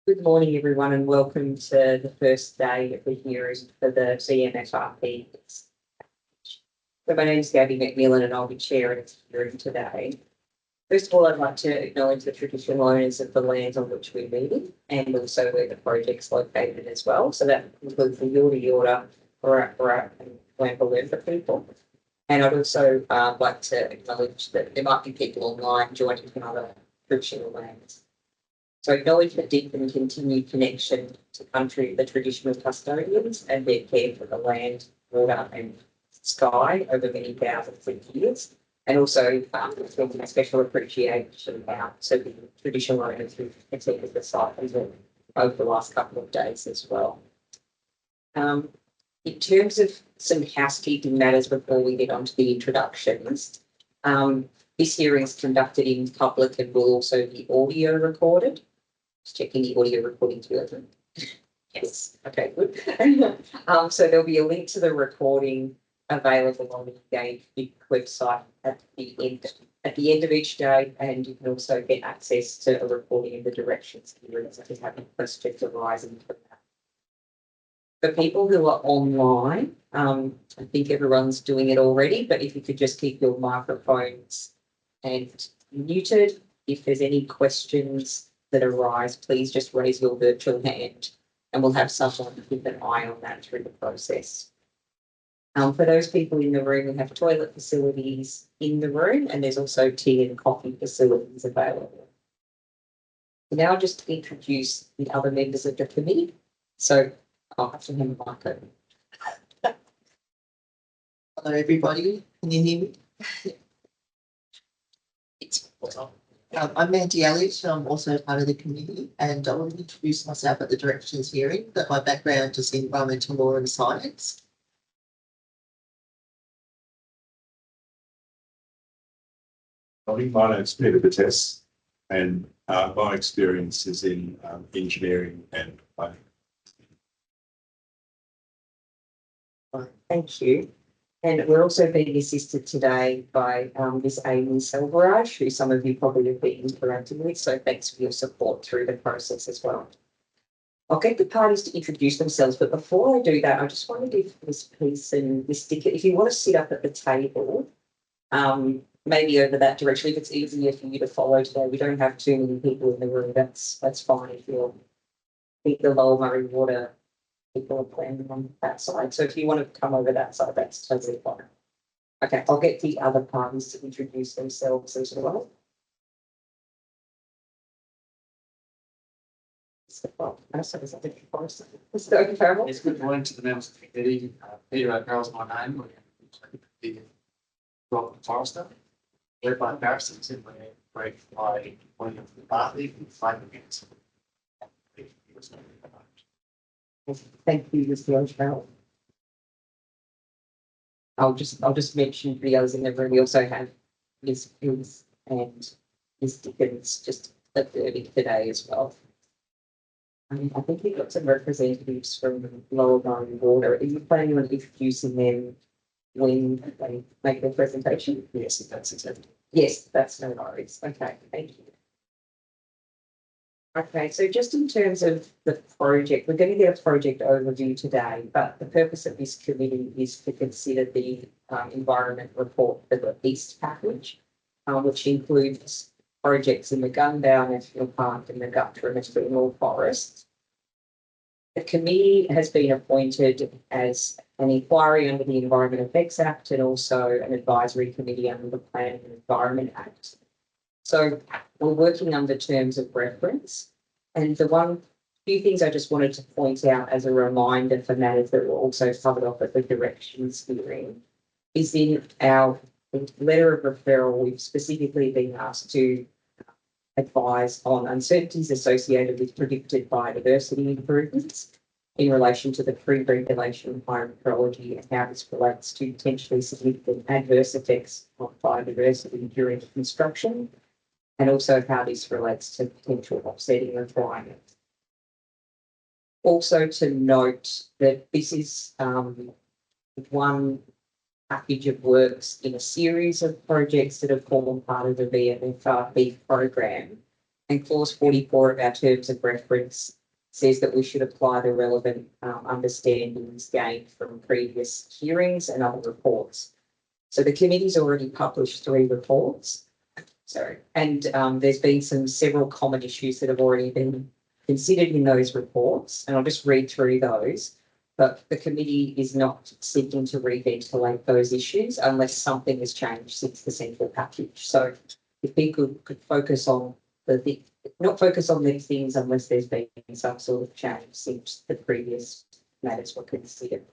Good morning, everyone, and welcome to the first day of the hearing for the VMFRP. So my name is Gabby McMillan and I'll be chairing the hearing today. First of all, I'd like to acknowledge the traditional owners of the lands on which we're meeting and also where the project's located as well. So that includes the Yorta, Barak, and Wambalurtha people. And I'd also like to acknowledge that there might be people online joining from other traditional lands. So acknowledge the deep and continued connection to country, the traditional custodians and their care for the land, water and sky over many thousands of years. And also a special appreciation to the traditional owners who've attended the site over the last couple of days as well. In terms of some housekeeping matters before we get on to the introductions, this hearing is conducted in public and will also be audio recorded. Just checking the audio recording to be open. Yes, okay, good. So there'll be a link to the recording available on the Engage website at the end of each day, and you can also get access to a recording of the directions hearings if you have any questions arising from that. For people who are online, I think everyone's doing it already, but if you could just keep your microphones and muted. If there's any questions that arise, please just raise your virtual hand and we'll have someone keep an eye on that through the process. For those people in the room, we have toilet facilities in the room and there's also tea and coffee facilities available. Now I'll just introduce the other members of the committee. So I'll have to hand the mic over. Hello everybody, can you hear me? I'm Mandy Elliott and I'm also part of the committee, and I want to introduce myself at the directions hearing, but my background is in environmental law and science. My name is Peter Battesse and my experience is in engineering and planning. Thank you. And we're also being assisted today by Ms. Amy Selvaraj, who some of you probably have been interacting with. So thanks for your support through the process as well. I'll get the parties to introduce themselves, but before I do that, I just want to give Ms. Peace and Ms. Dickett, if you want to sit up at the table, maybe over that direction, if it's easier for you to follow today. We don't have too many people in the room. That's fine if you're think the Lower Murray Water people are planning on that side. So if you want to come over that side, that's totally fine. Okay, I'll get the other parties to introduce themselves as well. Yes, good morning to the members of the committee. Peter O'Carroll's my name. The Rock Forester. Led by Barristers and we're great by one of the Bartley and 5 against. Thank you, Mr. O'Carroll. I'll just mention the others in the room. We also have Ms. Hills and Ms. Dickens just observing today as well. I think we've got some representatives from Lower Murray Water. Are you planning on introducing them when they make their presentation? Yes, that's exactly. Yes, that's no worries. Okay, thank you. Okay, so just in terms of the project, we're going to get a project overview today, but the purpose of this committee is to consider the environment report for the East Package, which includes projects in the Gunbound National Park and the Gupta National Forest. The committee has been appointed as an inquiry under the Environment Effects Act and also an advisory committee under the Planning and Environment Act. So we're working under terms of reference. And the few things I just wanted to point out as a reminder for matters that were also covered off at the directions hearing is in our letter of referral, we've specifically been asked to advise on uncertainties associated with predicted biodiversity improvements in relation to the pre-regulation hydrology and how this relates to potentially significant adverse effects on biodiversity during construction, and also how this relates to potential offsetting requirements. Also to note that this is one package of works in a series of projects that have formed part of the VMFRP program. And clause 44 of our terms of reference says that we should apply the relevant understandings gained from previous hearings and other reports. So the committee's already published 3 reports. Sorry, and there's been several common issues that have already been considered in those reports, and I'll just read through those. But the committee is not seeking to reventilate those issues unless something has changed since the central package. So if people could focus on not focus on these things unless there's been some sort of change since the previous matters were considered.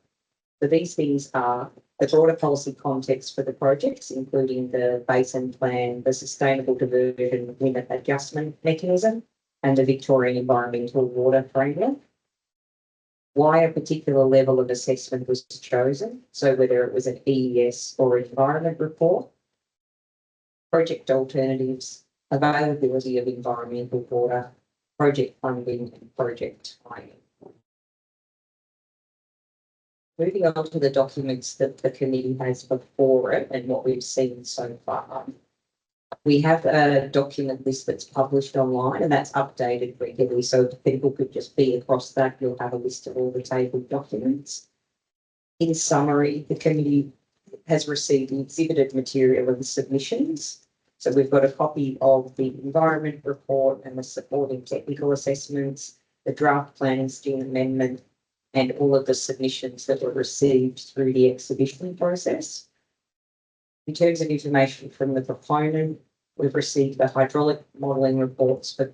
So these things are the broader policy context for the projects, including the basin plan, the sustainable diversion limit adjustment mechanism, and the Victorian environmental water framework. Why a particular level of assessment was chosen, so whether it was an EES or environment report, project alternatives, availability of environmental water, project funding, and project timing. Moving on to the documents that the committee has before it and what we've seen so far. We have a document list that's published online and that's updated regularly. So if people could just be across that, you'll have a list of all the tabled documents. In summary, the committee has received the exhibited material and submissions. So we've got a copy of the environment report and the supporting technical assessments, the draft planning scheme amendment, and all of the submissions that were received through the exhibition process. In terms of information from the proponent, we've received the hydraulic modelling reports for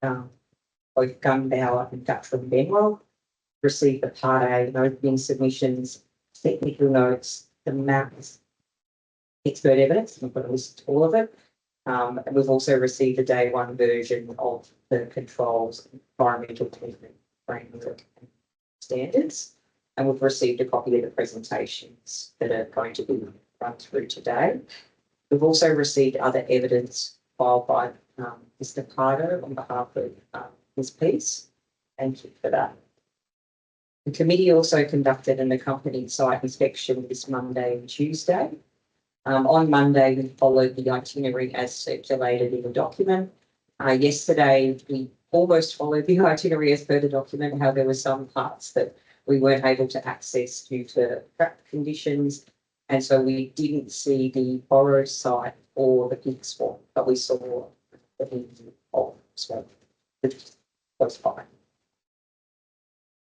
both Gunbower and Guthrie Benwell, received the Part A and opening submissions, technical notes, the maps, expert evidence, we've got a list of all of it. And we've also received the day 1 version of the controls, environmental treatment framework standards, and we've received a copy of the presentations that are going to be run through today. We've also received other evidence filed by Mr. Pardo on behalf of his piece. Thank you for that. The committee also conducted an accompanied site inspection this Monday and Tuesday. On Monday, we followed the itinerary as circulated in the document. Yesterday, we almost followed the itinerary as per the document. However, there were some parts that we weren't able to access due to track conditions. And so we didn't see the Borrow site or the pig swamp, but we saw the pig swamp, which was fine.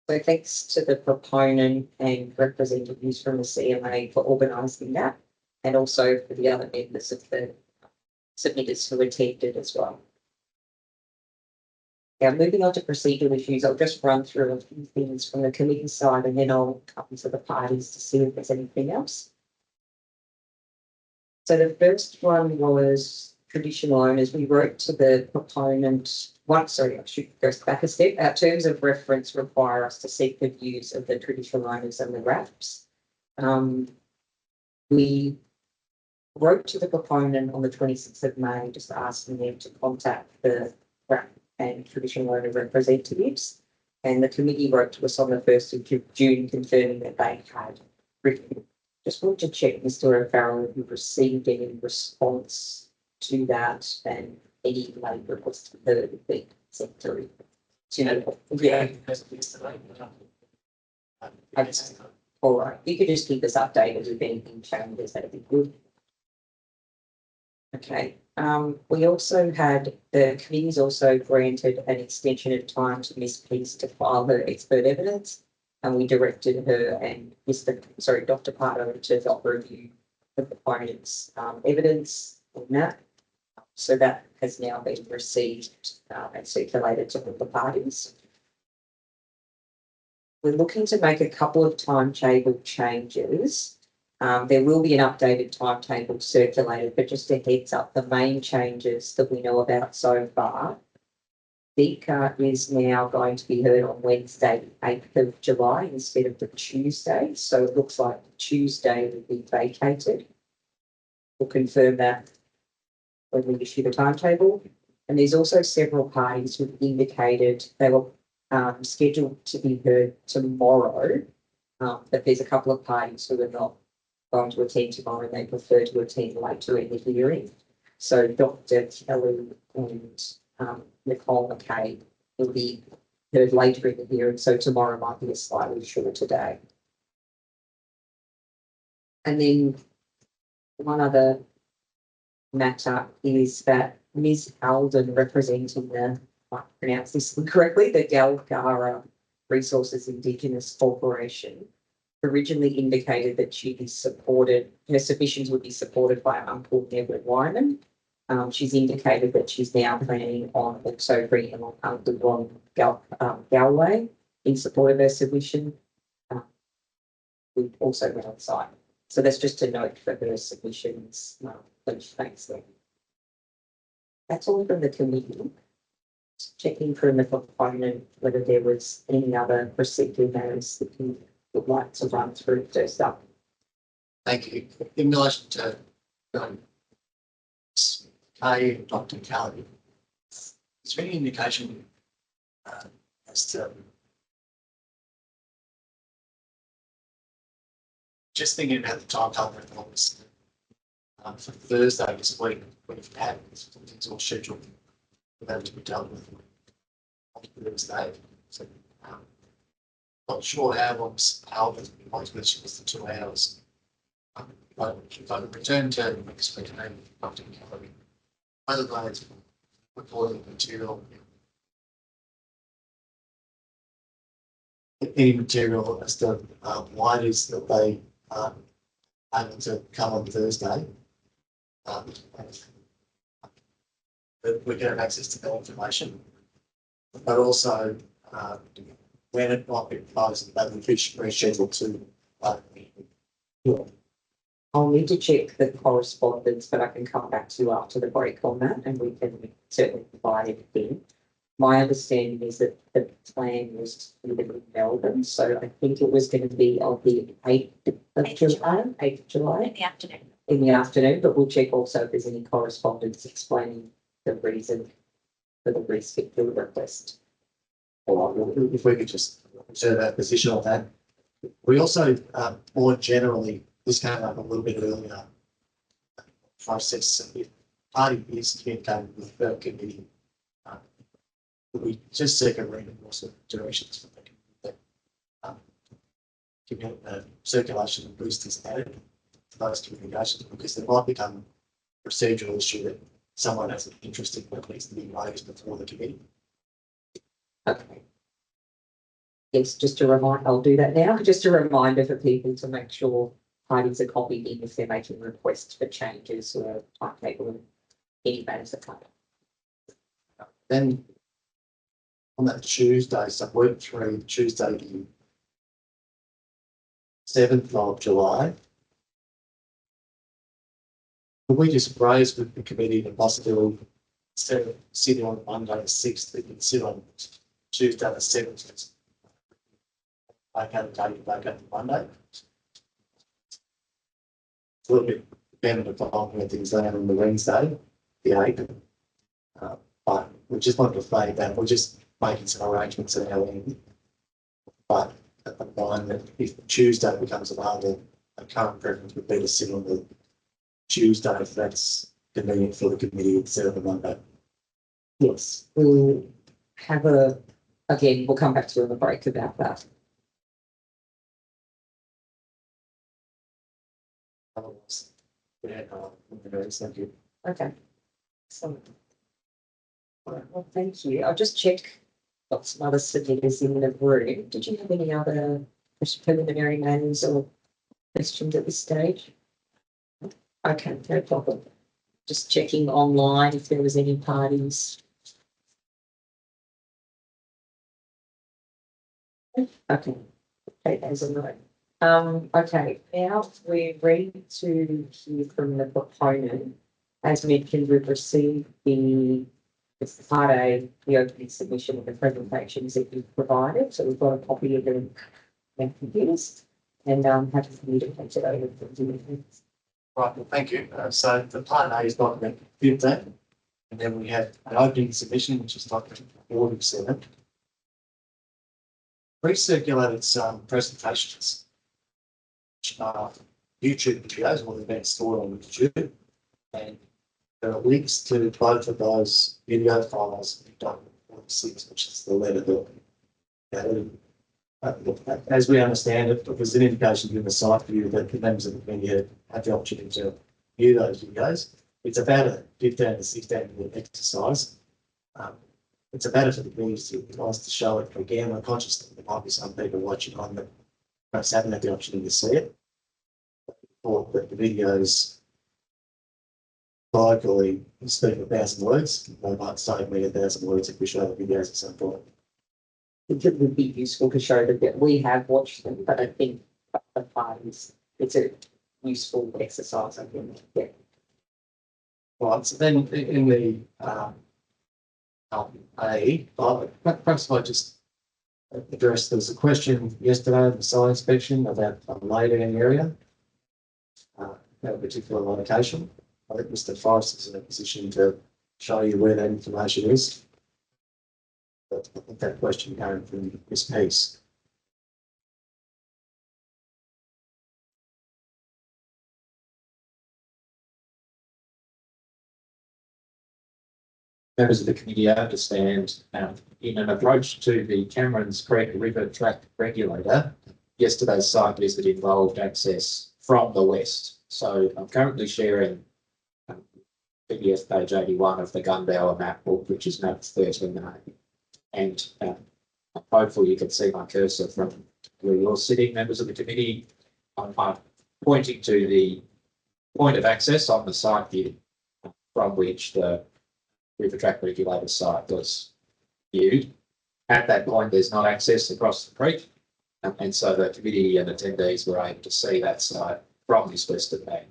So thanks to the proponent and representatives from the CMA for organising that, and also for the other members of the submitters who attended as well. Now, moving on to procedural issues, I'll just run through a few things from the committee side and then I'll come to the parties to see if there's anything else. So the first one was traditional owners. We wrote to the proponent, I should go back a step. Our terms of reference require us to seek the views of the traditional owners and the RAPs. We wrote to the proponent on the 26th of May, just asking them to contact the RAP and traditional owner representatives. And the committee wrote to us on the 1st of June confirming that they had written. Just wanted to check, Mr. O'Farrell, if you've received any response to that and any late requests for the secretary. All right, you could just keep us updated with anything changes, that'd be good. Okay. We also had the committee's also granted an extension of time to Ms. Peace to file her expert evidence, and we directed her and Dr. Pardo to not review the proponent's evidence on that. So that has now been received and circulated to all the parties. We're looking to make a couple of timetable changes. There will be an updated timetable circulated, but just a heads up, the main changes that we know about so far. Vika is now going to be heard on Wednesday, 8th of July instead of the Tuesday. So it looks like Tuesday will be vacated. We'll confirm that when we issue the timetable. And there's also several parties who've indicated they were scheduled to be heard tomorrow, but there's a couple of parties who are not going to attend tomorrow and they prefer to attend later in the hearing. So Dr. Kelly and Nicole McKay will be heard later in the hearing, so tomorrow might be a slightly shorter day. And then one other matter is that Ms. Alden, representing the, I might pronounce this incorrectly, the Galgara Resources Indigenous Corporation, originally indicated that she'd be supported, her submissions would be supported by Uncle Neville Wyman. She's indicated that she's now planning on also bringing along Uncle Ron Galway in support of her submission. We also went on site. So that's just a note for her submissions. Thanks them. That's all from the committee. Checking from the proponent whether there was any other procedural matters that you would like to run through first up. Thank you. In relation to Kay and Dr. Kelly, is there any indication as to just thinking about the timetable and all this for Thursday this week, we've had things all scheduled for that to be dealt with on Thursday. So not sure how long mentioned was the 2 hours. But if I could return to next week and Dr. Kelly, whether those recording material, any material as to why it is that they are able to come on Thursday, that we can have access to that information, but also when it might be proposed that they would be rescheduled to. I'll need to check the correspondence, but I can come back to you after the break on that, and we can certainly provide everything. My understanding is that the plan was to be in Melbourne, so I think it was going to be on the 8th of July, 8th of July. In the afternoon. In the afternoon, but we'll check also if there's any correspondence explaining the reason for the reschedule request. If we could just observe our position on that. We also, more generally, this came up a little bit earlier, process, if party is communicating with the committee, we just seek a reinforcement of directions from the committee that circulation and boosters added to those communications, because there might become a procedural issue that someone has an interest in that needs to be raised before the committee. Okay. Yes, just a reminder, I'll do that now. Just a reminder for people to make sure parties are copied in if they're making requests for changes or timetable and any matters that come up. Then on that Tuesday, so week 3, Tuesday the 7th of July, could we just raise with the committee the possibility, instead of sitting on Monday the 6th, we can sit on Tuesday the 7th. Back out the day, back out the Monday. It's a little bit dependent upon where things are on the Wednesday, the 8th. But we just wanted to flag that. We're just making some arrangements at our end. But at the moment, that if Tuesday becomes available, a current preference would be to sit on the Tuesday if that's convenient for the committee instead of the Monday. Yes, we'll have we'll come back to you on the break about that. Otherwise, yeah, thank you. Okay. So, all right, well, thank you. I'll just check. Got some other submitters in the room. Did you have any other preliminary matters or questions at this stage? Okay, no problem. Just checking online if there was any parties. Okay, okay, there's a note. Okay, now we're ready to hear from the proponent. As mentioned, we've received it's part A, the opening submission of the presentations that you've provided. So we've got a copy of them computers and happy for you to take it over to you. Right, well, thank you. So the part A is document 15, and then we have an opening submission, which is document 47. Recirculated some presentations, which are YouTube videos, or they've been stored on YouTube, and There are links to both of those video files in document 46, which is the letter that as we understand it, there's an indication in the site view that the members of the committee had the opportunity to view those videos. It's about a 15 to 16 minute exercise. It's a matter for the community to show it again. I'm conscious that there might be some people watching on that perhaps haven't had the opportunity to see it. Or that the videos locally speak 1,000 words. They might save me 1,000 words if we show the videos at some point. I think it would be useful to show that we have watched them, but I think the parties, it's a useful exercise, I think. Yeah. Right, so then in the perhaps if I just address, there was a question yesterday in the site inspection about a laydown area, at a particular location. I think Mr. Forrest is in a position to show you where that information is. But I think that question came from this piece. Members of the committee understand in an approach to the Cameron's Creek River Track Regulator, yesterday's site visit involved access from the west. So I'm currently sharing PDF page 81 of the Gunbower map book, which is map 13A. And hopefully you can see my cursor from where you're sitting, members of the committee. I'm pointing to the point of access on the site view from which the River Track Regulator site was viewed. At that point, there's not access across the creek, and so the committee and attendees were able to see that site from this western bank.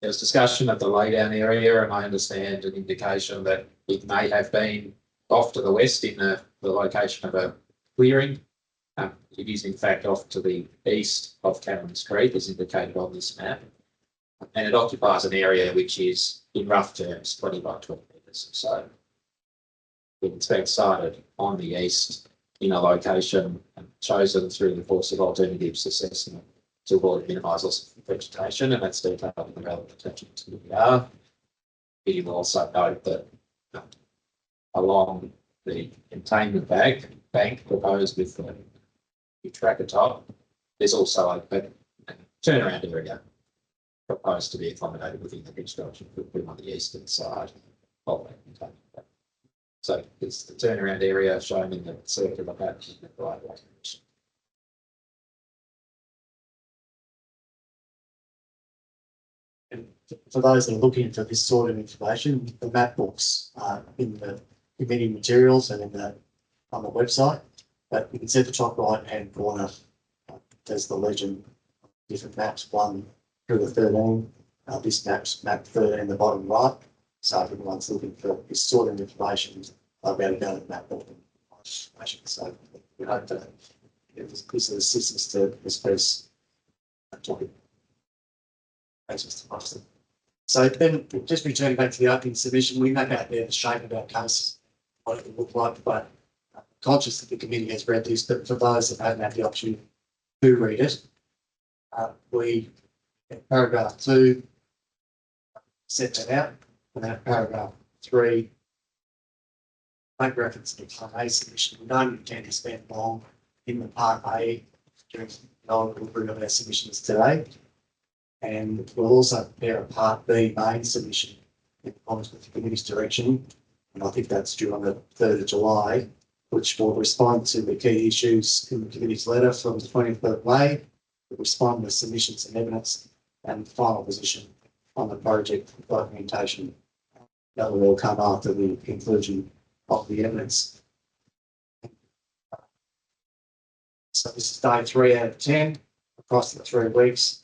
There was discussion of the laydown area, and I understand an indication that it may have been off to the west in the location of a clearing. It is in fact off to the east of Cameron's Creek, as indicated on this map. And it occupies an area which is, in rough terms, 20 by 20 metres. So it's been sited on the east in a location chosen through the course of alternatives assessment to avoid minimise loss of vegetation, and that's detailed in the relevant attachment to the ER. You will also note that along the containment bank proposed with the new tracker top, there's also a turnaround area proposed to be accommodated within the construction footprint on the eastern side of that containment bank. So it's the turnaround area shown in the circular map in the right location. And for those that are looking for this sort of information, the map books are in the committee materials and on the website. But you can see the top right hand corner, there's the legend of different maps, 1 through the 13. This map's map 13, the bottom right. So if anyone's looking for this sort of information, I'll be able to go to the map book and information. So we hope that this is assistance to this piece topic. Thanks, Mr. Foster. So then, just returning back to the opening submission, we map out there the shape of our case, what it would look like, but conscious that the committee has read this, but for those that haven't had the option to read it, we, in paragraph 2, set that out, and then paragraph 3, make reference to the Part A submission. We don't intend to spend long in the Part A during the delivery of our submissions today. And we'll also prepare a Part B main submission in accordance with the committee's direction. And I think that's due on the 3rd of July, which will respond to the key issues in the committee's letter from the 23rd of May, will respond with submissions and evidence and final position on the project documentation. That will all come after the conclusion of the evidence. So this is day 3 out of 10 across the 3 weeks.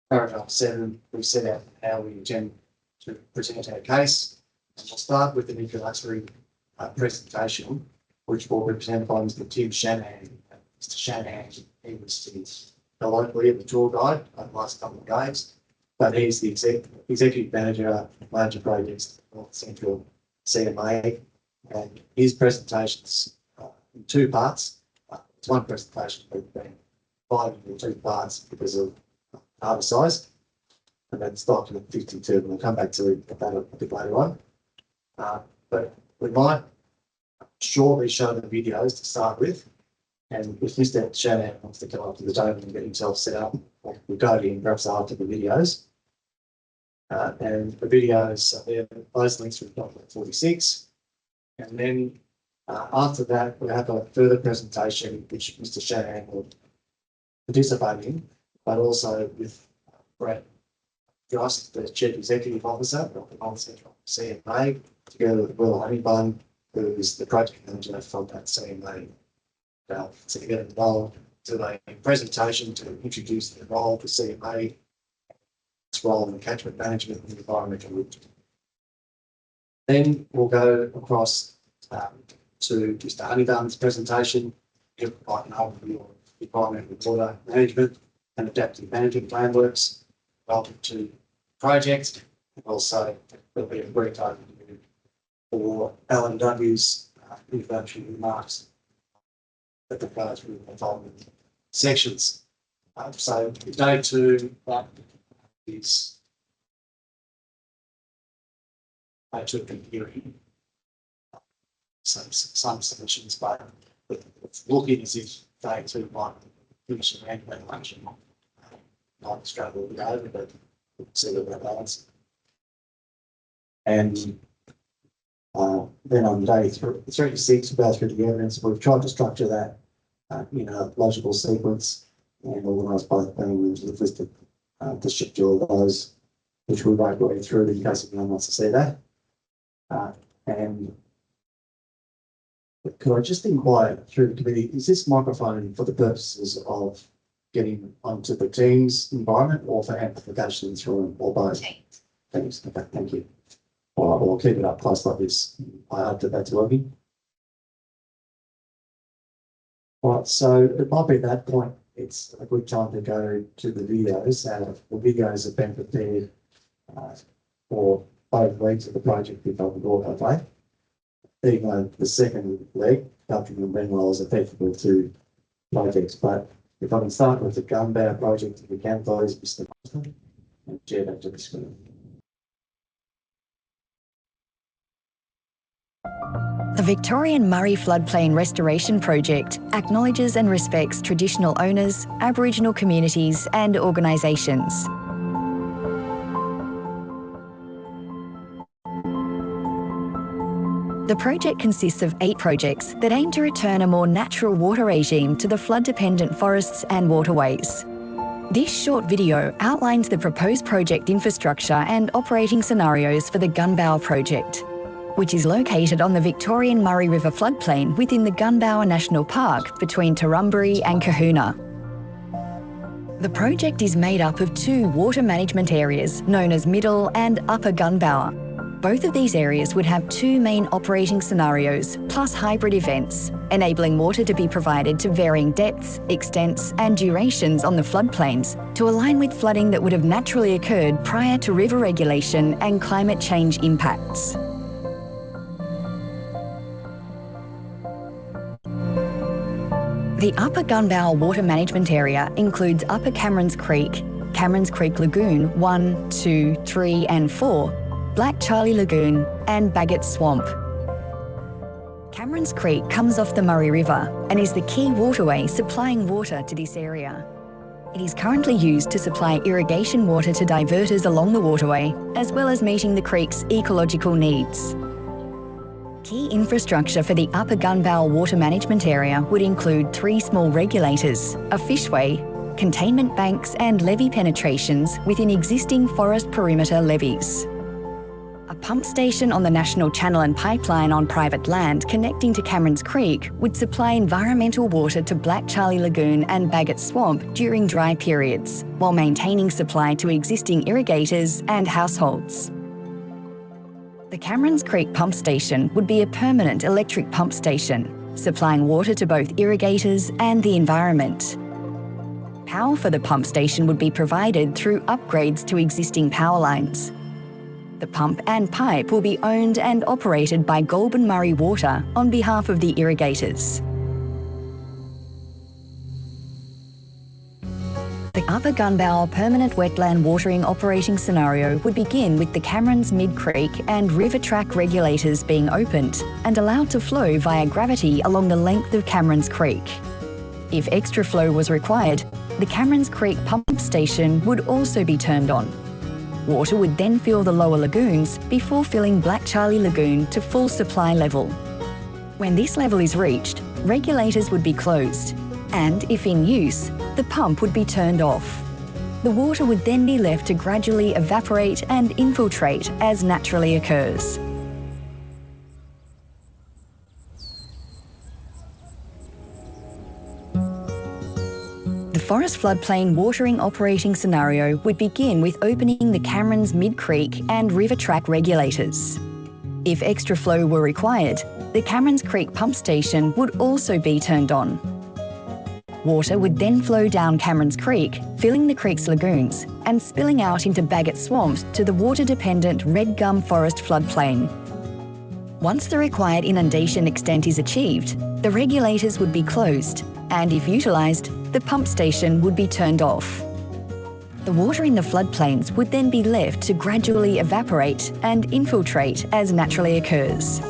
Paragraph 7, we set out how we intend to present our case. And we'll start with an introductory presentation, which will be presented by Mr. Tim Shanahan. Mr. Shanahan, he was locally the tour guide over the last couple of days, but he's the executive manager of major projects at North Central CMA. And his presentation's in 2 parts. It's one presentation, but been divided into 2 parts because of data size. and that's document 52, and we'll come back to that a bit later on. But we might shortly show the videos to start with, and if Mr. Shannon wants to come up to the table and get himself set up, we'll go to him perhaps after the videos. And the videos, those links from document 46, and then after that, we'll have a further presentation which Mr. Shannon will participate in, but also with Brett Jost, the Chief Executive Officer of the Non-Central CMA, together with Will Honeybun, who is the project manager from that CMA. To get involved to a presentation to introduce the role of the CMA, its role in catchment management and environmental risk. Then we'll go across to Mr. Honeybun's presentation, give quite an overview of environmental water management and adaptive management frameworks relative to projects. And also, there'll be a brief overview for L&W's introductory remarks that the go through the following sections. So day 2, that is day 2 of the hearing. Some submissions, but it's looking as if day 2 might finish around that lunch. Not struggle with over, but we'll see what that balance. And then on day 3 to 6, we'll go through the evidence. We've tried to structure that in a logical sequence and organise both themes. We've listed the schedule of those, which we won't go through in case anyone wants to see that. And could I just inquire through the committee, is this microphone for the purposes of getting onto the Teams environment or for amplification through or both? Thanks. Okay, thank you. All right, well, I'll keep it up close like this. I hope that that's working. All right, so it might be at that point, it's a good time to go to the videos. The videos have been prepared for both legs of the project if I would auto-play. Even though the second leg, Country and Benwell, is applicable to projects. But if I can start with the Gunbow project, if we can, please, Mr. Marston, and share that to the screen. The Victorian Murray Floodplain Restoration Project acknowledges and respects traditional owners, Aboriginal communities and organisations. The project consists of 8 projects that aim to return a more natural water regime to the flood-dependent forests and waterways. This short video outlines the proposed project infrastructure and operating scenarios for the Gunbow project, which is located on the Victorian Murray River floodplain within the Gunbow National Park between Turrumbary and Kahuna. The project is made up of 2 water management areas known as Middle and Upper Gunbow. Both of these areas would have 2 main operating scenarios plus hybrid events, enabling water to be provided to varying depths, extents and durations on the floodplains to align with flooding that would have naturally occurred prior to river regulation and climate change impacts. The Upper Gunbow Water Management Area includes Upper Camerons Creek, Camerons Creek Lagoon 1, 2, 3 and 4, Black Charlie Lagoon and Bagot Swamp. Camerons Creek comes off the Murray River and is the key waterway supplying water to this area. It is currently used to supply irrigation water to diverters along the waterway, as well as meeting the creek's ecological needs. Key infrastructure for the Upper Gunbow Water Management Area would include 3 small regulators, a fishway, containment banks and levee penetrations within existing forest perimeter levees. A pump station on the National Channel and Pipeline on private land connecting to Camerons Creek would supply environmental water to Black Charlie Lagoon and Bagot Swamp during dry periods, while maintaining supply to existing irrigators and households. The Camerons Creek pump station would be a permanent electric pump station, supplying water to both irrigators and the environment. Power for the pump station would be provided through upgrades to existing power lines. The pump and pipe will be owned and operated by Goulburn Murray Water on behalf of the irrigators. The Upper Gunbower Permanent Wetland Watering Operating Scenario would begin with the Camerons Mid-Creek and River Track regulators being opened and allowed to flow via gravity along the length of Camerons Creek. If extra flow was required, the Camerons Creek pump station would also be turned on. Water would then fill the lower lagoons before filling Black Charlie Lagoon to full supply level. When this level is reached, regulators would be closed, and if in use, the pump would be turned off. The water would then be left to gradually evaporate and infiltrate as naturally occurs. The Forest Floodplain Watering Operating Scenario would begin with opening the Camerons Mid-Creek and River Track regulators. If extra flow were required, the Camerons Creek pump station would also be turned on. Water would then flow down Camerons Creek, filling the creek's lagoons and spilling out into Bagot Swamp to the water-dependent Red Gum Forest floodplain. Once the required inundation extent is achieved, the regulators would be closed, and if utilised, the pump station would be turned off. The water in the floodplains would then be left to gradually evaporate and infiltrate as naturally occurs.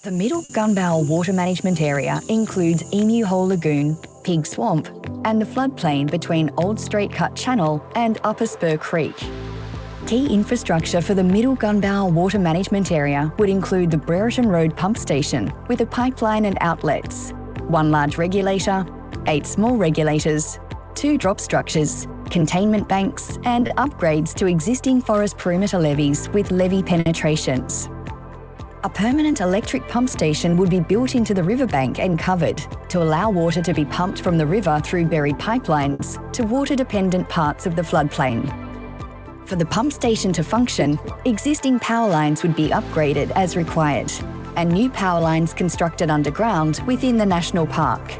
The Middle Gunbower Water Management Area includes Emu Hole Lagoon, Pig Swamp, and the floodplain between Old Straight Cut Channel and Upper Spur Creek. Key infrastructure for the Middle Gunbower Water Management Area would include the Brereton Road Pump Station with a pipeline and outlets, 1 large regulator, 8 small regulators, 2 drop structures, containment banks, and upgrades to existing forest perimeter levees with levee penetrations. A permanent electric pump station would be built into the riverbank and covered to allow water to be pumped from the river through buried pipelines to water-dependent parts of the floodplain. For the pump station to function, existing power lines would be upgraded as required, and new power lines constructed underground within the national park.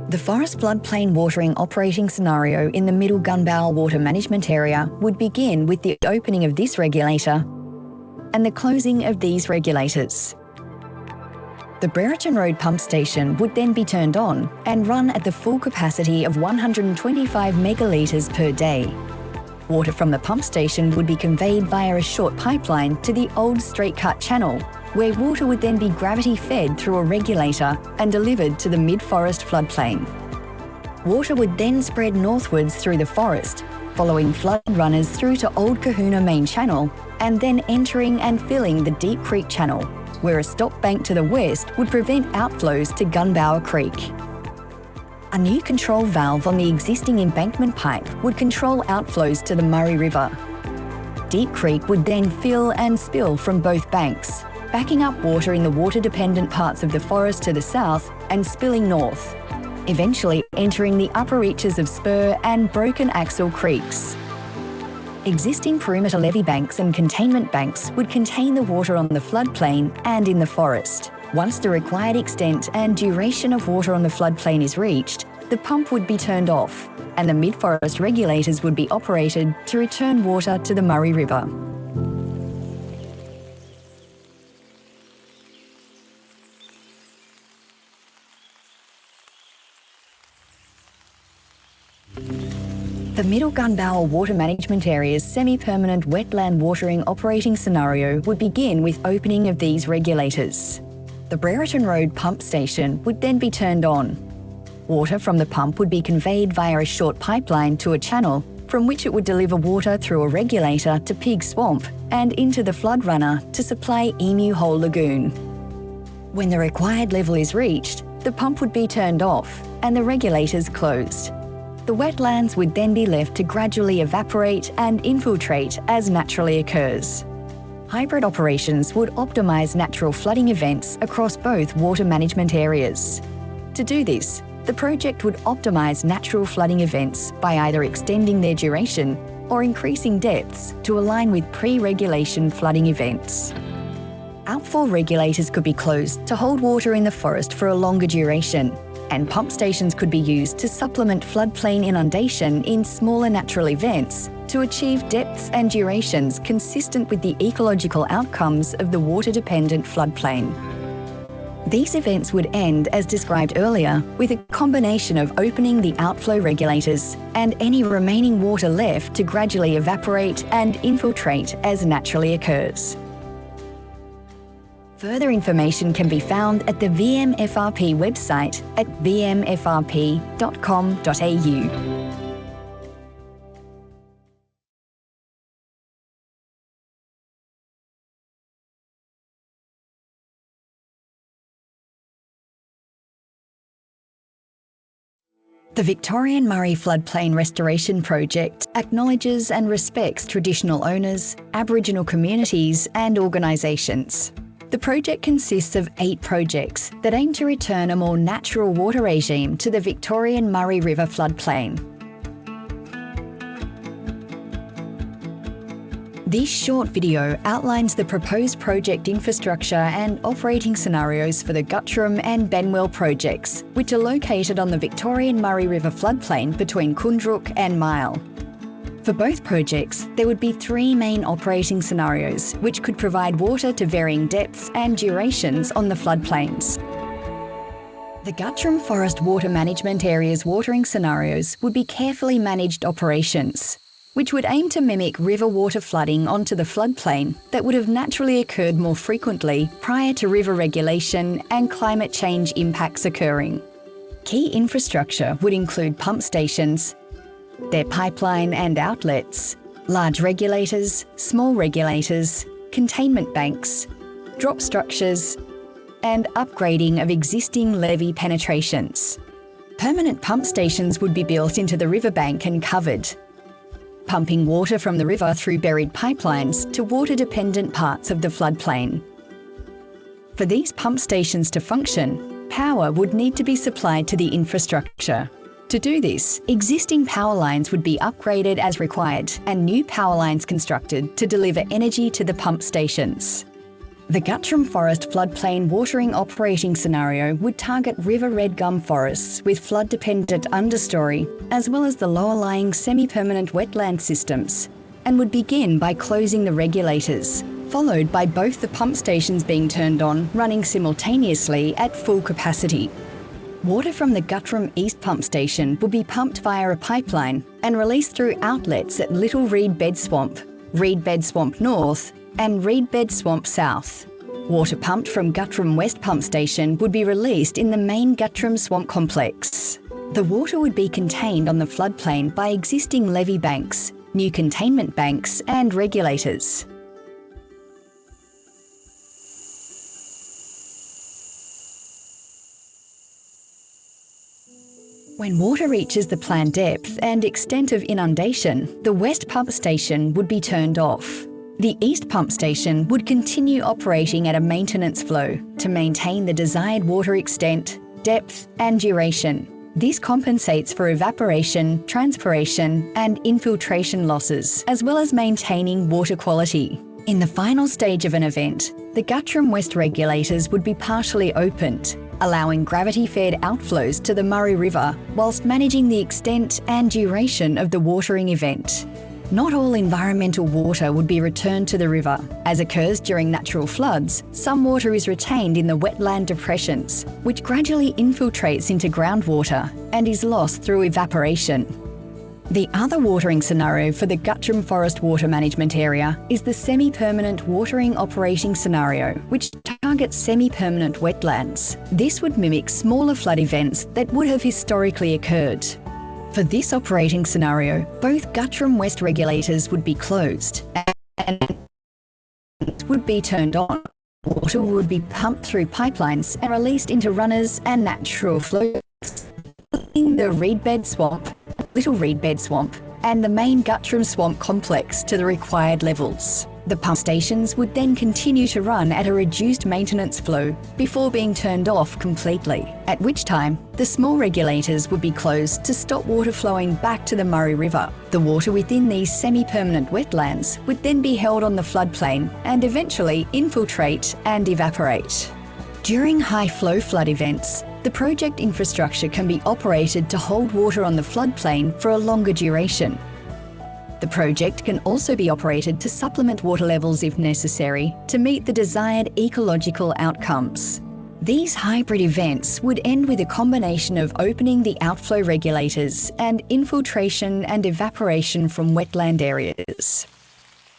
The Forest Floodplain Watering Operating Scenario in the Middle Gunbower Water Management Area would begin with the opening of this regulator and the closing of these regulators. The Brereton Road Pump Station would then be turned on and run at the full capacity of 125 megalitres per day. Water from the pump station would be conveyed via a short pipeline to the Old Straight Cut Channel, where water would then be gravity-fed through a regulator and delivered to the mid-forest floodplain. Water would then spread northwards through the forest, following flood runners through to Old Kahuna Main Channel, and then entering and filling the Deep Creek Channel, where a stop bank to the west would prevent outflows to Gunbower Creek. A new control valve on the existing embankment pipe would control outflows to the Murray River. Deep Creek would then fill and spill from both banks, backing up water in the water-dependent parts of the forest to the south and spilling north, eventually entering the upper reaches of Spur and Broken Axle Creeks. Existing perimeter levee banks and containment banks would contain the water on the floodplain and in the forest. Once the required extent and duration of water on the floodplain is reached, the pump would be turned off and the mid-forest regulators would be operated to return water to the Murray River. The Middle Gunbower Water Management Area's semi-permanent wetland watering operating scenario would begin with opening of these regulators. The Brereton Road pump station would then be turned on. Water from the pump would be conveyed via a short pipeline to a channel from which it would deliver water through a regulator to Pig Swamp and into the flood runner to supply Emu Hole Lagoon. When the required level is reached, the pump would be turned off and the regulators closed. The wetlands would then be left to gradually evaporate and infiltrate as naturally occurs. Hybrid operations would optimise natural flooding events across both water management areas. To do this, the project would optimise natural flooding events by either extending their duration or increasing depths to align with pre-regulation flooding events. Outfall regulators could be closed to hold water in the forest for a longer duration, and pump stations could be used to supplement floodplain inundation in smaller natural events to achieve depths and durations consistent with the ecological outcomes of the water-dependent floodplain. These events would end, as described earlier, with a combination of opening the outflow regulators and any remaining water left to gradually evaporate and infiltrate as naturally occurs. Further information can be found at the VMFRP website at vmfrp.com.au. The Victorian Murray Floodplain Restoration Project acknowledges and respects traditional owners, Aboriginal communities and organisations. The project consists of 8 projects that aim to return a more natural water regime to the Victorian Murray River floodplain. This short video outlines the proposed project infrastructure and operating scenarios for the Guttram and Benwell projects, which are located on the Victorian Murray River floodplain between Kundrook and Mile. For both projects, there would be 3 main operating scenarios, which could provide water to varying depths and durations on the floodplains. The Guttram Forest Water Management Area's watering scenarios would be carefully managed operations, which would aim to mimic river water flooding onto the floodplain that would have naturally occurred more frequently prior to river regulation and climate change impacts occurring. Key infrastructure would include pump stations, their pipeline and outlets, large regulators, small regulators, containment banks, drop structures, and upgrading of existing levee penetrations. Permanent pump stations would be built into the riverbank and covered, pumping water from the river through buried pipelines to water-dependent parts of the floodplain. For these pump stations to function, power would need to be supplied to the infrastructure. To do this, existing power lines would be upgraded as required and new power lines constructed to deliver energy to the pump stations. The Guttram Forest floodplain watering operating scenario would target river red gum forests with flood-dependent understory, as well as the lower-lying semi-permanent wetland systems, and would begin by closing the regulators, followed by both the pump stations being turned on, running simultaneously at full capacity. Water from the Guttram East pump station would be pumped via a pipeline and released through outlets at Little Reed Bed Swamp, Reed Bed Swamp North, and Reed Bed Swamp South. Water pumped from Guttram West pump station would be released in the main Guttram Swamp complex. The water would be contained on the floodplain by existing levee banks, new containment banks and regulators. When water reaches the planned depth and extent of inundation, the west pump station would be turned off. The east pump station would continue operating at a maintenance flow to maintain the desired water extent, depth and duration. This compensates for evaporation, transpiration and infiltration losses, as well as maintaining water quality. In the final stage of an event, the Guttram West regulators would be partially opened, allowing gravity-fed outflows to the Murray River whilst managing the extent and duration of the watering event. Not all environmental water would be returned to the river. As occurs during natural floods, some water is retained in the wetland depressions, which gradually infiltrates into groundwater and is lost through evaporation. The other watering scenario for the Guttram Forest Water Management Area is the semi-permanent watering operating scenario, which targets semi-permanent wetlands. This would mimic smaller flood events that would have historically occurred. For this operating scenario, both Guttram West regulators would be closed and would be turned on. Water would be pumped through pipelines and released into runners and natural flows, filling the Reed Bed Swamp, Little Reed Bed Swamp, and the main Guttram Swamp complex to the required levels. The pump stations would then continue to run at a reduced maintenance flow before being turned off completely, at which time the small regulators would be closed to stop water flowing back to the Murray River. The water within these semi-permanent wetlands would then be held on the floodplain and eventually infiltrate and evaporate. During high-flow flood events, the project infrastructure can be operated to hold water on the floodplain for a longer duration. The project can also be operated to supplement water levels if necessary to meet the desired ecological outcomes. These hybrid events would end with a combination of opening the outflow regulators and infiltration and evaporation from wetland areas.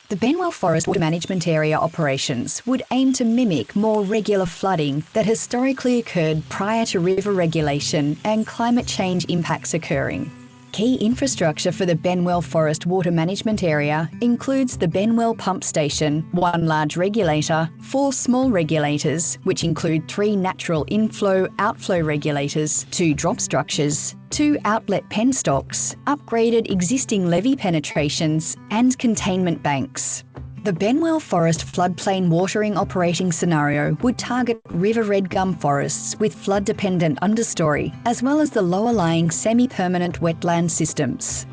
The Benwell Forest Water Management Area operations would aim to mimic more regular flooding that historically occurred prior to river regulation and climate change impacts occurring. Key infrastructure for the Benwell Forest Water Management Area includes the Benwell Pump Station, 1 large regulator, 4 small regulators, which include 3 natural inflow-outflow regulators, 2 drop structures, 2 outlet penstocks, upgraded existing levee penetrations, and containment banks. The Benwell Forest floodplain watering operating scenario would target river red gum forests with flood-dependent understory, as well as the lower-lying semi-permanent wetland systems.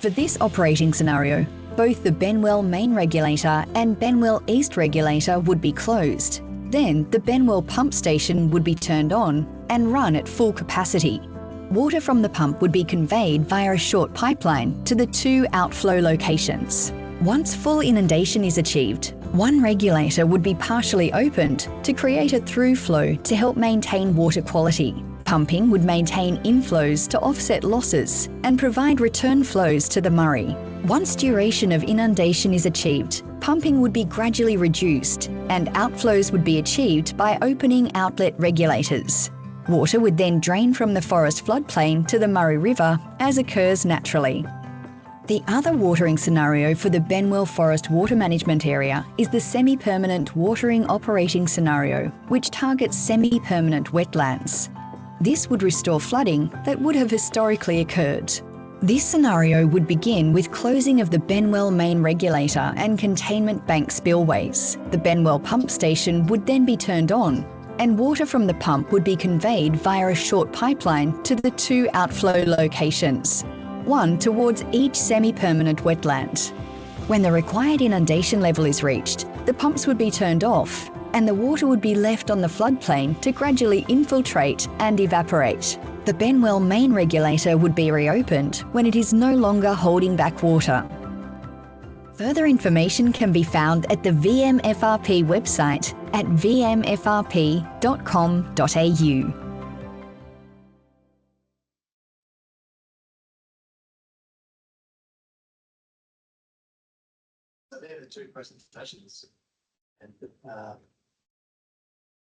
For this operating scenario, both the Benwell Main Regulator and Benwell East Regulator would be closed. Then the Benwell Pump Station would be turned on and run at full capacity. Water from the pump would be conveyed via a short pipeline to the 2 outflow locations. Once full inundation is achieved, 1 regulator would be partially opened to create a through flow to help maintain water quality. Pumping would maintain inflows to offset losses and provide return flows to the Murray. Once duration of inundation is achieved, pumping would be gradually reduced and outflows would be achieved by opening outlet regulators. Water would then drain from the forest floodplain to the Murray River as occurs naturally. The other watering scenario for the Benwell Forest Water Management Area is the semi-permanent watering operating scenario, which targets semi-permanent wetlands. This would restore flooding that would have historically occurred. This scenario would begin with closing of the Benwell Main Regulator and containment bank spillways. The Benwell Pump Station would then be turned on, and water from the pump would be conveyed via a short pipeline to the 2 outflow locations, 1 towards each semi-permanent wetland. When the required inundation level is reached, the pumps would be turned off and the water would be left on the floodplain to gradually infiltrate and evaporate. The Benwell Main Regulator would be reopened when it is no longer holding back water. Further information can be found at the VMFRP website at vmfrp.com.au. So they're the 2 presentations. And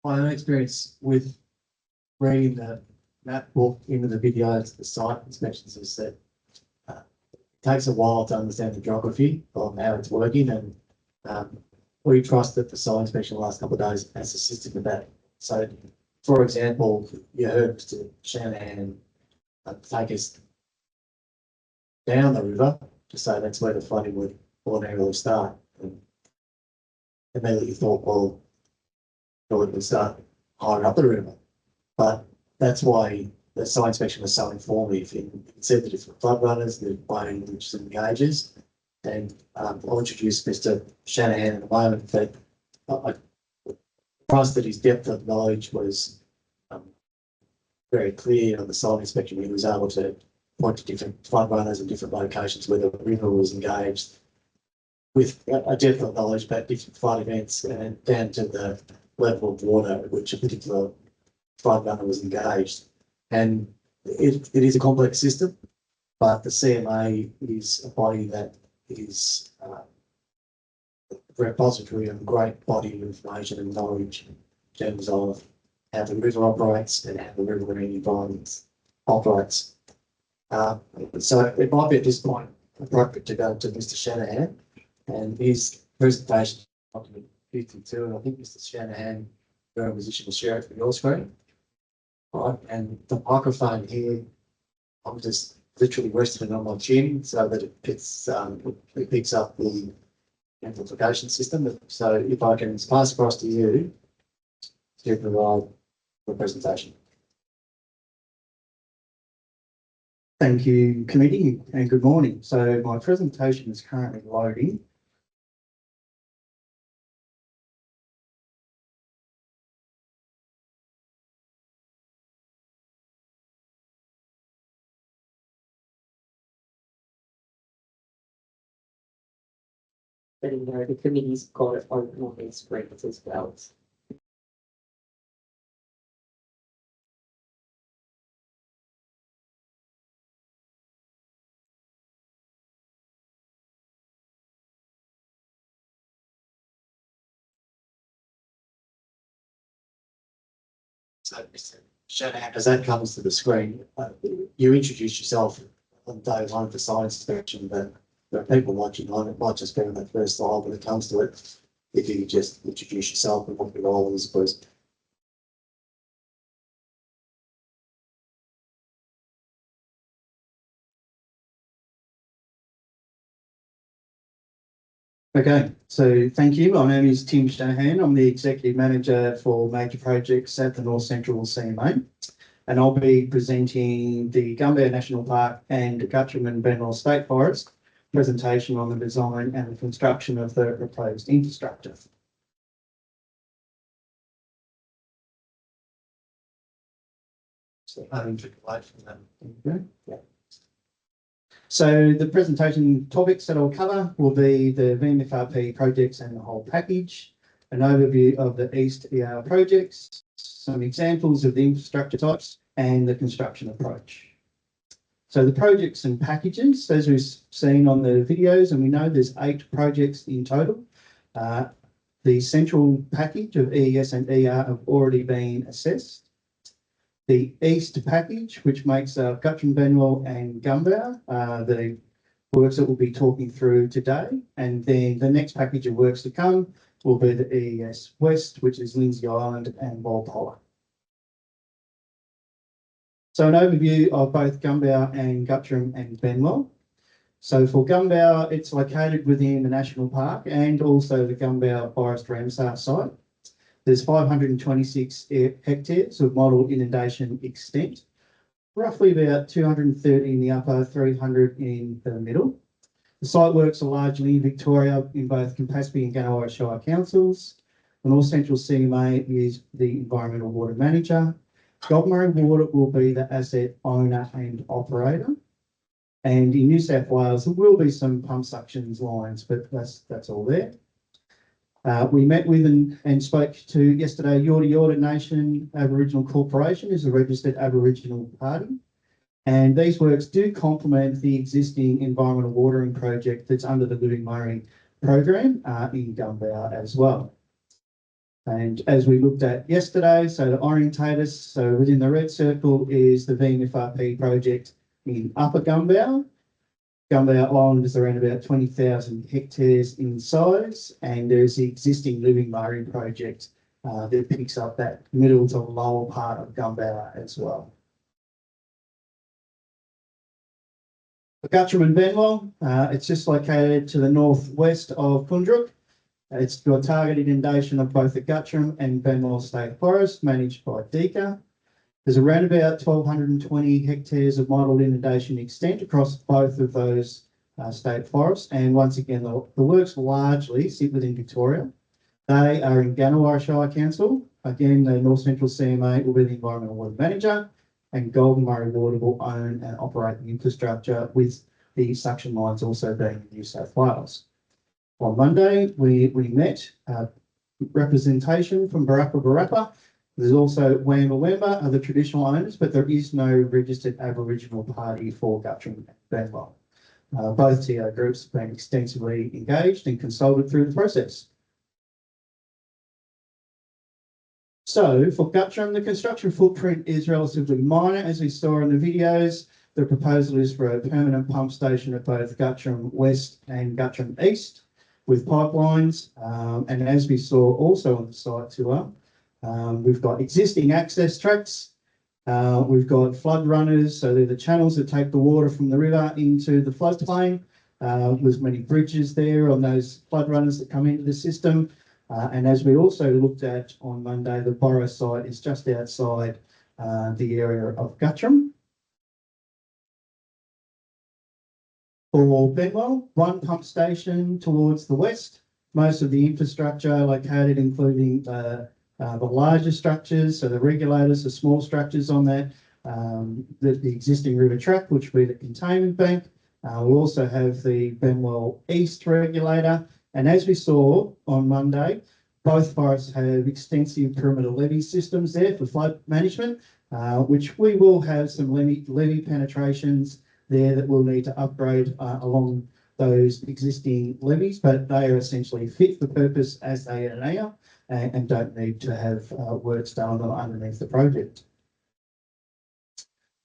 my own experience with reading the map book into the videos, the site inspections is that it takes a while to understand the geography of how it's working, and we trust that the site inspection the last couple of days has assisted with that. So, for example, you heard Mr. Shanahan take us down the river to say that's where the flooding would ordinarily start. And immediately thought, well, it would start higher up the river. But that's why the site inspection was so informative. It said the different flood runners, the way in which it engages. And I'll introduce Mr. Shanahan in a moment, but I trust that his depth of knowledge was very clear on the site inspection. He was able to point to different flood runners and different locations where the river was engaged with a depth of knowledge about different flood events and down to the level of water at which a particular flood runner was engaged. And it is a complex system, but the CMA is a body that is a repository of a great body of information and knowledge in terms of how the river operates and how the riverine environment operates. So it might be at this point appropriate to go to Mr. Shanahan and his presentation, document 52, and I think Mr. Shanahan, you're in a position to share it from your screen. Right, and the microphone here, I'm just literally resting it on my chin so that it picks up the amplification system. So if I can pass across to you to provide the presentation. Thank you, committee, and good morning. So my presentation is currently loading. But the committee's got it open on their screens as well. So, Mr. Shanahan, as that comes to the screen, you introduce yourself on day one of the science section, but there are people watching on it, might just be on that first slide when it comes to it. If you could just introduce yourself and what your role is, please. Okay, so thank you. My name is Tim Shanahan. I'm the Executive Manager for Major Projects at the North Central CMA. And I'll be presenting the Gumbear National Park and Guttram and Benwell State Forest presentation on the design and the construction of the proposed infrastructure. So, I took away from them. Okay. Yeah. So the presentation topics that I'll cover will be the VMFRP projects and the whole package, an overview of the East ER projects, some examples of the infrastructure types, and the construction approach. So the projects and packages, as we've seen on the videos, and we know there's 8 projects in total. The central package of EES and ER have already been assessed. The East package, which makes Guttram, Benwell and Gumbear, the works that we'll be talking through today. And then the next package of works to come will be the EES West, which is Lindsay Island and Walpolla. So an overview of both Gumbear and Guttram and Benwell. So for Gumbear, it's located within the National Park and also the Gumbear Forest Ramsar site. There's 526 hectares of model inundation extent, roughly about 230 in the upper, 300 in the middle. The site works are largely in Victoria in both Campaspe and Ganawara Shire councils. The North Central CMA is the environmental water manager. Goulburn Water will be the asset owner and operator. And in New South Wales, there will be some pump suctions lines, but that's all there. We met with and spoke to yesterday Yorta Yorta Nation Aboriginal Corporation is a registered Aboriginal party. And these works do complement the existing environmental watering project that's under the Living Murray program in Gumbear as well. And as we looked at yesterday, so to orientate us, so within the red circle is the VMFRP project in Upper Gumbear. Gumbear Island is around about 20,000 hectares in size, and there's the existing Living Murray project that picks up that middle to lower part of Gumbear as well. For Guttram and Benwell, it's just located to the northwest of Kundruk. It's got target inundation of both the Guttram and Benwell State Forest managed by DECA. There's around about 1,220 hectares of modelled inundation extent across both of those state forests. And once again, the works largely sit within Victoria. They are in Ganawara Shire Council. Again, the North Central CMA will be the environmental water manager, and Goulburn Water will own and operate the infrastructure, with the suction lines also being in New South Wales. On Monday, we met representation from Barappa Barappa. There's also Wamba Wamba are the traditional owners, but there is no registered Aboriginal party for Guttram and Benwell. Both TO groups have been extensively engaged and consulted through the process. So for Guttram, the construction footprint is relatively minor, as we saw in the videos. The proposal is for a permanent pump station at both Guttram West and Guttram East with pipelines. And as we saw also on the site tour, we've got existing access tracks. We've got flood runners, so they're the channels that take the water from the river into the floodplain. There's many bridges there on those flood runners that come into the system. And as we also looked at on Monday, the Borough site is just outside the area of Guttram. For Benwell, one pump station towards the west. Most of the infrastructure located, including the larger structures, so the regulators, the small structures on that, the existing river track, which will be the containment bank. We'll also have the Benwell East regulator. And as we saw on Monday, both forests have extensive perimeter levee systems there for flood management, which we will have some levee penetrations there that we'll need to upgrade along those existing levees, but they are essentially fit for purpose as they are now. and don't need to have works done underneath the project.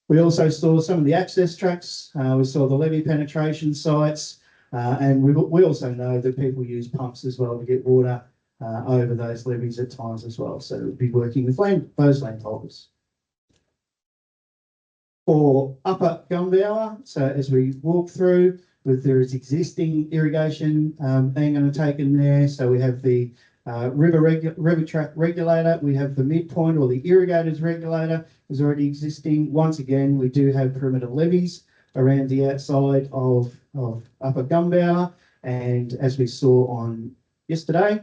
We also saw some of the access tracks. We saw the levee penetration sites, and we also know that people use pumps as well to get water over those levees at times as well. So we'll be working with those landholders. For Upper Gumbower, so as we walk through, there is existing irrigation being undertaken there. So we have the river track regulator, we have the midpoint or the irrigators regulator is already existing. Once again, we do have perimeter levees around the outside of Upper Gumbower, and as we saw on yesterday,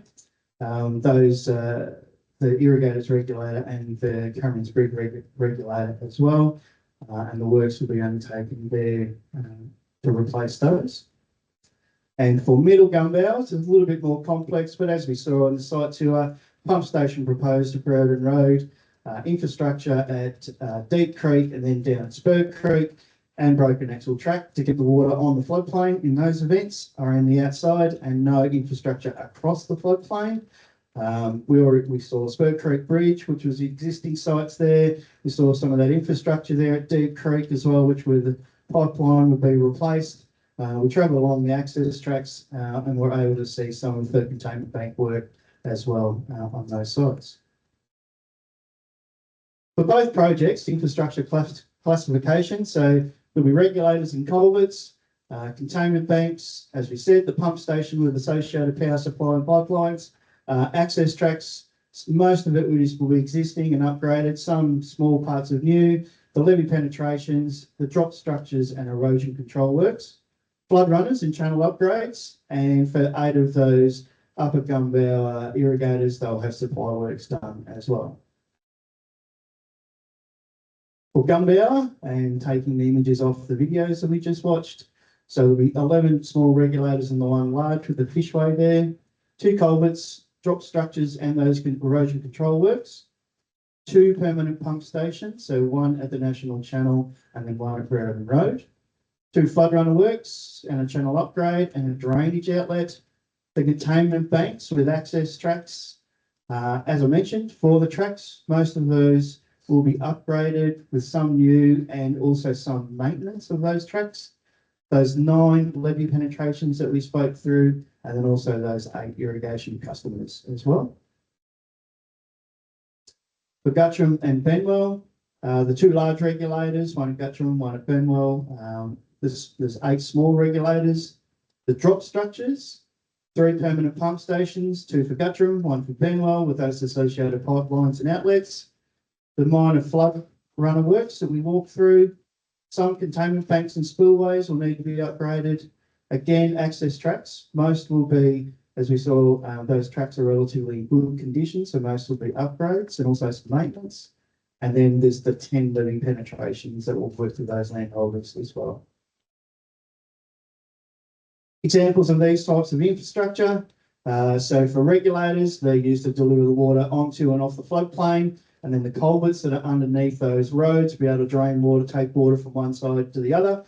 the irrigators regulator and the Cameron's Brig regulator as well, and the works will be undertaken there to replace those. And for Middle Gumbower, it's a little bit more complex, but as we saw on the site tour, pump station proposed at Brereton Road, infrastructure at Deep Creek and then down at Spur Creek, and broken axle track to get the water on the floodplain in those events around the outside, and no infrastructure across the floodplain. We saw Spur Creek Bridge, which was the existing sites there. We saw some of that infrastructure there at Deep Creek as well, which where the pipeline would be replaced. We travelled along the access tracks and were able to see some of the containment bank work as well on those sites. For both projects, infrastructure classification, so there'll be regulators and culverts, containment banks, as we said, the pump station with associated power supply and pipelines, access tracks, most of it will be existing and upgraded, some small parts of new, the levee penetrations, the drop structures and erosion control works, flood runners and channel upgrades, and for 8 of those Upper Gumbower irrigators, they'll have supply works done as well. For Gumbower, and taking the images off the videos that we just watched, so there'll be 11 small regulators and the one large with the fishway there, 2 culverts, drop structures and those erosion control works, 2 permanent pump stations, so 1 at the National Channel and then 1 at Brereton Road, 2 flood runner works and a channel upgrade and a drainage outlet, the containment banks with access tracks. As I mentioned, for the tracks, most of those will be upgraded with some new and also some maintenance of those tracks. Those 9 levee penetrations that we spoke through, and then also those 8 irrigation customers as well. For Guttram and Benwell, the 2 large regulators, 1 at Guttram, 1 at Benwell. There's 8 small regulators. The drop structures, 3 permanent pump stations, 2 for Guttram, 1 for Benwell with those associated pipelines and outlets. The minor flood runner works that we walk through, some containment banks and spillways will need to be upgraded. Again, access tracks, most will be, as we saw, those tracks are relatively good condition, so most will be upgrades and also some maintenance. And then there's the 10 levee penetrations that will work with those landholders as well. Examples of these types of infrastructure. So for regulators, they're used to deliver the water onto and off the floodplain, and then the culverts that are underneath those roads be able to drain water, take water from one side to the other.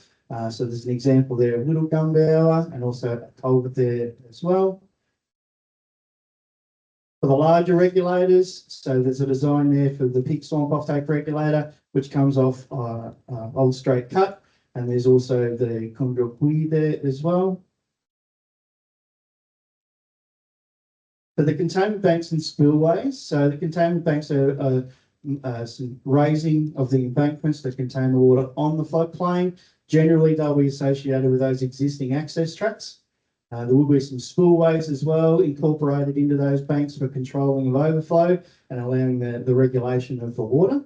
So there's an example there of Little Gumbower and also a culvert there as well. For the larger regulators, so there's a design there for the Pig Swamp offtake regulator, which comes off Old Straight Cut, and there's also the Kundra there as well. For the containment banks and spillways, so the containment banks are some raising of the embankments that contain the water on the floodplain. Generally, they'll be associated with those existing access tracks. There will be some spillways as well incorporated into those banks for controlling of overflow and allowing the regulation of the water.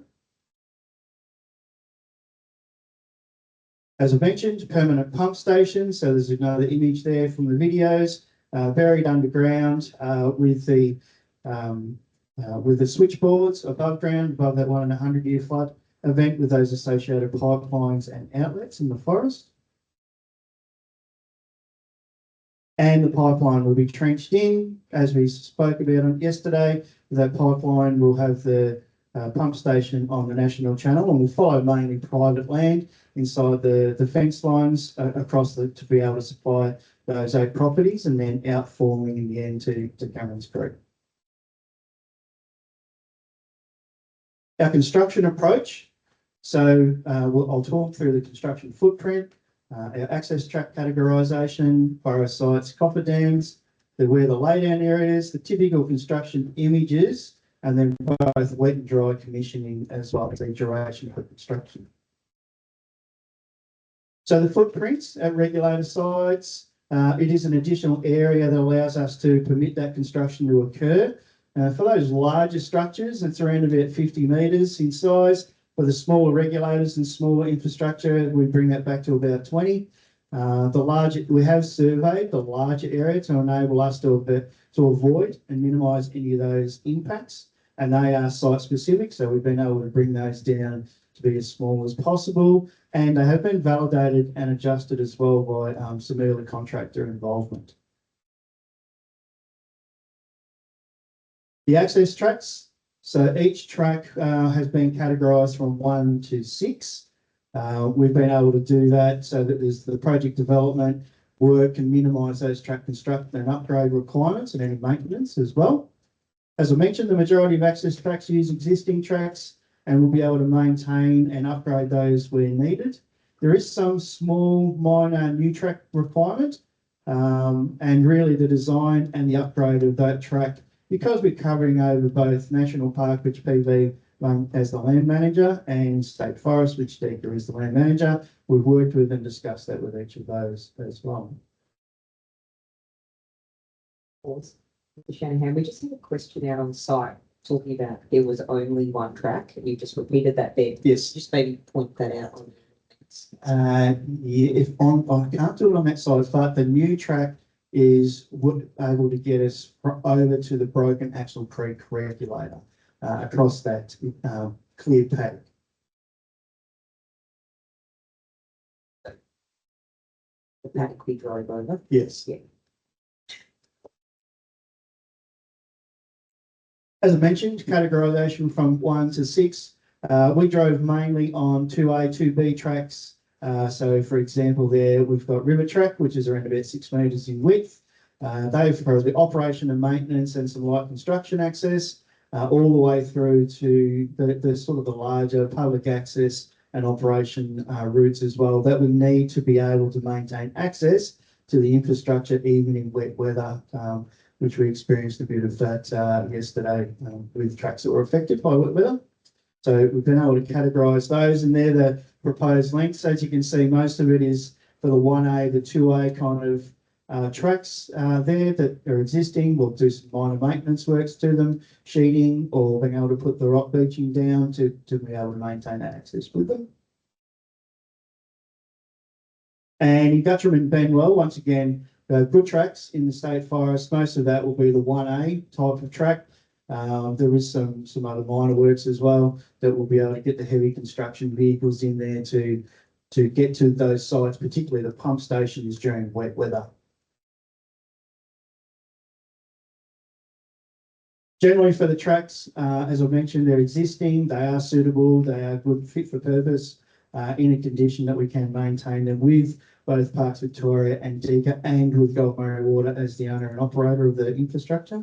As I mentioned, permanent pump stations. So there's another image there from the videos. Buried underground with the switchboards above ground, above that 100-year flood event with those associated pipelines and outlets in the forest. And the pipeline will be trenched in, as we spoke about yesterday. That pipeline will have the pump station on the National Channel and will follow mainly private land inside the fence lines across to be able to supply those 8 properties and then outfalling in the end to Cameron's Creek. Our construction approach. So I'll talk through the construction footprint, our access track categorisation, borough sites, coffer dams, where the laydown areas, the typical construction images, and then both wet and dry commissioning as well as the duration of the construction. So the footprints at regulator sites, it is an additional area that allows us to permit that construction to occur. For those larger structures, it's around about 50 metres in size. For the smaller regulators and smaller infrastructure, we bring that back to about 20. We have surveyed the larger area to enable us to avoid and minimise any of those impacts, and they are site specific, so we've been able to bring those down to be as small as possible, and they have been validated and adjusted as well by some early contractor involvement. The access tracks. So each track has been categorised from 1 to 6. We've been able to do that so that there's the project development work can minimise those track construction and upgrade requirements and any maintenance as well. As I mentioned, the majority of access tracks use existing tracks and we'll be able to maintain and upgrade those where needed. There is some small minor new track requirement and really the design and the upgrade of that track, because we're covering over both National Park, which PV as the land manager, and State Forest, which Deeker is the land manager. We've worked with and discussed that with each of those as well. Shanahan, we just had a question out on site talking about there was only one track, and you just repeated that there. Yes. Just maybe point that out. Yeah, I can't do it on that side, but the new track is able to get us over to the Broken Axle Creek regulator across that clear paddock. The paddock we drove over. Yes. Yeah. As I mentioned, categorisation from 1 to 6. We drove mainly on 2A, 2B tracks. So, for example, there we've got River Track, which is around about 6 metres in width. They've got the operation and maintenance and some light construction access, all the way through to the sort of the larger public access and operation routes as well that we need to be able to maintain access to the infrastructure even in wet weather, which we experienced a bit of that yesterday with tracks that were affected by wet weather. So we've been able to categorise those, and they're the proposed lengths. As you can see, most of it is for the 1A, the 2A kind of tracks there that are existing. We'll do some minor maintenance works to them, sheeting, or being able to put the rock beaching down to be able to maintain that access with them. And in Guttram and Benwell, once again, good tracks in the State Forest. Most of that will be the 1A type of track. There is some other minor works as well that will be able to get the heavy construction vehicles in there to get to those sites, particularly the pump stations during wet weather. Generally for the tracks, as I mentioned, they're existing, they are suitable, they are good fit for purpose in a condition that we can maintain them with both Parks Victoria and Deeker, and with Gulf Murray Water as the owner and operator of the infrastructure.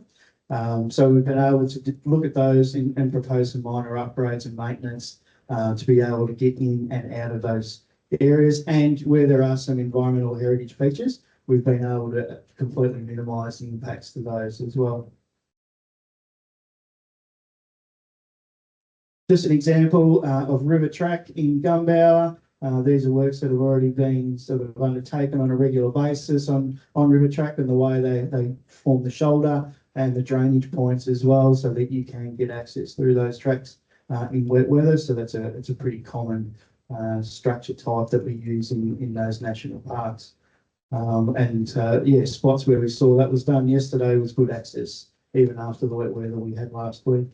So we've been able to look at those and propose some minor upgrades and maintenance to be able to get in and out of those areas. And where there are some environmental heritage features, we've been able to completely minimise the impacts to those as well. Just an example of River Track in Gumbower. These are works that have already been sort of undertaken on a regular basis on River Track, and the way they form the shoulder and the drainage points as well, so that you can get access through those tracks in wet weather. So it's a pretty common structure type that we use in those national parks. Yeah, spots where we saw that was done yesterday was good access, even after the wet weather we had last week.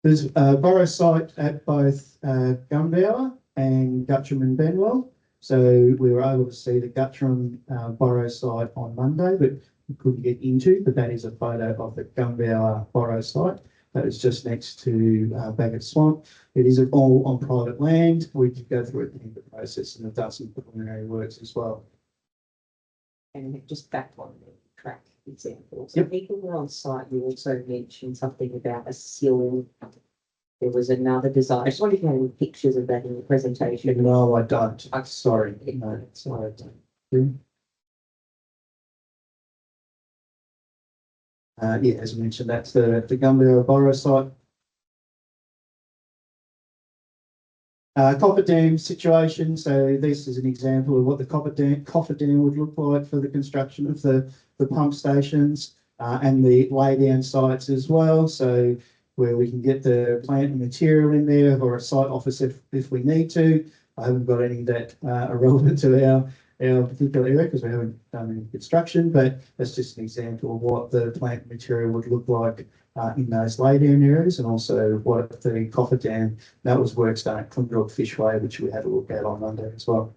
There's a borough site at both Gumbower and Guttram and Benwell. So we were able to see the Guttram borough site on Monday, but we couldn't get into. But that is a photo of the Gumbower borough site that is just next to Bagot Swamp. It is all on private land. We did go through it in the process and have done some preliminary works as well. And just back on track example. So Yep. people were on site, you also mentioned something about a sill. There was another design. I just wondered if you had any pictures of that in the presentation. No, I don't. I'm Sorry. No, sorry, I don't. Yeah, as mentioned, that's the Gumbel Borough site. Copper dam situation. So this is an example of what the copper dam would look like for the construction of the pump stations and the laydown sites as well. So where we can get the plant and material in there or a site office if we need to. I haven't got any that are relevant to our particular area because we haven't done any construction, but that's just an example of what the plant material would look like in those laydown areas, and also what the coffer dam, that was works done at Clynbrook Fishway, which we had a look at on Monday as well.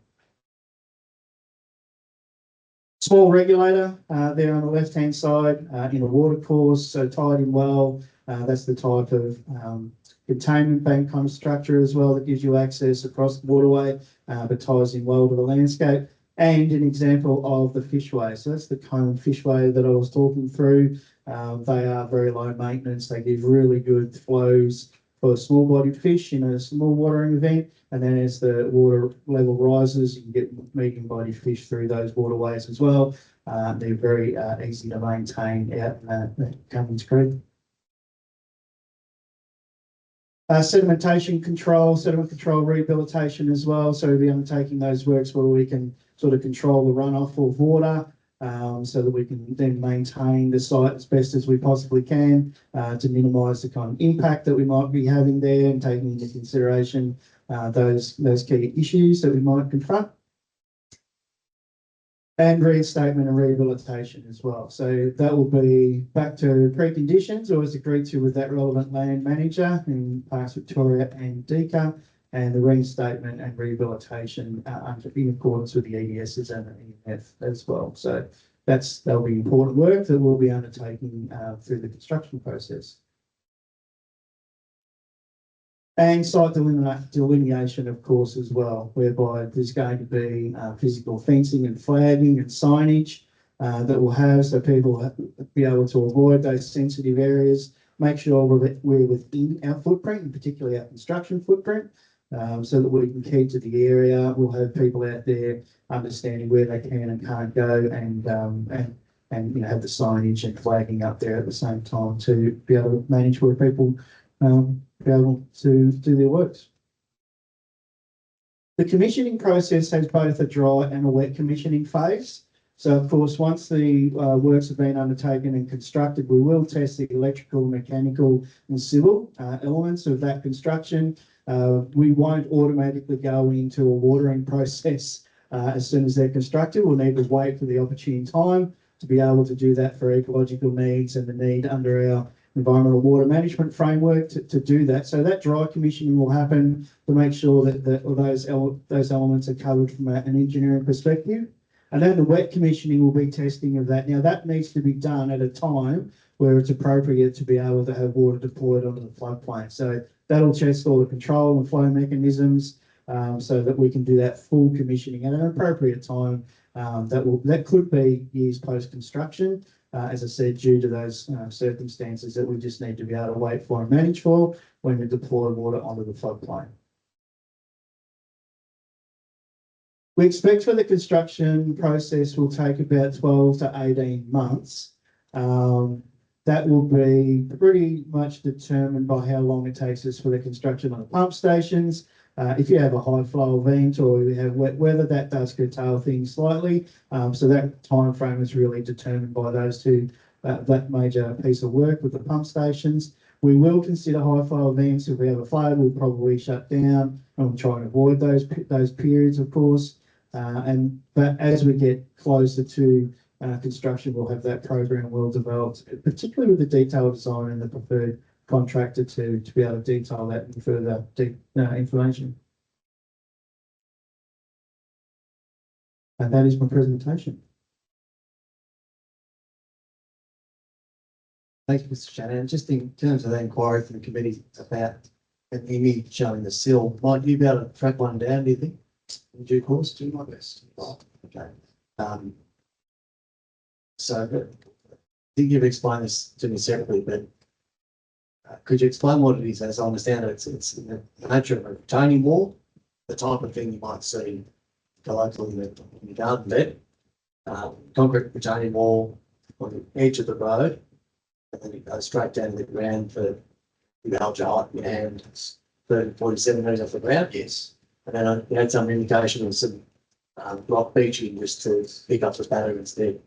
Small regulator there on the left-hand side in a water course, so tied in well. That's the type of containment bank kind of structure as well that gives you access across the waterway, but ties in well to the landscape. And an example of the fishway. So that's the cone fishway that I was talking through. They are very low maintenance. They give really good flows for small bodied fish in a small watering event. And then as the water level rises, you can get medium bodied fish through those waterways as well. They're very easy to maintain out in Cummins Creek. Sediment control rehabilitation as well. So we'll be undertaking those works where we can sort of control the runoff of water so that we can then maintain the site as best as we possibly can to minimise the kind of impact that we might be having there and taking into consideration those key issues that we might confront. And reinstatement and rehabilitation as well. So that will be back to pre-conditions or as agreed to with that relevant land manager in Parks Victoria and DECA, and the reinstatement and rehabilitation in accordance with the EDSs and the EMF as well. So that'll be important work that we'll be undertaking through the construction process. And site delineation, of course, as well, whereby there's going to be physical fencing and flagging and signage that we'll have so people will be able to avoid those sensitive areas, make sure we're within our footprint, and particularly our construction footprint, so that we can keep to the area. We'll have people out there understanding where they can and can't go and have the signage and flagging up there at the same time to be able to manage where people be able to do their works. The commissioning process has both a dry and a wet commissioning phase. So of course, once the works have been undertaken and constructed, we will test the electrical, mechanical and civil elements of that construction. We won't automatically go into a watering process as soon as they're constructed. We'll need to wait for the opportune time to be able to do that for ecological needs and the need under our environmental water management framework to do that. So that dry commissioning will happen to make sure that those elements are covered from an engineering perspective. And then the wet commissioning will be testing of that. Now that needs to be done at a time where it's appropriate to be able to have water deployed onto the floodplain. So that'll test all the control and flow mechanisms so that we can do that full commissioning at an appropriate time. That could be years post-construction. As I said, due to those circumstances that we just need to be able to wait for and manage for when we deploy water onto the floodplain. We expect for the construction process will take about 12 to 18 months. That will be pretty much determined by how long it takes us for the construction of the pump stations. If you have a high flow event or you have wet weather, that does curtail things slightly. So that time frame is really determined by those two, that major piece of work with the pump stations. We will consider high flow events. If we have a flood, we'll probably shut down and we'll try and avoid those periods, of course. But as we get closer to construction, we'll have that program well developed, particularly with the detailed design and the preferred contractor to be able to detail that in further information. And that is my presentation. Thanks, Mr. Shannon. Just in terms of the inquiry from the committee about an image showing the sill, might you be able to track one down, do you think? In due course, do my best. Okay. So I think you've explained this to me separately, but could you explain what it is? As I understand it, it's the nature of a retaining wall, the type of thing you might see colloquially in the garden bed, concrete retaining wall on the edge of the road, and then it goes straight down to the ground for the algae height and 30, 40 centimetres off the ground. Yes. And then you had some indication of some rock beaching just to pick up the pattern instead.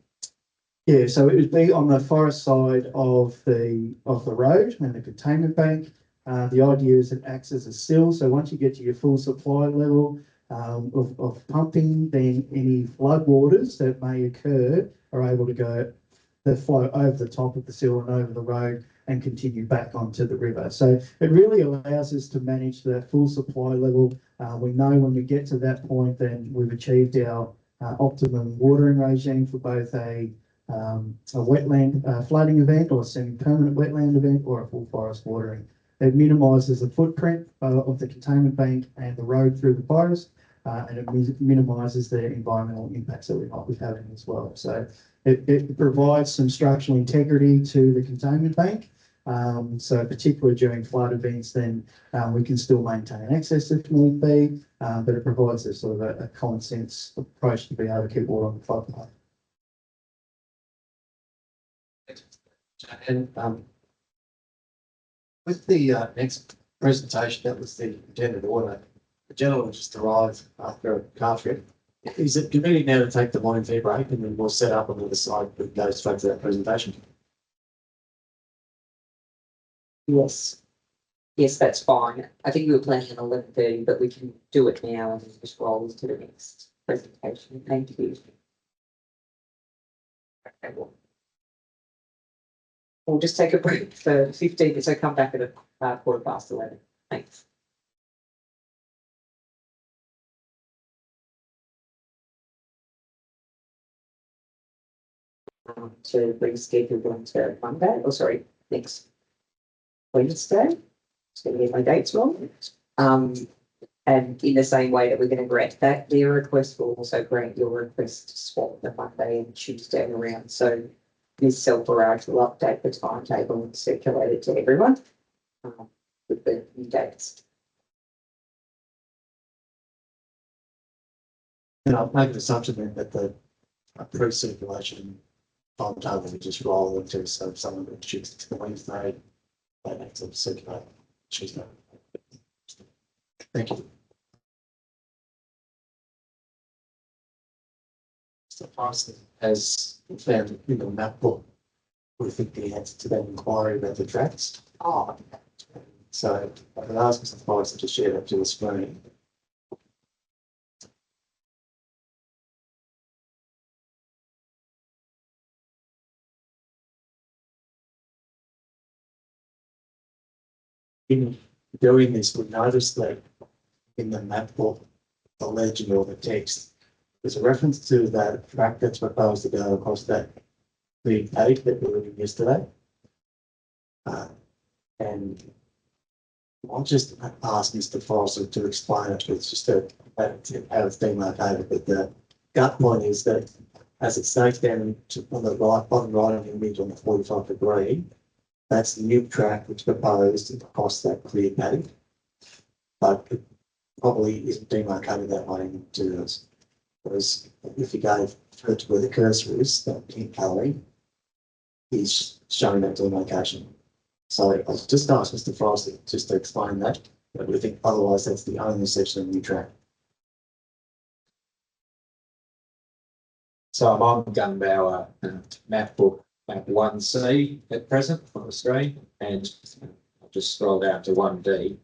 Yeah, so it would be on the forest side of the road and the containment bank. The idea is it acts as a sill. So once you get to your full supply level of pumping, then any flood waters that may occur are able to flow over the top of the sill and over the road and continue back onto the river. So it really allows us to manage the full supply level. We know when we get to that point, then we've achieved our optimum watering regime for both a wetland flooding event or a semi-permanent wetland event or a full forest watering. It minimises the footprint of the containment bank and the road through the forest, and it minimises the environmental impacts that we might be having as well. So it provides some structural integrity to the containment bank. So particularly during flood events, then we can still maintain access if need be, but it provides a sort of a common sense approach to be able to keep water on the floodplain. And with the next presentation, that was the intended order. The gentleman just arrived after a car trip. Is it convenient now to take the morning tea break and then we'll set up on the other side that goes straight to that presentation? Yes. Yes, that's fine. I think we were planning on 11:30, but we can do it now and then just roll to the next presentation. Thank you. Okay, we'll just take a break for 15 minutes. So come back at a 11:15. Thanks. To reschedule on to Monday, or sorry, next Wednesday. So get my dates wrong. And in the same way that we're going to grant that their request, we'll also grant your request to swap the Monday and Tuesday around. So Ms. Self-Barrage will update the timetable and circulate it to everyone with the new dates. And I'll make an assumption then that the pre-circulation timetable will just roll into someone that chooses to Wednesday, they have to circulate Tuesday. Thank you. So Parson has found in the map book, we think the answer to that inquiry about the tracks. Oh, So I can ask Mr. Parson to share that to the screen. In doing this, we noticed that in the map book, the legend or the text, there's a reference to that track that's proposed to go across that big page that we were reading yesterday. And I'll just ask Mr. Foster to explain it. It's just how it's been located. But the gut point is that as it states down on the right, bottom right of the image on the 45 degree, that's the new track which proposed across that clear paddock. But it probably isn't demarcated that way in the materials. Whereas if you go further to where the cursor is, that pink colouring is showing that demarcation. So I'll just ask Mr. Frost just to explain that, but we think otherwise that's the only section of the new track. So I'm on Gunbower map book, map 1C at present on the screen, and I'll just scroll down to 1D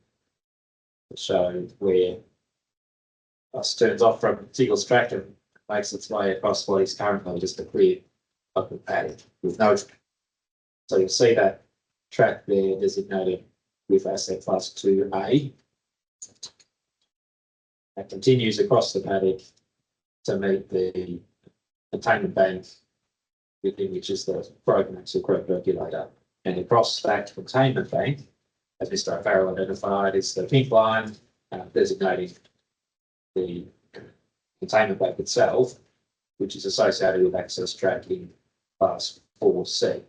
to show where bus turns off from Seagulls track and makes its way across what is currently just a clear open paddock with no track. So you'll see that track there designated with asset class 2A. That continues across the paddock to meet the containment bank within which is the program to creek regulator. And across that containment bank, as Mr. O'Farrell identified, is the pink line designating the containment bank itself, which is associated with access tracking class 4C.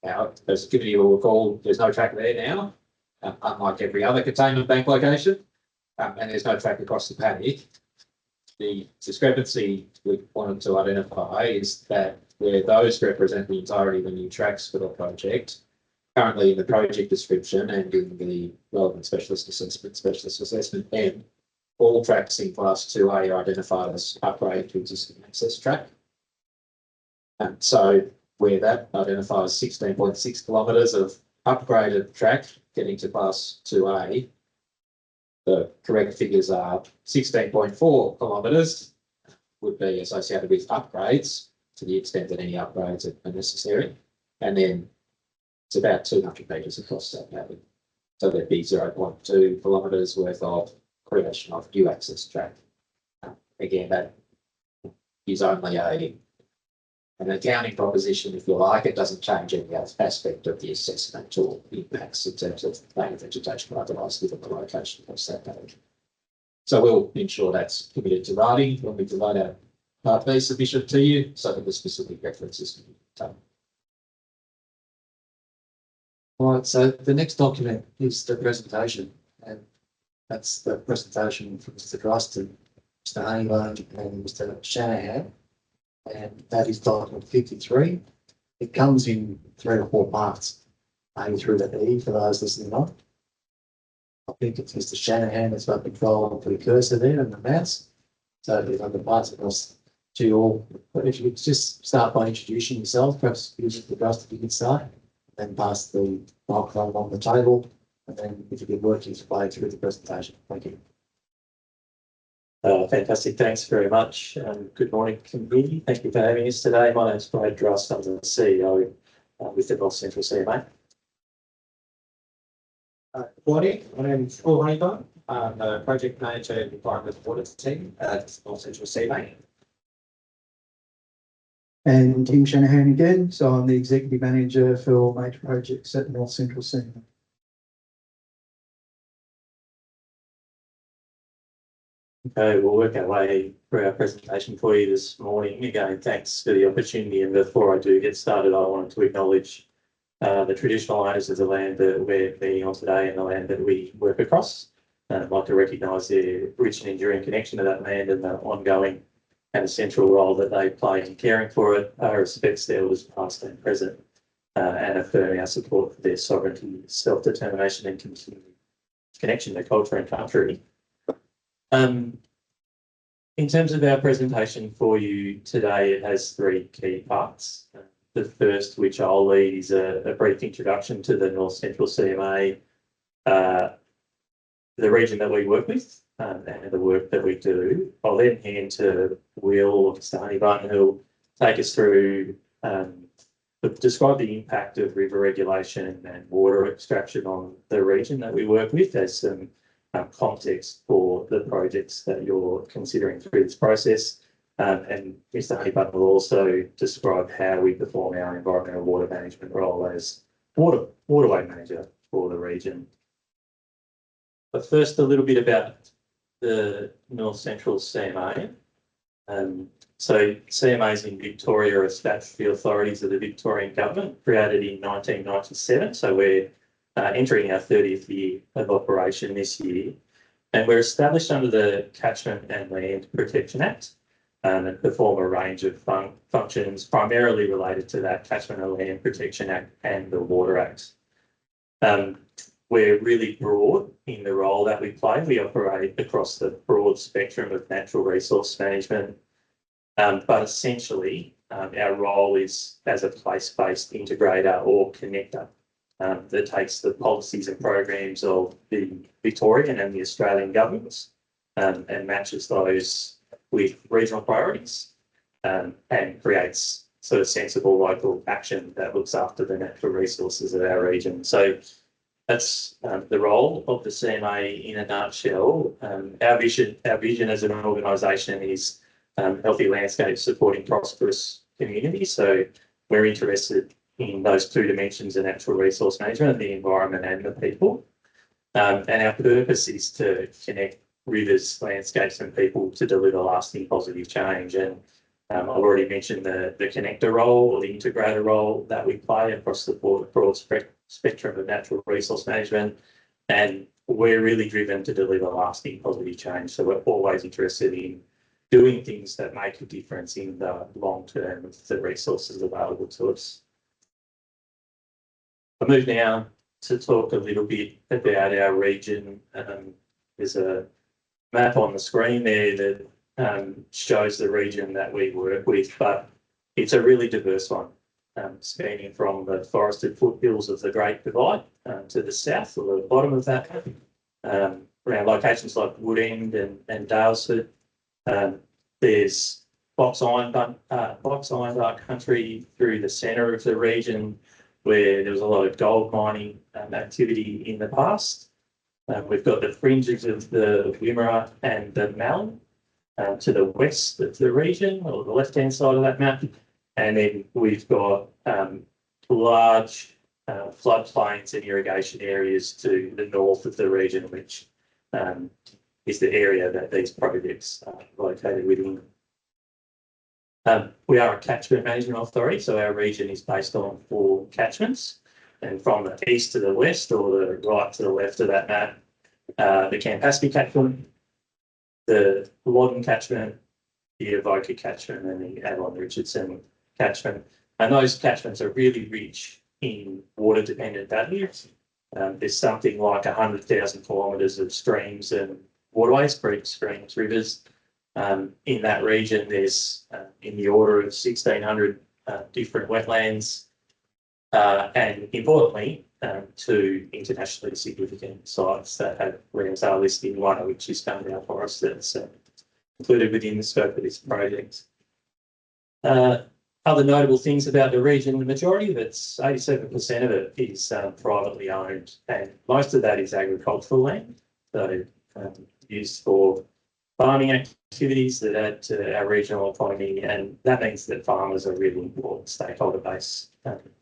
Now, as the committee will recall, there's no track there now, unlike every other containment bank location, and there's no track across the paddock. The discrepancy we wanted to identify is that where those represent the entirety of the new tracks for the project, currently in the project description and in the relevant specialist assessment M, all tracks in class 2A are identified as upgrade to existing access track. And so where that identifies 16.6 kilometres of upgraded track getting to class 2A, the correct figures are 16.4 kilometres would be associated with upgrades to the extent that any upgrades are necessary. And then it's about 200 metres across that paddock. So there'd be 0.2 kilometres worth of creation of new access track. Again, that is only an accounting proposition, if you like. It doesn't change any aspect of the assessment or impacts in terms of plant vegetation or otherwise given the location of that paddock. So we'll ensure that's committed to writing when we provide our Part B submission to you, so that the specific references can be done. Right, so the next document is the presentation, and that's the presentation from Mr. Dryston, Mr. Honeybone and Mr. Shanahan, and that is document 53. It comes in 3 or 4 parts, A through to E for those listening on. I think it's Mr. Shanahan that's got control of the cursor there and the mouse. So if I can pass it across to you all, but if you could just start by introducing yourself, perhaps using the Dryston, you can start. Then pass the microphone on the table, and then if you could work your way through the presentation. Thank you. Fantastic. Thanks very much. Good morning, committee. Thank you for having us today. My name is Brad Drust. I'm the CEO with the North Central CMA. Good morning. My name is Paul Honeybone. I'm the project manager in the environment audit team at North Central CMA. And Tim Shanahan again, so I'm the executive manager for major projects at North Central CMA. Okay, we'll work our way through our presentation for you this morning. Again, thanks for the opportunity. And before I do get started, I wanted to acknowledge the traditional owners of the land that we're meeting on today and the land that we work across. I'd like to recognise their rich and enduring connection to that land and the ongoing and essential role that they play in caring for it. Our respects to elders past and present, and affirm our support for their sovereignty, self-determination and continued connection to culture and country. In terms of our presentation for you today, it has 3 key parts. The first, which I'll lead, is a brief introduction to the North Central CMA, the region that we work with, and the work that we do. I'll then hand to Will, Mr. Honeybone, who'll take us through, describe the impact of river regulation and water extraction on the region that we work with as some context for the projects that you're considering through this process. And Mr. Honeybone will also describe how we perform our environmental water management role as waterway manager for the region. But first, a little bit about the North Central CMA. So CMAs in Victoria are statutory authorities of the Victorian government, created in 1997. So we're entering our 30th year of operation this year. And we're established under the Catchment and Land Protection Act, and perform a range of functions primarily related to that Catchment and Land Protection Act and the Water Act. We're really broad in the role that we play. We operate across the broad spectrum of natural resource management, but essentially our role is as a place-based integrator or connector that takes the policies and programs of the Victorian and the Australian governments and matches those with regional priorities and creates sort of sensible local action that looks after the natural resources of our region. So that's the role of the CMA in a nutshell. Our vision as an organisation is healthy landscapes supporting prosperous communities. So we're interested in those 2 dimensions of natural resource management, the environment and the people. And our purpose is to connect rivers, landscapes and people to deliver lasting positive change. And I've already mentioned the connector role or the integrator role that we play across the broad spectrum of natural resource management. And we're really driven to deliver lasting positive change. So we're always interested in doing things that make a difference in the long term with the resources available to us. I move now to talk a little bit about our region. There's a map on the screen there that shows the region that we work with, but it's a really diverse one, spanning from the forested foothills of the Great Divide to the south or the bottom of that, around locations like Woodend and Dalesford. There's box ironbark country through the centre of the region, where there was a lot of gold mining activity in the past. We've got the fringes of the Wimmera and the Mallee to the west of the region, or the left-hand side of that map. And then we've got large floodplains and irrigation areas to the north of the region, which is the area that these projects are located within. We are a catchment management authority, so our region is based on 4 catchments. And from the east to the west, or the right to the left of that map, the Campaspe catchment, the Loddon catchment, the Avoca catchment, and the Avalon-Richardson catchment. And those catchments are really rich in water-dependent values. There's something like 100,000 kilometres of streams and waterways, creeks, streams, rivers. In that region, there's in the order of 1,600 different wetlands, and importantly, 2 internationally significant sites that have Ramsar listing, one of which is Gunbound Forest, that's included within the scope of this project. Other notable things about the region, the majority of it, 87% of it, is privately owned, and most of that is agricultural land, so used for farming activities that add to our regional economy, and that means that farmers are a really important stakeholder base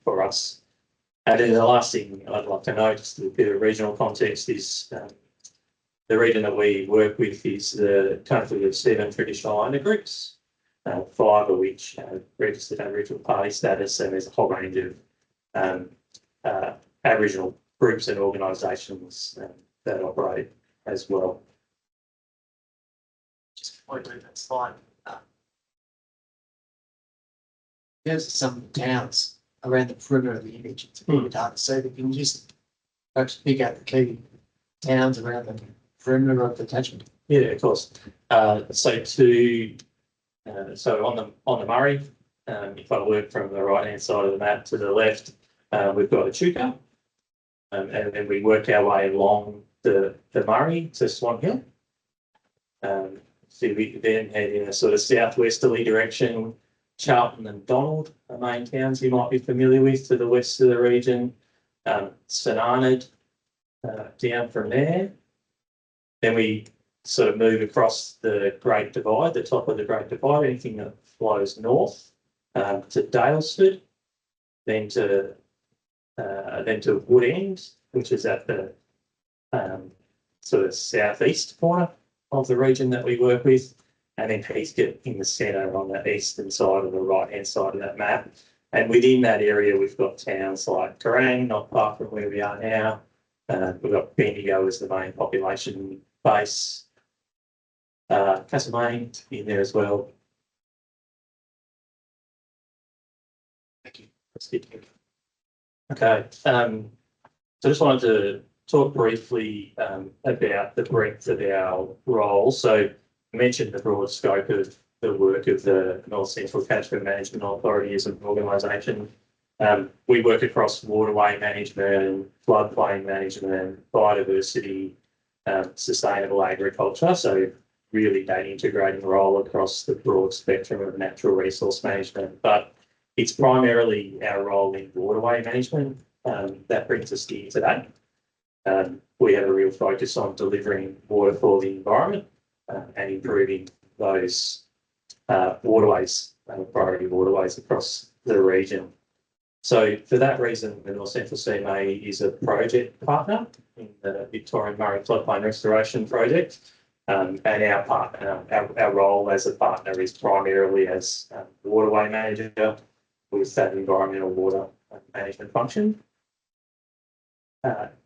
for us. And then the last thing I'd like to note, just a bit of regional context, is the region that we work with is the country of 7 traditional owner groups, 5 of which have registered Aboriginal party status, and there's a whole range of Aboriginal groups and organisations that operate as well. Just before I move that slide, there's some towns around the perimeter of the image. It's a bit hard to see, but can you just perhaps pick out the key towns around the perimeter of the catchment? Yeah, of course. So on the Murray, if I work from the right-hand side of the map to the left, we've got Echuca, and then we work our way along the Murray to Swan Hill. So we then head in a sort of southwesterly direction. Charlton and Donald are main towns you might be familiar with to the west of the region. St Arnaud down from there. Then we sort of move across the Great Divide, the top of the Great Divide, anything that flows north to Dalesford, then to Woodend, which is at the sort of southeast corner of the region that we work with, and then Heathcote in the centre on the eastern side or the right-hand side of that map. And within that area, we've got towns like Kerrang, not far from where we are now. We've got Bendigo as the main population base. Castlemaine in there as well. Thank you. That's good. Okay. So I just wanted to talk briefly about the breadth of our role. So I mentioned the broad scope of the work of the North Central Catchment Management Authority as an organisation. We work across waterway management, floodplain management, biodiversity, sustainable agriculture. So really that integrating role across the broad spectrum of natural resource management. But it's primarily our role in waterway management that brings us here today. We have a real focus on delivering water for the environment and improving those waterways, priority waterways across the region. So for that reason, the North Central CMA is a project partner in the Victorian Murray Floodplain Restoration Project. And our partner, our role as a partner is primarily as waterway manager with that environmental water management function.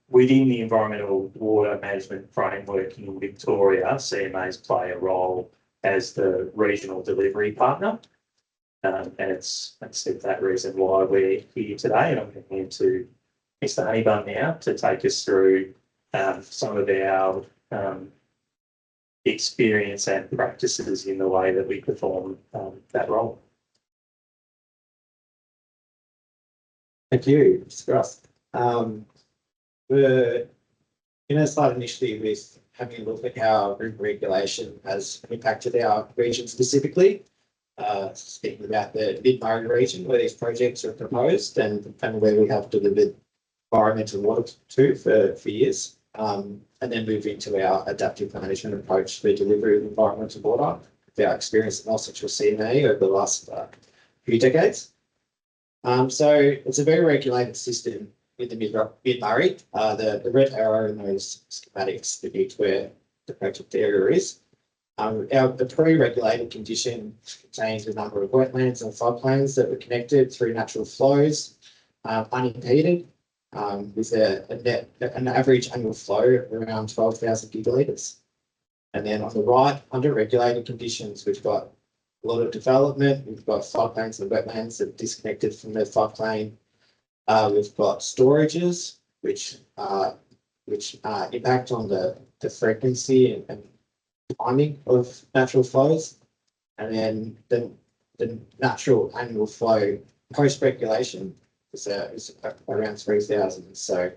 Within the environmental water management framework in Victoria, CMAs play a role as the regional delivery partner. And it's for that reason why we're here today. And I'm going to hand to Mr. Honeybun now to take us through some of our experience and practices in the way that we perform that role. Thank you, Mr. Ross. We're going to start initially with having a look at how river regulation has impacted our region specifically. Speaking about the Mid-Murray region where these projects are proposed and where we have delivered environmental water to for years. And then move into our adaptive management approach for delivery of environmental water, with our experience in North Central CMA over the last few decades. So it's a very regulated system in the Mid-Murray. The red arrow in those schematics depict where the project area is. The pre-regulated condition contains a number of wetlands and floodplains that were connected through natural flows, unimpeded, with an average annual flow of around 12,000 gigalitres. And then on the right, under regulated conditions, we've got a lot of development. We've got floodplains and wetlands that are disconnected from the floodplain. We've got storages, which impact on the frequency and timing of natural flows. And then the natural annual flow post-regulation is around 3,000. So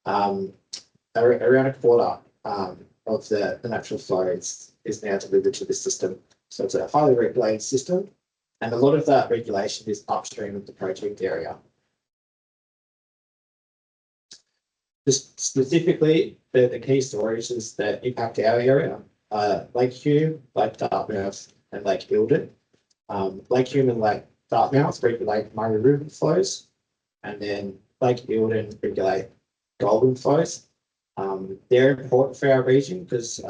around a quarter of the natural flow is now delivered to the system. So it's a highly regulated system, and a lot of that regulation is upstream of the project area. Just specifically, the key storages that impact our area are Lake Hume, Lake Dartmouth, and Lake Eildon. Lake Hume and Lake Dartmouth regulate Murray River flows, and then Lake Eildon regulate Goulburn flows. They're important for our region because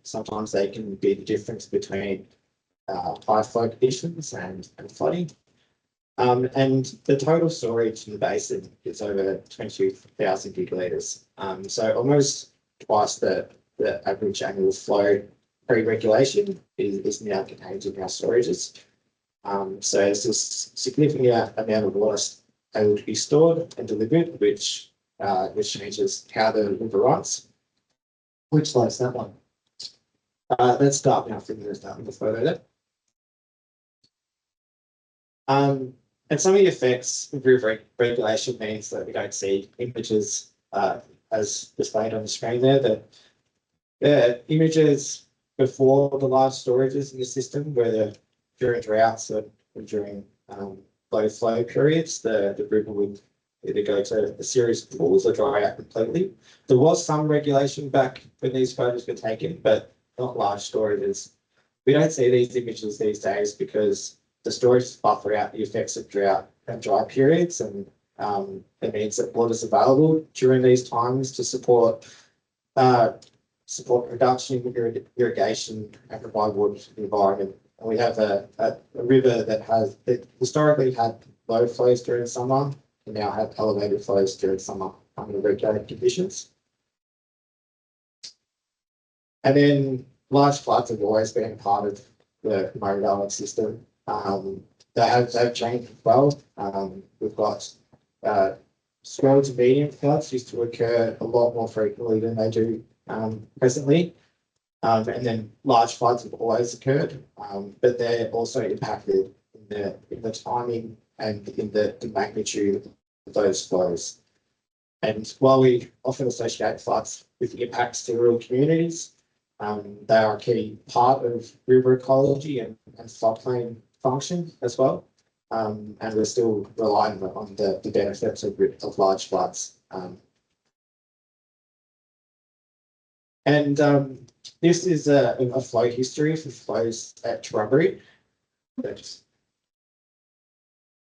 sometimes they can be the difference between high flow conditions and flooding. And the total storage in the basin is over 20,000 gigalitres. So almost twice the average annual flow pre-regulation is now contained in our storages. So it's a significant amount of water able to be stored and delivered, which changes how the river runs. Which slide's that one? Let's start now from the start of the photo there. And some of the effects of river regulation means that we don't see images as displayed on the screen there. The images before the large storages in the system, where during droughts or during low flow periods, the river would either go to a series of pools or dry out completely. There was some regulation back when these photos were taken, but not large storages. We don't see these images these days because the storages buffer out the effects of drought and dry periods, and it means that water is available during these times to support production, irrigation, and provide water to the environment. And we have a river that historically had low flows during summer and now have elevated flows during summer under regulated conditions. And then large floods have always been part of the Murray Darling system. They've changed as well. We've got small to medium floods used to occur a lot more frequently than they do presently. And then large floods have always occurred, but they're also impacted in the timing and in the magnitude of those flows. And while we often associate floods with impacts to rural communities, they are a key part of river ecology and floodplain function as well. And we're still relying on the benefits of large floods. This is a flow history for flows at Torrumbarry that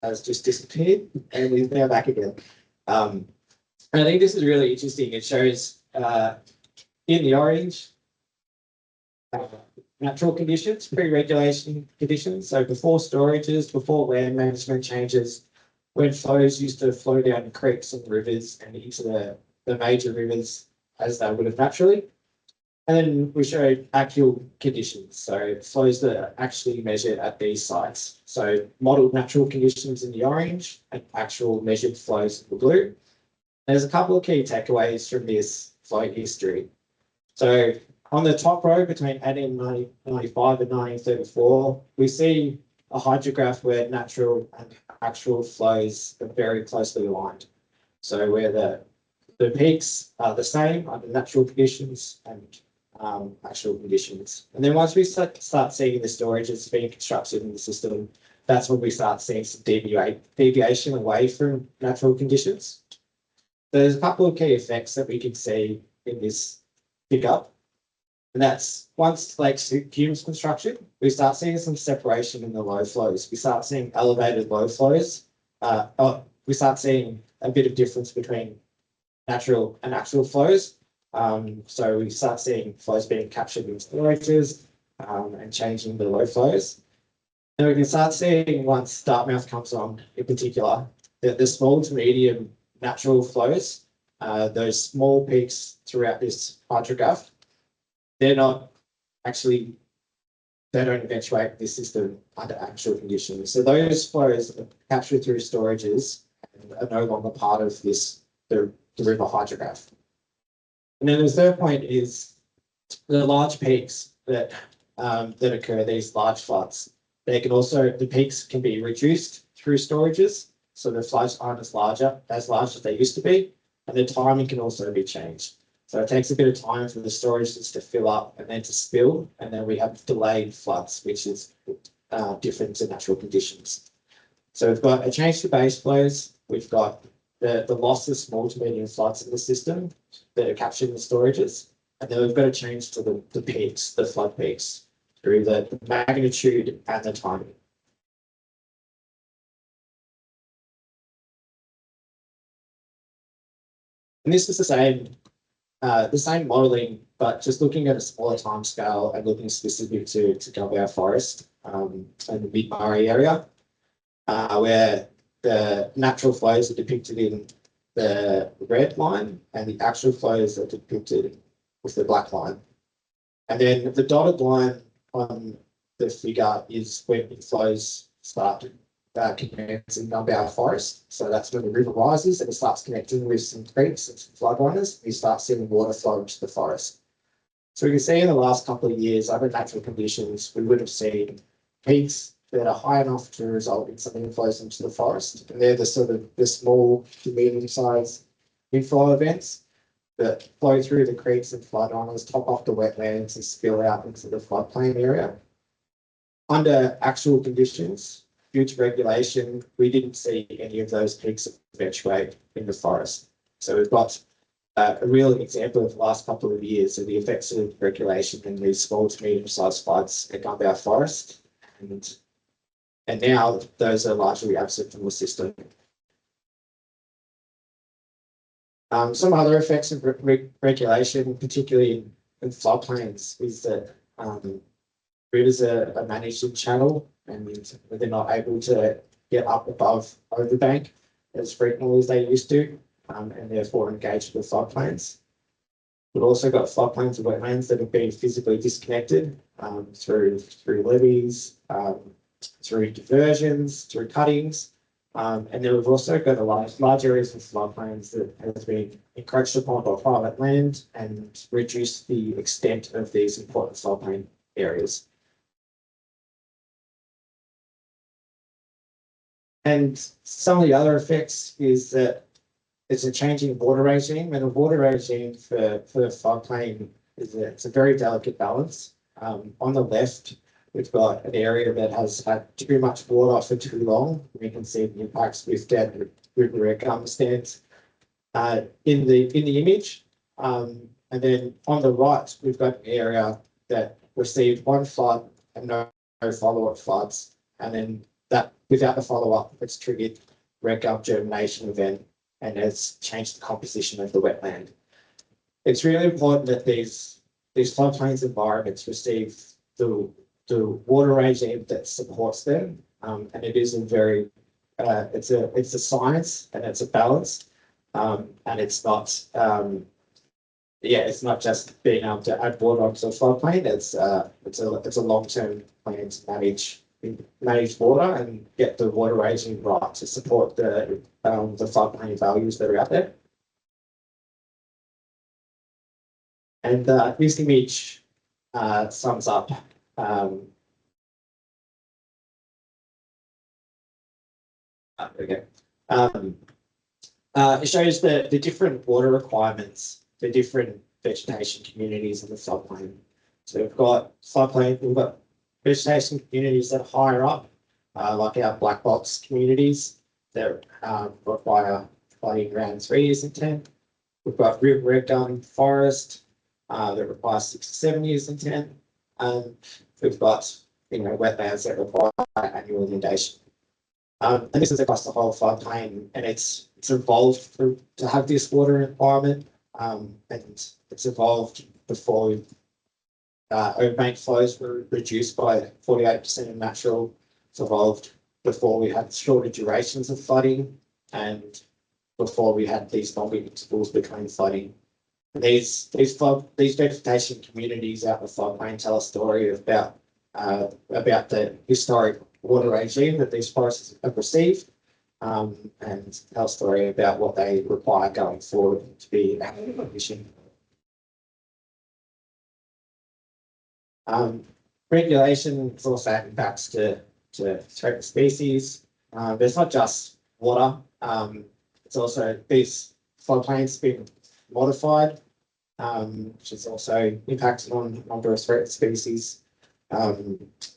has just disappeared and is now back again. And I think this is really interesting. It shows in the orange natural conditions, pre-regulation conditions. So before storages, before land management changes, when flows used to flow down creeks and rivers and into the major rivers as they would have naturally. And then we show actual conditions, so flows that are actually measured at these sites. So modelled natural conditions in the orange and actual measured flows in the blue. There's a couple of key takeaways from this flow history. So on the top row between 1895 and 1934, we see a hydrograph where natural and actual flows are very closely aligned. So where the peaks are the same under natural conditions and actual conditions. And then once we start seeing the storages being constructed in the system, that's when we start seeing some deviation away from natural conditions. There's a couple of key effects that we can see in this pickup. And that's once Lake Hume's construction, we start seeing some separation in the low flows. We start seeing elevated low flows. We start seeing a bit of difference between natural and actual flows. So we start seeing flows being captured in storages and changing the low flows. And we can start seeing once Dartmouth comes on in particular, that the small to medium natural flows, those small peaks throughout this hydrograph, they don't eventuate this system under actual conditions. So those flows are captured through storages and are no longer part of the river hydrograph. And then the third point is the large peaks that occur, these large floods. The peaks can be reduced through storages, so the floods aren't as large as they used to be, and the timing can also be changed. So it takes a bit of time for the storages to fill up and then to spill, and then we have delayed floods, which is different to natural conditions. So we've got a change to base flows, we've got the loss of small to medium floods in the system that are captured in the storages, and then we've got to change to the peaks, the flood peaks, through the magnitude and the timing. And this is the same modelling, but just looking at a smaller time scale and looking specific to Gulbeyar Forest and the Mid-Murray area, where the natural flows are depicted in the red line and the actual flows are depicted with the black line. And then the dotted line on the figure is when the flows start connects in Gulbeyar Forest. So that's when the river rises and it starts connecting with some creeks and some floodwaters. You start seeing water flow into the forest. So we can see in the last couple of years, under natural conditions, we would have seen peaks that are high enough to result in some inflows into the forest. And they're the sort of the small to medium sized inflow events that flow through the creeks and floodwaters, top off the wetlands and spill out into the floodplain area. Under actual conditions, due to regulation, we didn't see any of those peaks eventuate in the forest. So we've got a real example of the last couple of years of the effects of regulation in these small to medium-sized floods at Gulbeyar Forest. And now those are largely absent from the system. Some other effects of regulation, particularly in floodplains, is that rivers are managed in channel and they're not able to get up above overbank as frequently as they used to, and therefore engage with floodplains. We've also got floodplains and wetlands that have been physically disconnected through levees, through diversions, through cuttings, and then we've also got a large areas of floodplains that has been encroached upon by private land and reduced the extent of these important floodplain areas. And some of the other effects is that it's a changing water regime, and a water regime for floodplain it's a very delicate balance. On the left, we've got an area that has had too much water for too long. We can see the impacts with dead river gum stands in the image. And then on the right, we've got an area that received one flood and no follow-up floods, and then that without the follow-up, it's triggered red gum germination event and has changed the composition of the wetland. It's really important that these these floodplains environments receive the water regime that supports them, and it is a very it's a science and it's a balance, and it's not it's not just being able to add water onto a floodplain. It's a long-term plan to manage water and get the water regime right to support the floodplain values that are out there. And this image sums up it shows the different water requirements for different vegetation communities in the floodplain. So we've got vegetation communities that are higher up, like our black box communities that require flooding around 3 years intent. We've got red gum forest that requires 6 to 7 years intent. We've got wetlands that require annual inundation. And this is across the whole floodplain, and it's evolved to have this water environment, and it's evolved before overbank flows were reduced by 48% in natural. It's evolved before we had shorter durations of flooding, and before we had these longer intervals between flooding. These vegetation communities out in the floodplain tell a story about the historic water regime that these forests have received, and tell a story about what they require going forward to be efficient. Regulation is also impacts to threatened species. There's not just water, it's also these floodplains been modified, which is also impacted on a number of threatened species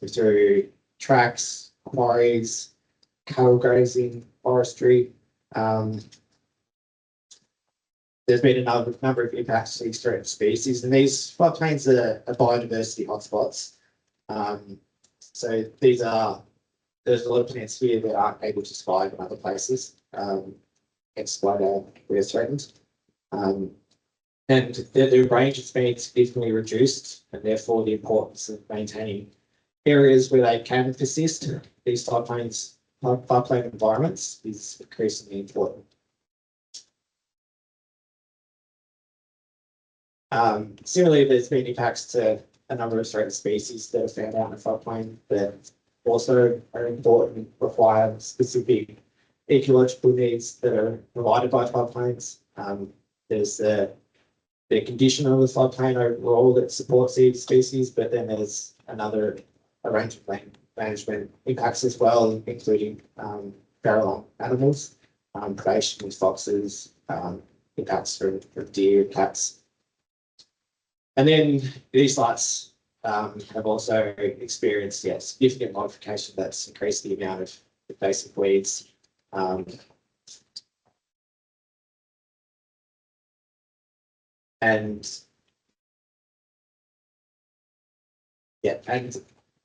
through tracks, quarries, cattle grazing, forestry. There's been a number of impacts to these threatened species, and these floodplains are biodiversity hotspots. So there's a lot of plants here that aren't able to survive in other places. Hence why they're threatened. And the range has been significantly reduced, and therefore the importance of maintaining areas where they can persist, these floodplain environments, is increasingly important. Similarly, there's been impacts to a number of threatened species that are found out in the floodplain that also are important, require specific ecological needs that are provided by floodplains. There's the condition of the floodplain overall that supports these species, but then there's a range of management impacts as well, including feral animals, predation with foxes, impacts from deer, cats. And then these sites have also experienced significant modification that's increased the amount of invasive weeds. And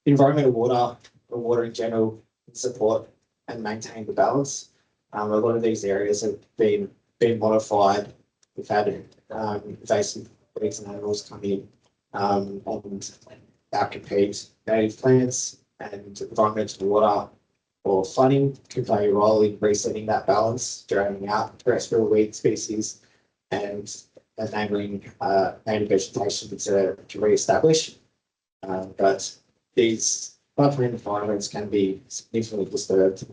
environmental water in general can support and maintain the balance. A lot of these areas have been modified. We've had invasive weeds and animals come in and outcompete native plants, and environmental water or flooding can play a role in resetting that balance, drowning out terrestrial weed species and enabling native vegetation to re-establish. But these floodplain environments can be significantly disturbed.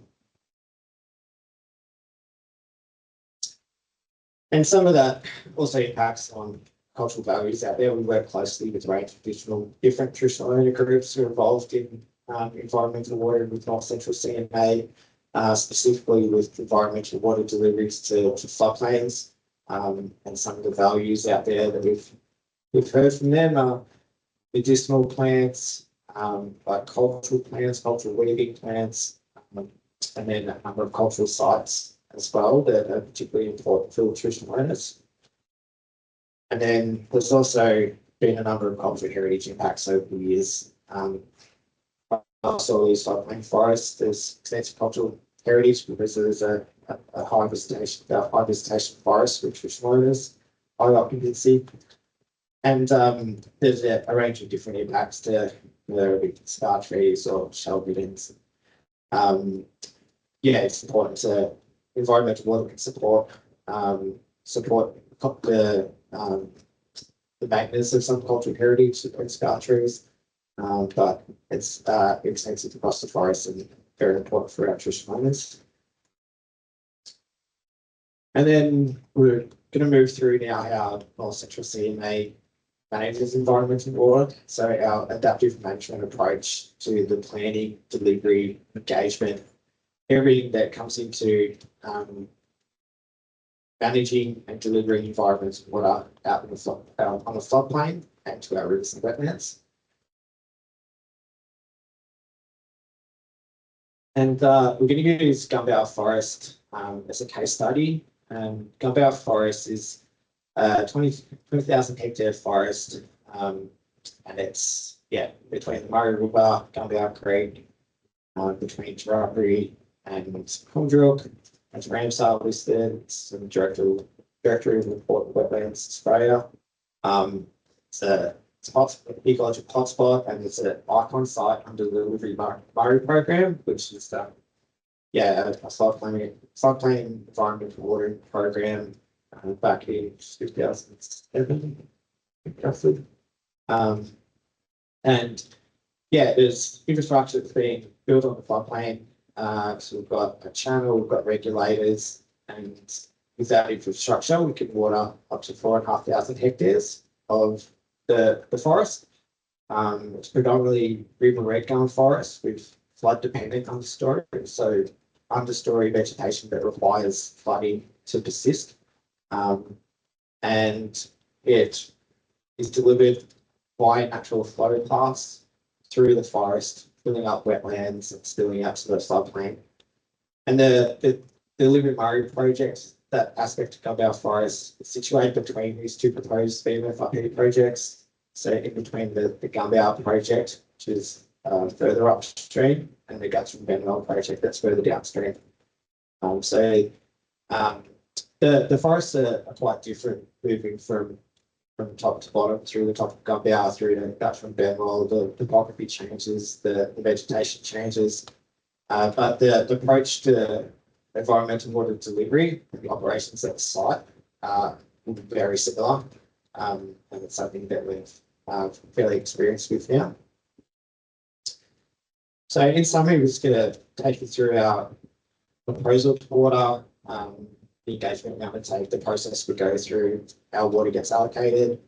And some of that also impacts on cultural values out there. We work closely with a range of different traditional owner groups who are involved in environmental water with North Central CMA, specifically with environmental water deliveries to floodplains, and some of the values out there that we've heard from them are medicinal plants, like cultural weaving plants, and then a number of cultural sites as well that are particularly important for traditional owners. And then there's also been a number of cultural heritage impacts over the years. Also, these floodplain forests, there's extensive cultural heritage because there's a high visitation forest with traditional owners, high occupancy. And there's a range of different impacts to whether it be scar trees or shell buildings. Yeah, it's important to environmental water can support the maintenance of some cultural heritage and scar trees. But it's extensive across the forest and very important for our traditional owners. And then we're going to move through now how North Central CMA manages environmental water. So our adaptive management approach to the planning, delivery, engagement, everything that comes into managing and delivering environmental water out on the floodplain and to our rivers and wetlands. And we're going to use Gumbour Forest as a case study. Gumbour Forest is 20,000 hectare forest, and it's between the Murray River, Gumbour Creek, between Tarabri and Coomera, as Ramsar listed. It's in the Directory of Important Wetlands Australia. It's a ecological hotspot, and it's an icon site under the Livery Murray program, which is a floodplain environmental watering program back in 2007. And there's infrastructure that's being built on the floodplain. So we've got a channel, we've got regulators, and with that infrastructure, we can water up to 4,500 hectares of the forest. It's predominantly river red gum forest with flood dependent understory, so understory vegetation that requires flooding to persist. And it is delivered by natural flow paths through the forest, filling up wetlands and spilling out to the floodplain. And the Livery Murray project, that aspect of Gumbour Forest, is situated between these two proposed VMFRP projects. So in between the Gumbour project, which is further upstream, and the Guthrie Benwell project that's further downstream. The forests are quite different, moving from top to bottom through the top of Gumbour through to Guthrie Benwell. The topography changes, the vegetation changes, but the approach to environmental water delivery and the operations at the site will be very similar, and it's something that we've fairly experienced with now. So in summary, we're just going to take you through our proposal to water, the engagement we undertake, the process we go through, how water gets allocated,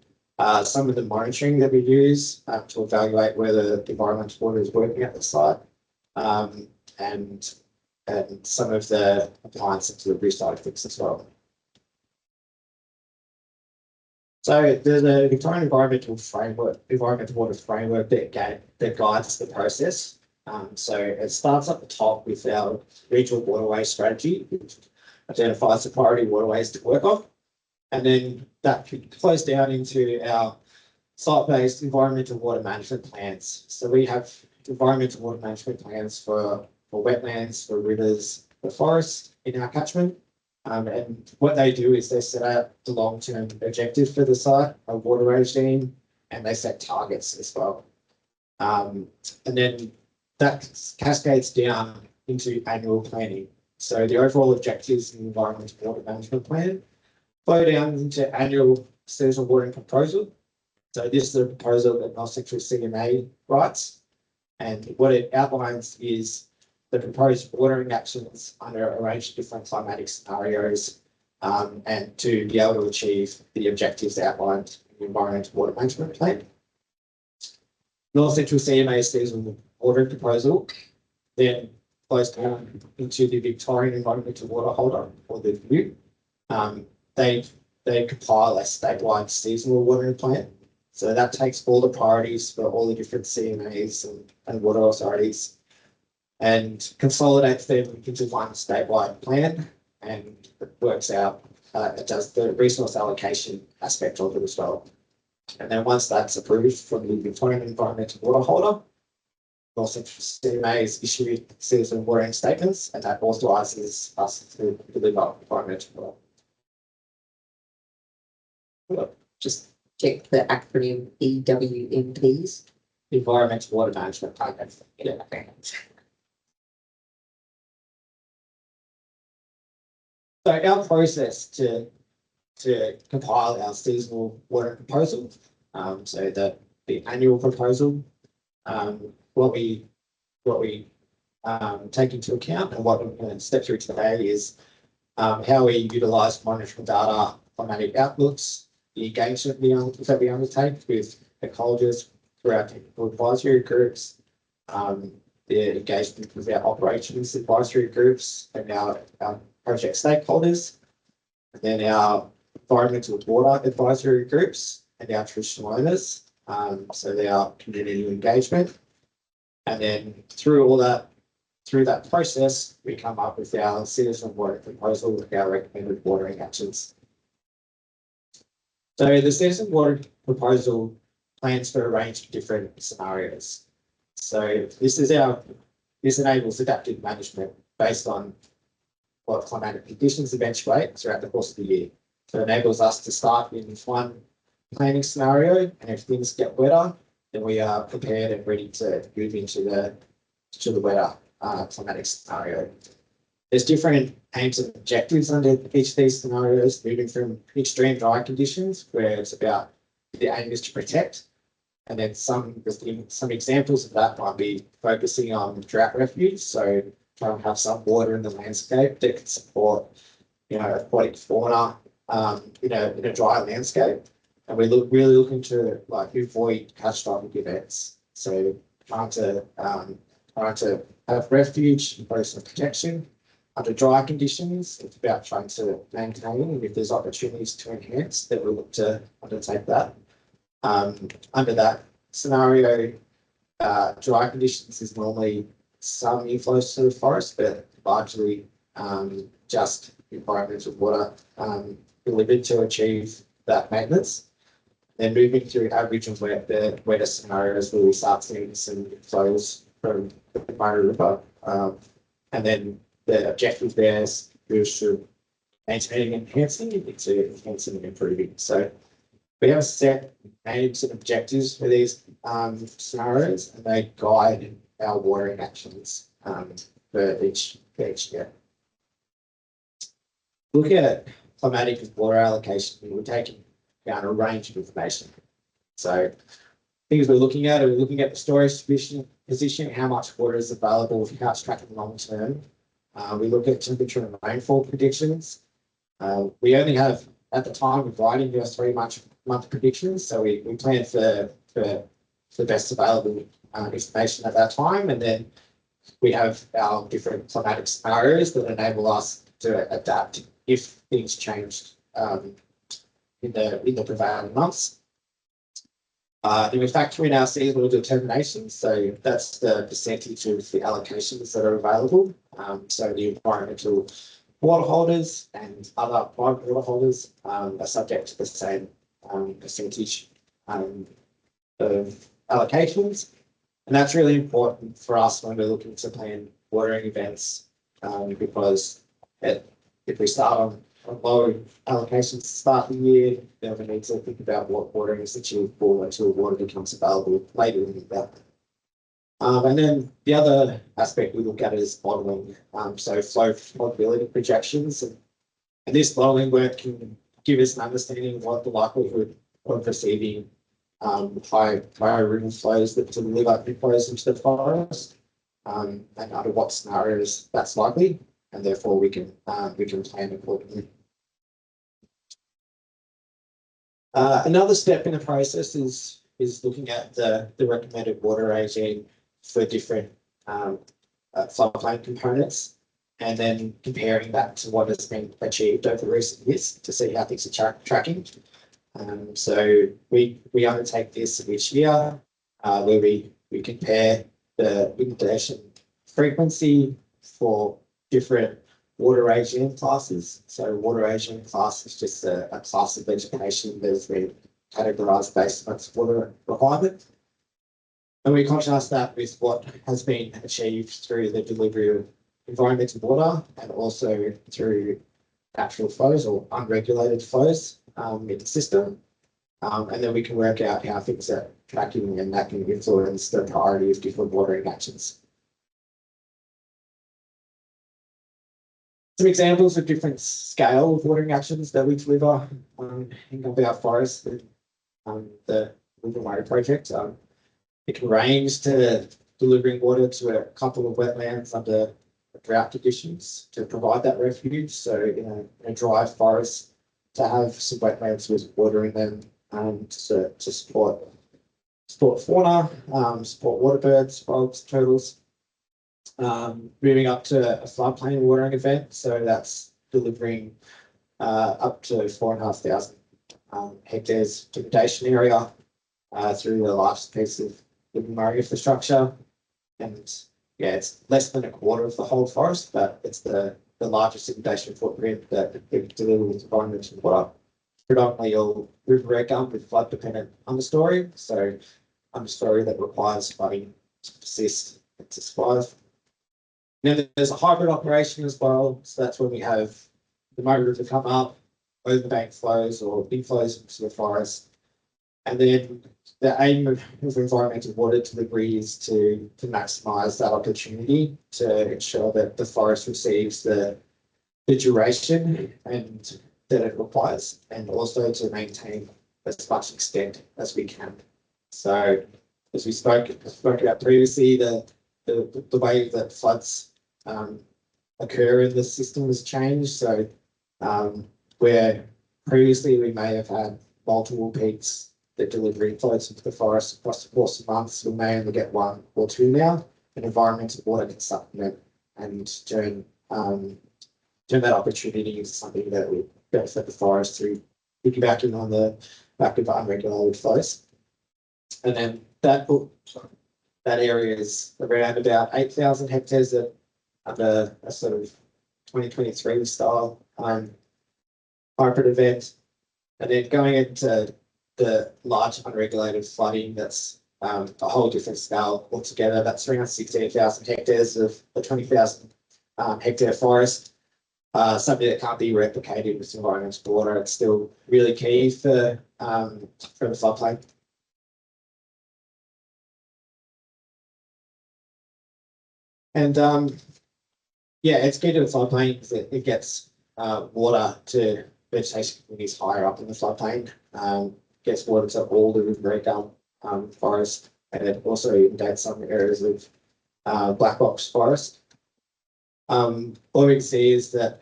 some of the monitoring that we use to evaluate whether the environmental water is working at the site, and some of the compliance and delivery side of things as well. So there's a Victorian environmental water framework that guides the process. So it starts at the top with our regional waterway strategy, which identifies the priority waterways to work on. And then that flows down into our site-based environmental water management plans. So we have environmental water management plans for wetlands, for rivers, for forests in our catchment. And what they do is they set out the long-term objective for the site, a water regime, and they set targets as well. And then that cascades down into annual planning. So the overall objectives in the environmental water management plan flow down into annual seasonal watering proposal. So this is a proposal that North Central CMA writes, and what it outlines is the proposed watering actions under a range of different climatic scenarios, and to be able to achieve the objectives outlined in the environmental water management plan. North Central CMA seasonal watering proposal then flows down into the Victorian Environmental Water Holder, or the VU. They compile a statewide seasonal watering plan. So that takes all the priorities for all the different CMAs and water authorities and consolidates them into one statewide plan, and it works out, it does the resource allocation aspect of it as well. And then once that's approved from the Victorian Environmental Water Holder, North Central CMA is issued seasonal watering statements, and that authorises us to deliver environmental water. Just check the acronym EWMPs. Environmental Water Management Program. Yeah. So our process to compile our seasonal water proposal, so the annual proposal, what we take into account and what we're going to step through today is how we utilise monitoring data, climatic outlooks, the engagement that we undertake with stakeholders through our technical advisory groups, the engagement with our operations advisory groups and our project stakeholders, and then our environmental water advisory groups and our traditional owners. So they are community engagement. And then through that process, we come up with our citizen water proposal with our recommended watering actions. So the citizen water proposal plans for a range of different scenarios. So this enables adaptive management based on what climatic conditions eventuate throughout the course of the year. So it enables us to start in one planning scenario, and if things get wetter, then we are prepared and ready to move into the wetter climatic scenario. There's different aims and objectives under each of these scenarios, moving from extreme dry conditions, where it's about the aim is to protect, and then some examples of that might be focusing on drought refuge, so try and have some water in the landscape that can support, aquatic fauna, in a dry landscape. And we really looking to avoid catastrophic events. So trying to have refuge and personal protection. Under dry conditions, it's about trying to maintain, and if there's opportunities to enhance, that we look to undertake that. Under that scenario, dry conditions is normally some inflows to the forest, but largely just environmental water delivered to achieve that maintenance. Then moving through average and wetter scenarios where we start seeing some flows from the Murray River. And then the objective there is to maintaining and enhancing and improving. So we have set aims and objectives for these scenarios, and they guide our watering actions for each year. Look at climatic and water allocation, we're taking down a range of information. So things we're looking at the storage position, how much water is available, how it's tracking long term. We look at temperature and rainfall predictions. We only have, at the time of writing, those 3 month predictions, so we plan for the best available information at that time, and then we have our different climatic scenarios that enable us to adapt if things changed in the prevailing months. Then we factor in our seasonal determinations, so that's the percentage of the allocations that are available. So the environmental water holders and other private water holders are subject to the same percentage of allocations. And that's really important for us when we're looking to plan watering events, because if we start on low allocations to start the year, then we need to think about what watering is achievable until water becomes available later in the year. And then the other aspect we look at is modelling, so flow probability projections. And this modelling work can give us an understanding of what the likelihood of receiving higher river flows that deliver inflows into the forest, and under what scenarios that's likely, and therefore we can plan accordingly. Another step in the process is looking at the recommended water regime for different floodplain components, and then comparing that to what has been achieved over recent years to see how things are tracking. So we undertake this each year, where we compare the inundation frequency for different water regime classes. So water regime class is just a class of vegetation that has been categorised based on its water requirement. And we contrast that with what has been achieved through the delivery of environmental water and also through natural flows or unregulated flows in the system. And then we can work out how things are tracking and that can influence the priority of different watering actions. Some examples of different scale of watering actions that we deliver in Gumbiar Forest, the River Murray project. It can range to delivering water to a couple of wetlands under drought conditions to provide that refuge. So in a dry forest, to have some wetlands with water in them to support fauna, support water birds, frogs, turtles. Moving up to a floodplain watering event, so that's delivering up to 4,500 hectares degradation area through the largest piece of River Murray infrastructure. And yeah, it's less than a quarter of the whole forest, but it's the largest degradation footprint that we deliver with environmental water. Predominantly all river red gum with flood dependent understory, so understory that requires flooding to persist and to survive. Then there's a hybrid operation as well, so that's when we have the Murray River come up, overbank flows or inflows into the forest. And then the aim of environmental water delivery is to maximise that opportunity to ensure that the forest receives the duration and that it requires, and also to maintain as much extent as we can. So as we spoke about previously, the way that floods occur in the system has changed. So where previously we may have had multiple peaks that deliver inflows into the forest across the course of months, we may only get one or two now, and environmental water can supplement and turn that opportunity into something that will benefit the forest through piggybacking on the back of unregulated flows. And then that area is around about 8,000 hectares that under a sort of 2023 style hybrid event. And then going into the large unregulated flooding, that's a whole different scale altogether. That's around 16,000 hectares of the 20,000 hectare forest. Something that can't be replicated with environmental water. It's still really key for the floodplain. And yeah, it's key to the floodplain because it gets water to vegetation communities higher up in the floodplain. Gets water to all the river gum forest, and it also inundates some areas of black box forest. What we can see is that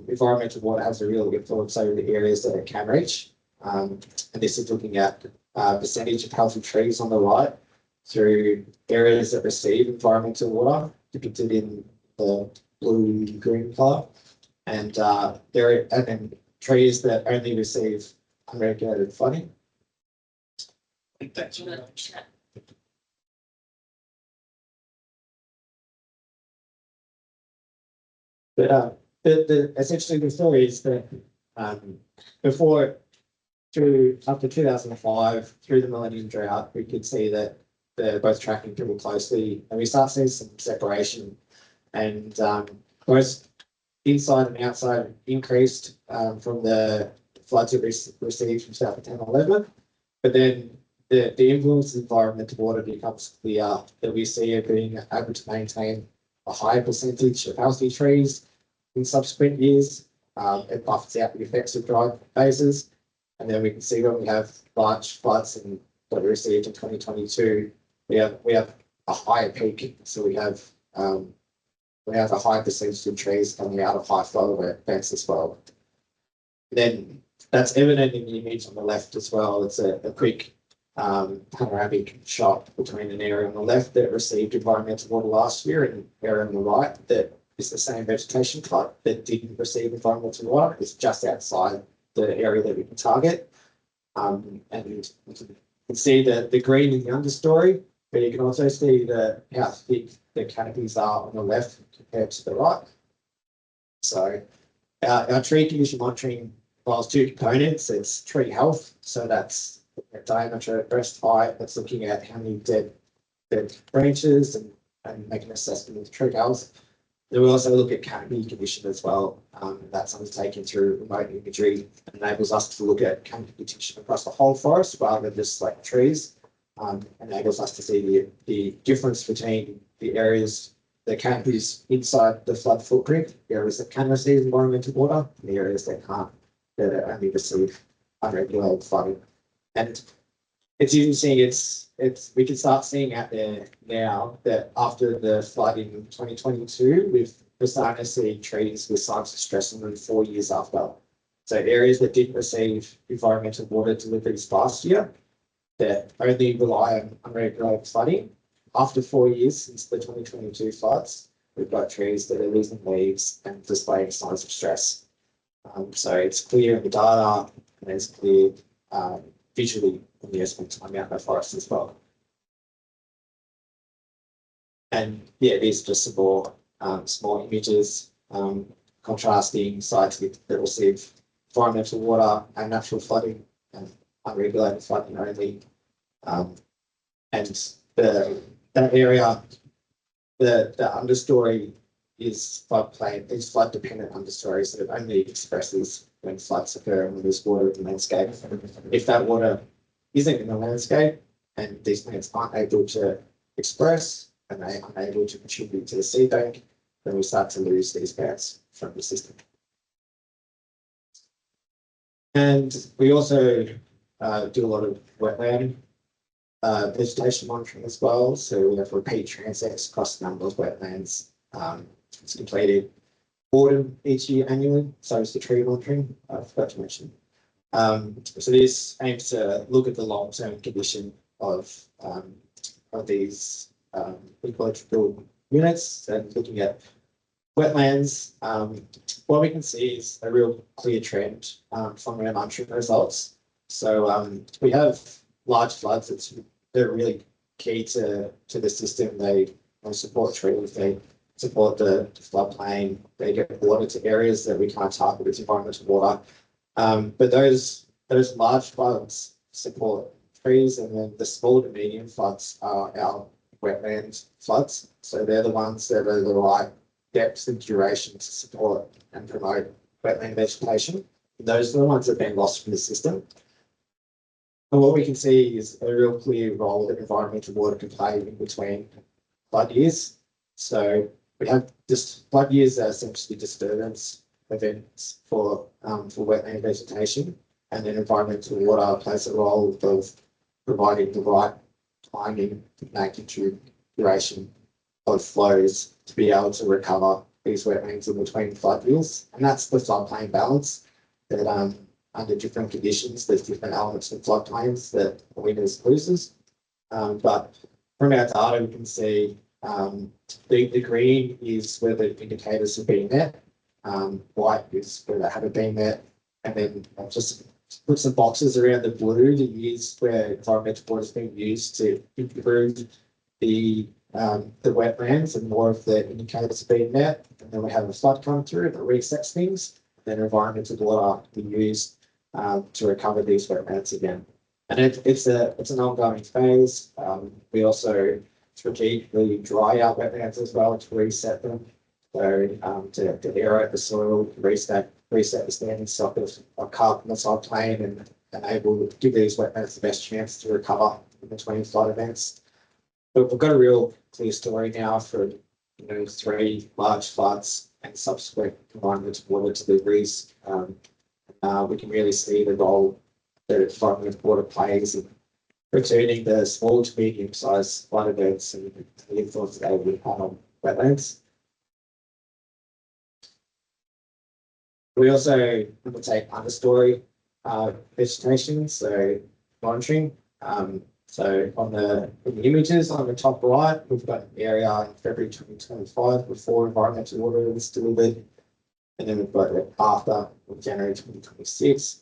environmental water has a real influence over the areas that it can reach. And this is looking at percentage of healthy trees on the right through areas that receive environmental water, depicted in the blue green colour, and then trees that only receive unregulated flooding. I think that's right. But essentially the story is that after 2005, through the millennium drought, we could see that they're both tracking pretty closely, and we start seeing some separation, and both inside and outside increased from the floods that we received from 2010 and 11. But then the influence of environmental water becomes clear, that we see it being able to maintain a higher percentage of healthy trees in subsequent years. It buffers out the effects of dry phases. And then we can see when we have large floods and what we received in 2022, we have a higher peak. So we have a high percentage of trees coming out of high flow events as well. And then that's evident in the image on the left as well. It's a quick panoramic shot between an area on the left that received environmental water last year and an area on the right that is the same vegetation type that didn't receive environmental water. It's just outside the area that we can target. And you can see the green in the understory, but you can also see how thick the canopies are on the left compared to the right. So our tree condition monitoring involves two components. It's tree health, so that's diameter at breast height. That's looking at how many dead branches and making an assessment of tree health. Then we also look at canopy condition as well. That's undertaken through remote imagery, enables us to look at canopy condition across the whole forest rather than just like trees. Enables us to see the difference between the areas, the canopies inside the flood footprint, the areas that can receive environmental water, and the areas that can't, that only receive unregulated flooding. And it's interesting, we can start seeing out there now that after the flood in 2022, we're starting to see trees with signs of stress on them 4 years after. So areas that didn't receive environmental water deliveries last year, that only rely on unregulated flooding, after 4 years since the 2022 floods, we've got trees that are losing leaves and displaying signs of stress. So it's clear in the data, and it's clear visually in the estimates on Mount Forest as well. And yeah, these are just some more small images contrasting sites that receive environmental water and natural flooding and unregulated flooding only. And that area, the understory is floodplain, is flood dependent understory, so it only expresses when floods occur and when there's water in the landscape. If that water isn't in the landscape and these plants aren't able to express and they aren't able to contribute to the seed bank, then we start to lose these plants from the system. And we also do a lot of wetland vegetation monitoring as well. So we have repeat transects across a number of wetlands. It's completed autumn each year annually. So is the tree monitoring, I forgot to mention. So this aims to look at the long-term condition of these ecological units and looking at wetlands. What we can see is a real clear trend from our monitoring results. So we have large floods they're really key to the system. They support trees, they support the floodplain, they get water to areas that we can't target with environmental water. But those large floods support trees, and then the small to medium floods are our wetland floods. So they're the ones that are the right depths and duration to support and promote wetland vegetation. Those are the ones that have been lost from the system. And what we can see is a real clear role that environmental water can play in between flood years. So we have just flood years are essentially disturbance events for wetland vegetation, and then environmental water plays a role of providing the right timing, magnitude, duration of flows to be able to recover these wetlands in between flood years. And that's the floodplain balance that under different conditions, there's different elements of floodplains that winners and losers. But from our data, we can see the green is where the indicators have been met, white is where they haven't been met, and then I've just put some boxes around the blue, the years where environmental water has been used to improve the wetlands and more of the indicators have been met. And then we have a flood come through that resets things, then environmental water be used to recover these wetlands again. And it's an ongoing phase. We also strategically dry out wetlands as well to reset them. So to aerate the soil, reset the standing stock of carbon on the floodplain and enable to give these wetlands the best chance to recover in between flood events. But we've got a real clear story now for 3 large floods and subsequent environmental water deliveries. We can really see the role that environmental water plays in returning the small to medium sized flood events and the influence they will have on wetlands. We also undertake understory vegetation, so monitoring. So in the images on the top right, we've got an area in February 2025 before environmental water was delivered, and then we've got it after in January 2026.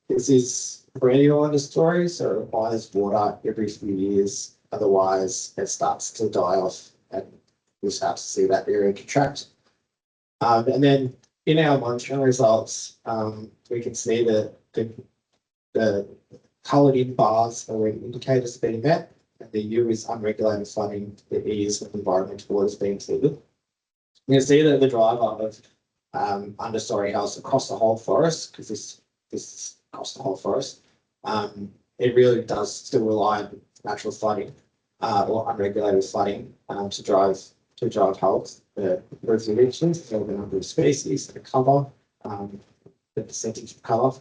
This is perennial understory, so it requires water every few years. Otherwise, it starts to die off, and we start to see that area contract. And then in our monitoring results, we can see that the coloured in bars are when indicators are being met, and the U is unregulated flooding, the E is when environmental water is being delivered. You can see that the driver of understory house across the whole forest, because this is across the whole forest. It really does still rely on natural flooding or unregulated flooding to drive health. The resolutions, the number of species, the cover, the percentage of cover.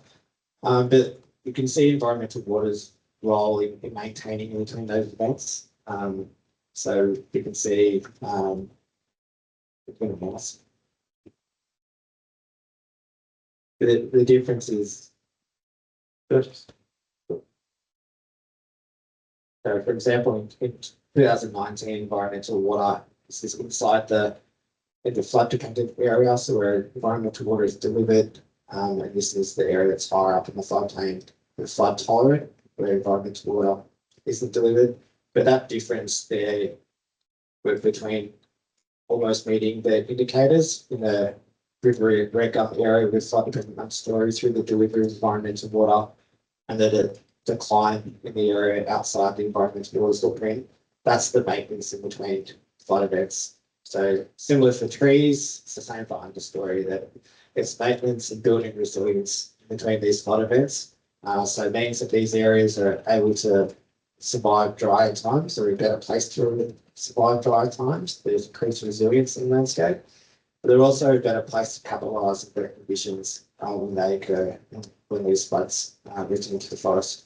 But you can see environmental water's role in maintaining in between those events. So you can see between the mouse. The difference is so, for example, in 2019, environmental water this is inside in the flood dependent area, so where environmental water is delivered, and this is the area that's higher up in the floodplain, the flood tolerant, where environmental water isn't delivered. But that difference there between almost meeting the indicators in the river red gum area with flood dependent understory through the delivery of environmental water, and then a decline in the area outside the environmental water footprint. That's the maintenance in between flood events. So similar for trees, it's the same for understory, that it's maintenance and building resilience in between these flood events. So it means that these areas are able to survive drier times, or a better place to survive drier times. There's increased resilience in the landscape. But they're also a better place to capitalise on better conditions when they occur, when these floods return to the forest.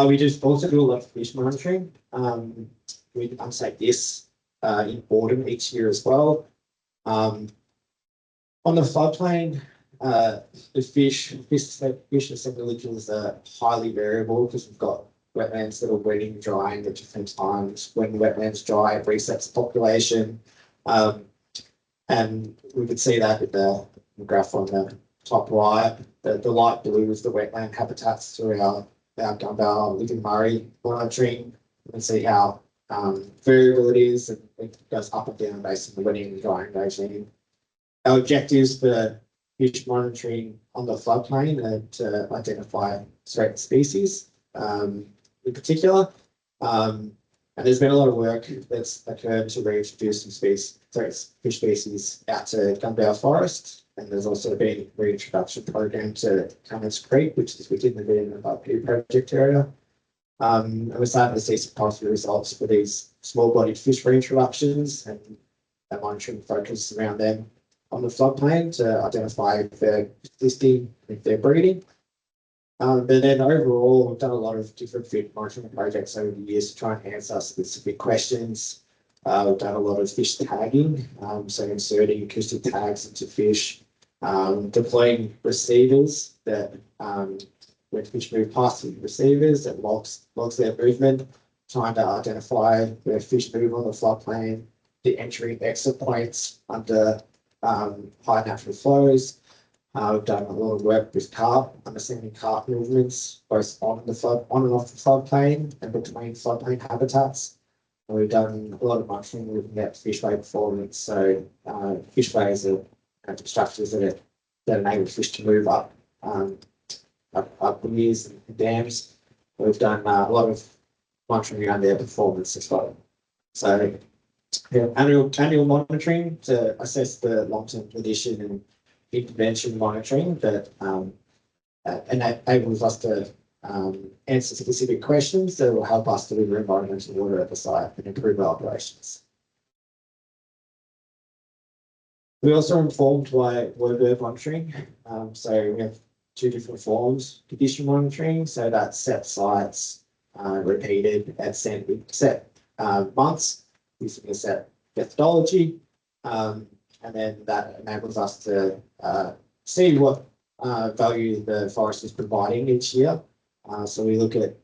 We just also do a lot of fish monitoring. We undertake this in autumn each year as well. On the floodplain, the fish individuals are highly variable because we've got wetlands that are wetting and drying at different times. When wetlands dry, it resets the population. And we could see that with the graph on the top right. The light blue is the wetland habitats through our Gumbar Living Murray monitoring. You can see how variable it is, and it goes up and down based on the wetting and drying regime. Our objectives for fish monitoring on the floodplain are to identify threatened species in particular. And there's been a lot of work that's occurred to reintroduce some fish species out to Gumbar Forest. And there's also been a reintroduction program to Cummins Creek, which is within the VMFRP project area. And we're starting to see some positive results for these small-bodied fish reintroductions, and our monitoring focus around them on the floodplain to identify if they're existing, if they're breeding. But then overall, we've done a lot of different fish monitoring projects over the years to try and answer specific questions. We've done a lot of fish tagging, so inserting acoustic tags into fish, deploying receivers that when fish move past the receivers, it logs their movement, trying to identify where fish move on the floodplain, the entry and exit points under high natural flows. We've done a lot of work with carp, understanding carp movements, both on and off the floodplain and between floodplain habitats. And we've done a lot of monitoring looking at fishway performance. So fishways are structures that enable fish to move up weirs and dams. We've done a lot of monitoring around their performance as well. So yeah, annual monitoring to assess the long-term condition and intervention monitoring that enables us to answer specific questions that will help us deliver environmental water at the site and improve our operations. We're also informed by word monitoring. So we have two different forms: condition monitoring, so that's set sites, repeated at set months using a set methodology. And then that enables us to see what value the forest is providing each year. So we look at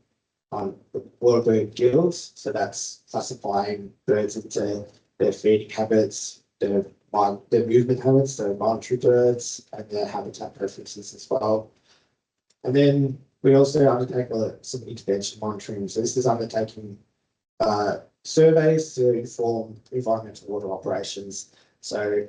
the waterbird guilds, so that's classifying birds into their feeding habits, their movement habits, so migratory birds, and their habitat preferences as well. And then we also undertake some intervention monitoring. So this is undertaking surveys to inform environmental water operations. So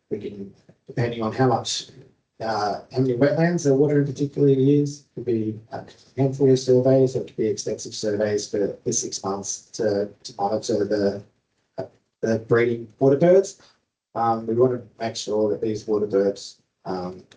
we can, depending on how much how many wetlands the water particularly is. Could be a handful of surveys, or it could be extensive surveys for 6 months to monitor the breeding water birds. We want to make sure that these water birds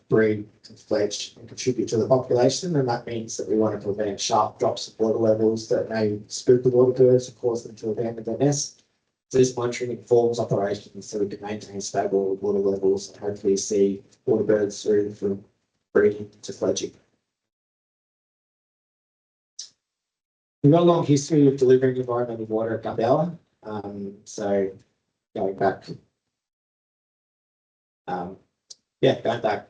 breed and fledge and contribute to the population, and that means that we want to prevent sharp drops of water levels that may spook the water birds and cause them to abandon their nests. So this monitoring informs operations so we can maintain stable water levels and hopefully see water birds through from breeding to fledging. We've got a long history of delivering environmental water at Gunbower. So going back, going back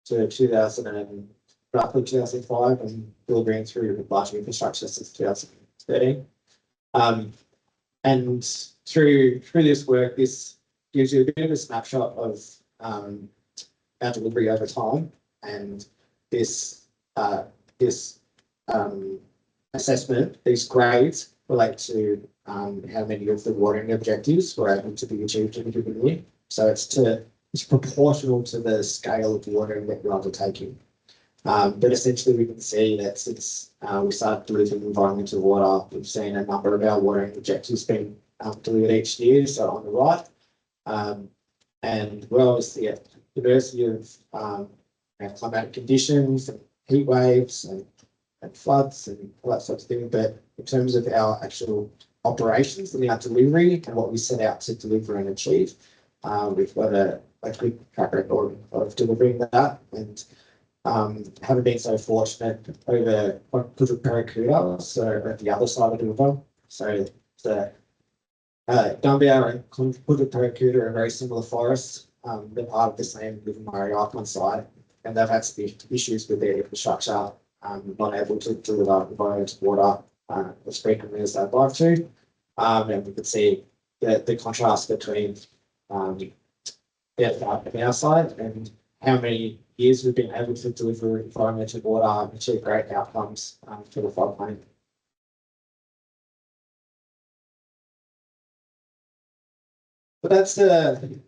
to 2000 and roughly 2005 and delivering through large infrastructure since 2013. And through this work, this gives you a bit of a snapshot of our delivery over time, and this assessment, these grades relate to how many of the watering objectives were able to be achieved in a given year. So it's proportional to the scale of watering that you're undertaking. But essentially we can see that since we started delivering environmental water, we've seen a number of our watering objectives being delivered each year, so on the right. And we're obviously at diversity of climatic conditions and heat waves and floods and all that sort of thing. But in terms of our actual operations and our delivery and what we set out to deliver and achieve, we've got a good track record of delivering that, and haven't been so fortunate over Pudra Paracuda, so at the other side of the river. So the Gunbower and Pudra Paracuda are very similar forests. They're part of the same River Murray Icon site, and they've had some issues with their infrastructure, not able to deliver environmental water as frequently as they'd like to. And we can see the contrast between our side and how many years we've been able to deliver environmental water and achieve great outcomes for the floodplain. But that's the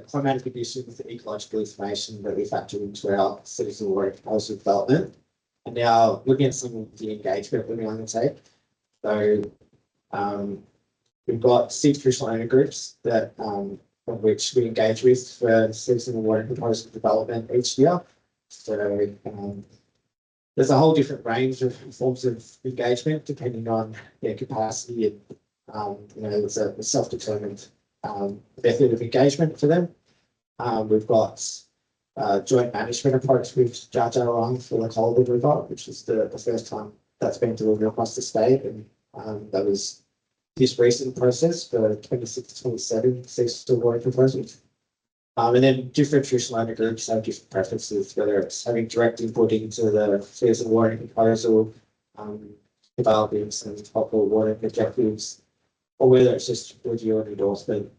climatic conditions, the ecological information that we factor into our citizen water policy development. And now looking at some of the engagement that we undertake. So we've got 6 traditional owner groups that of which we engage with for citizen water proposal development each year. So there's a whole different range of forms of engagement depending on their capacity and it's a self-determined method of engagement for them. We've got joint management approach with Jarjarong for the Colvin River, which is the first time that's been delivered across the state, and that was this recent process for 26 to 27 seasonal water proposals. And then different traditional owner groups have different preferences, whether it's having direct input into the seasonal water proposal, developing some topical water objectives, or whether it's just review and endorsement.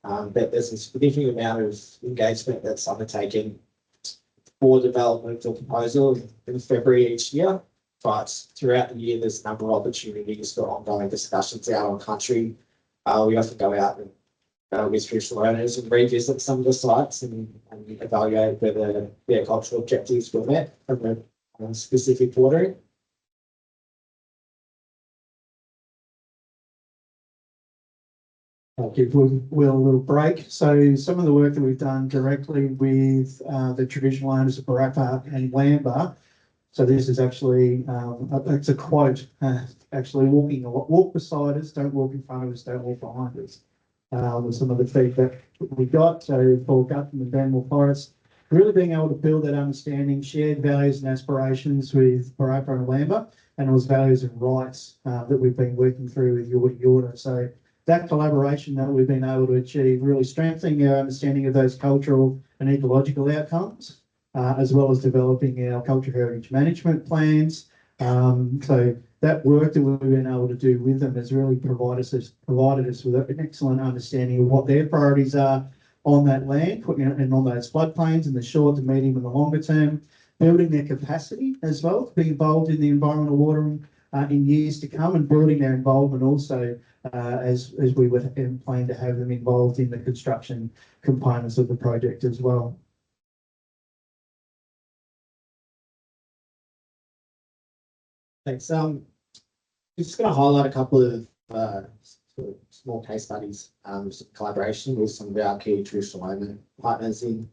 But there's a significant amount of engagement that's undertaken for development or proposal in February each year. But throughout the year, there's a number of opportunities for ongoing discussions out on country. We often go out and with traditional owners and revisit some of the sites and evaluate whether their cultural objectives were met from a specific watering. I'll give Will a little break. So some of the work that we've done directly with the traditional owners of Barappa and Lamba. So this is actually, it's a quote, actually walk beside us, don't walk in front of us, don't walk behind us. Was some of the feedback we got. So for Gutton and Benmore Forest, really being able to build that understanding, shared values and aspirations with Barappa and Lamba, and those values and rights that we've been working through with Yorta Yorta. So that collaboration that we've been able to achieve, really strengthening our understanding of those cultural and ecological outcomes, as well as developing our cultural heritage management plans. So that work that we've been able to do with them has really provided us with an excellent understanding of what their priorities are on that land and on those floodplains in the short to medium and the longer term, building their capacity as well to be involved in the environmental watering in years to come, and building their involvement also as we would plan to have them involved in the construction components of the project as well. Thanks. Just going to highlight a couple of sort of small case studies, some collaboration with some of our key traditional owner partners in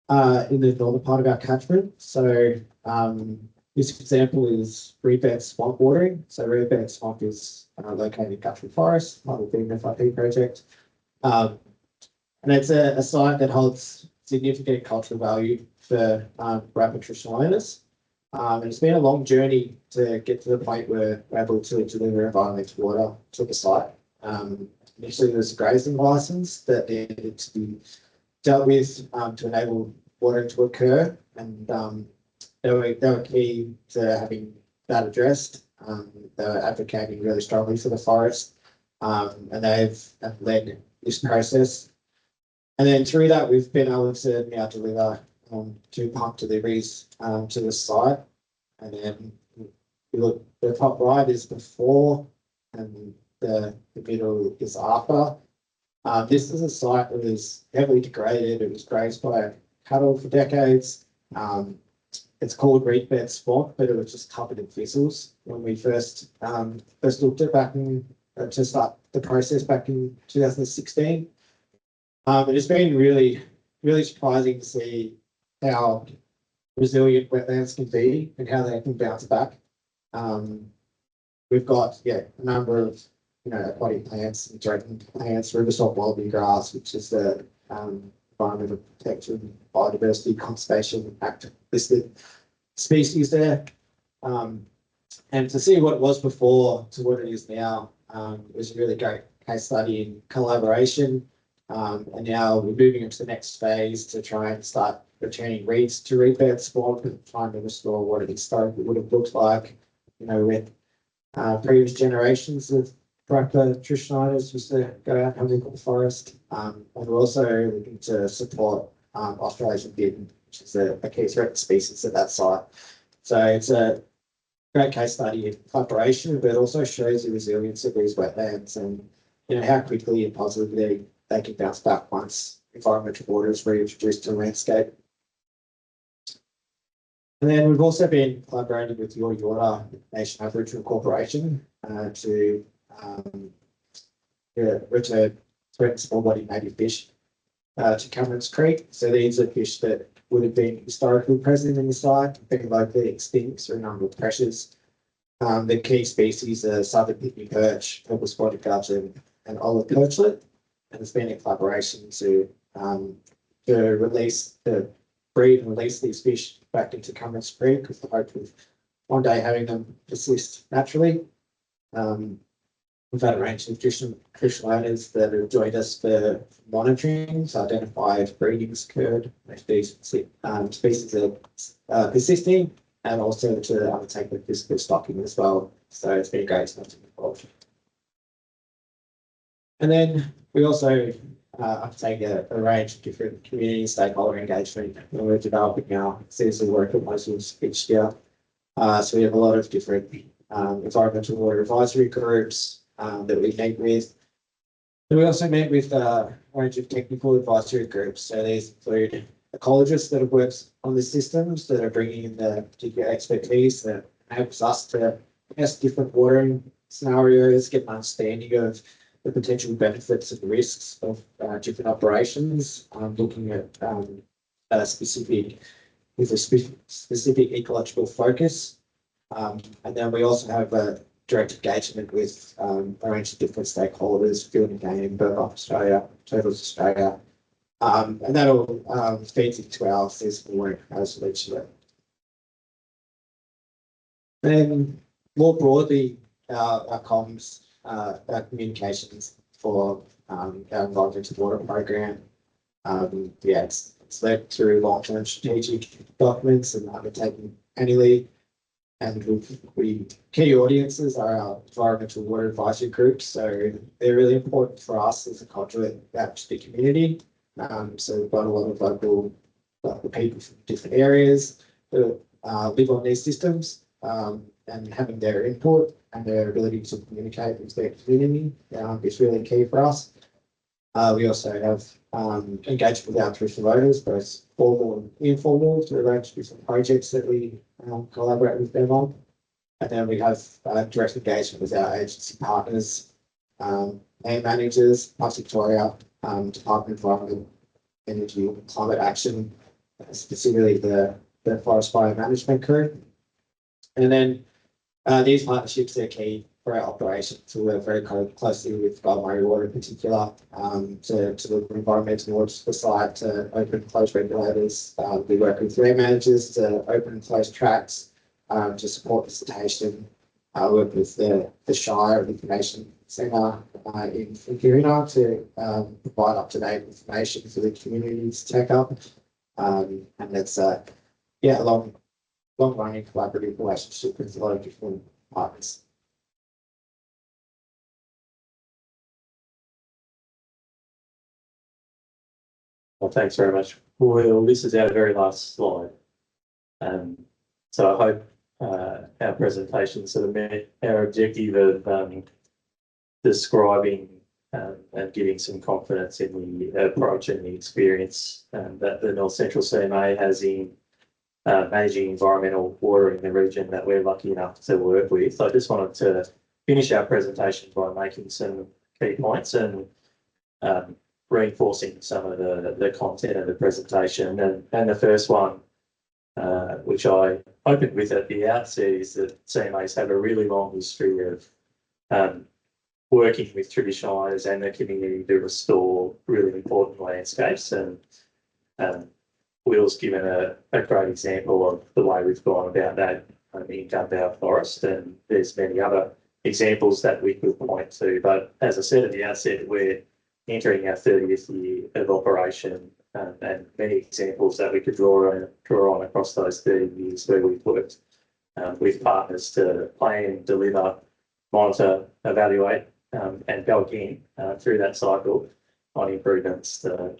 the northern part of our catchment. So this example is Reedbed Swamp watering. So Reedbed Swamp is located in Guthrie Forest, part of the VMFRP project. And it's a site that holds significant cultural value for Bradford traditional owners. And it's been a long journey to get to the point where we're able to deliver environmental water to the site. Initially, there was a grazing license that needed to be dealt with to enable watering to occur, and they were key to having that addressed. They were advocating really strongly for the forest, and they've led this process. And then through that, we've been able to now deliver 2 pump deliveries to the site. And then you look, the top right is before, and the middle is after. This is a site that was heavily degraded. It was grazed by cattle for decades. It's called Reedbed Swamp, but it was just covered in thistles when we first looked at back in to start the process back in 2016. And it's been really, really surprising to see how resilient wetlands can be and how they can bounce back. We've got a number of aquatic plants, dragon plants, river salt wallaby grass, which is the Environmental Protection Biodiversity Conservation Act listed species there. And to see what it was before to what it is now, it was a really great case study in collaboration. And now we're moving into the next phase to try and start returning reeds to Reedbed Swamp and trying to restore what it historically would have looked like, with previous generations of proper traditional owners used to go out hunting in the forest. And we're also looking to support Australasian bidden, which is a key threatened species at that site. So it's a great case study in collaboration, but it also shows the resilience of these wetlands and how quickly and positively they can bounce back once environmental water is reintroduced to the landscape. And then we've also been collaborating with Your Yorta Nation Aboriginal Corporation to return threatened small-bodied native fish to Cameron's Creek. So these are fish that would have been historically present in the site, been locally extinct through a number of pressures. The key species are southern pygmy perch, purple spotted gudgeon, and olive perchlet. And there's been a collaboration to breed and release these fish back into Cameron's Creek with the hope of one day having them persist naturally. We've had a range of traditional owners that have joined us for monitoring to identify if breeding has occurred, if these species are persisting, and also to undertake the physical stocking as well. So it's been great to have them involved. And then we also undertake a range of different community stakeholder engagement when we're developing our citizen work proposals each year. So we have a lot of different environmental water advisory groups that we meet with. And we also meet with a range of technical advisory groups. So these include ecologists that have worked on the systems that are bringing in the particular expertise that enables us to test different watering scenarios, get an understanding of the potential benefits and risks of different operations, looking at a specific ecological focus. And then we also have a direct engagement with a range of different stakeholders, Field and Game, BirdLife Australia, Turtles Australia, and that all feeds into our seasonal work as each year. Then more broadly, our comms, our communications for our environmental water program. It's led through long-term strategic documents and undertaken annually. And key audiences are our environmental water advisory groups. So they're really important for us as a conduit out to the community. So we've got a lot of local people from different areas that live on these systems, and having their input and their ability to communicate with their community is really key for us. We also have engaged with our traditional owners, both formal and informal, to a range of different projects that we collaborate with them on. And then we have direct engagement with our agency partners, land managers, Parks Victoria, Department of Environment, Energy and Climate Action, specifically the Forest Fire Management crew. And then these partnerships are key for our operations. So we work very closely with Gold Murray Water in particular to deliver environmental orders to the site, to open and close regulators. We work with land managers to open and close tracks, to support visitation. I work with the Shire Information Centre in Kirina to provide up-to-date information for the communities to take up. And it's a long-running collaborative relationship with a lot of different partners. Well, thanks very much, Will. This is our very last slide. So I hope our presentation sort of met our objective of describing and giving some confidence in the approach and the experience that the North Central CMA has in managing environmental water in the region that we're lucky enough to work with. I just wanted to finish our presentation by making some key points and reinforcing some of the content of the presentation. And the first one, which I opened with at the outset, is that CMAs have a really long history of working with traditional owners and the community to restore really important landscapes. And Will's given a great example of the way we've gone about that in Gunbower Forest, and there's many other examples that we could point to. But as I said at the outset, we're entering our 30th year of operation, and many examples that we could draw on across those 30 years where we've worked with partners to plan, deliver, monitor, evaluate, and go again through that cycle on improvements to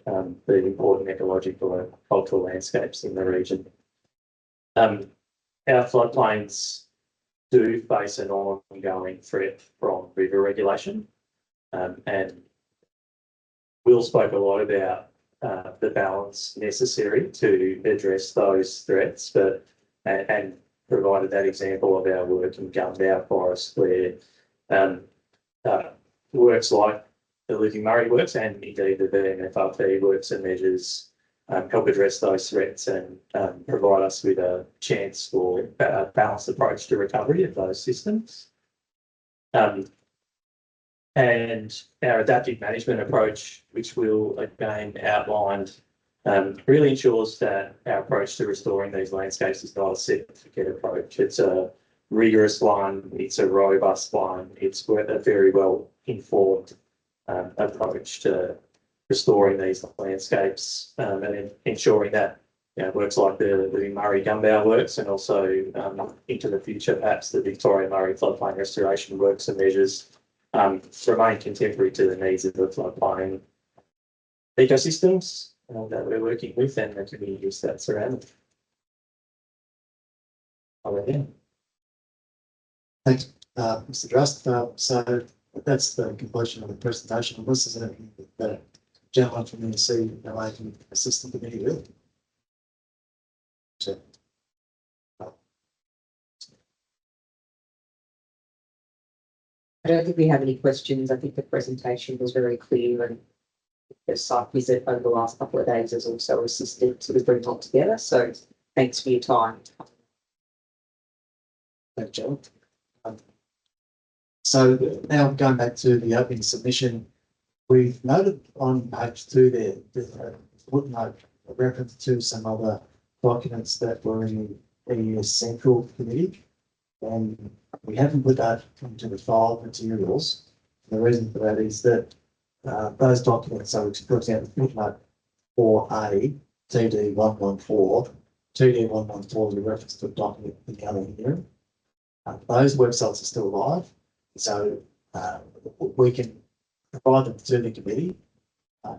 the important ecological and cultural landscapes in the region. Our floodplains do face an ongoing threat from river regulation, and Will spoke a lot about the balance necessary to address those threats, and provided that example of our work in Gunbower Forest, where works like the Living Murray works and indeed the VMFRP works and measures help address those threats and provide us with a chance for a balanced approach to recovery of those systems. And our adaptive management approach, which Will again outlined, really ensures that our approach to restoring these landscapes is not a set and forget approach. It's a rigorous one, it's a robust one, it's a very well informed approach to restoring these landscapes and ensuring that works like the Living Murray Gunbower works, and also into the future perhaps the Victoria Murray floodplain restoration works and measures remain contemporary to the needs of the floodplain ecosystems that we're working with and the communities that surround them. Thanks, Mr. Drust. So that's the completion of the presentation. This is anything that the gentleman from the NC can assist the committee with. So, I don't think we have any questions. I think the presentation was very clear, and the site visit over the last couple of days has also assisted to bring it together. So thanks for your time. thank you, Joe. So now going back to the opening submission, we've noted on page 2 there, there's a footnote, a reference to some other documents that were in the Central Committee, and we haven't put that into the file materials. The reason for that is that those documents, so for example, footnote 4A, TD 114, TD 114 is a reference to a document in the other hearing. Those websites are still live, so we can provide them to the committee.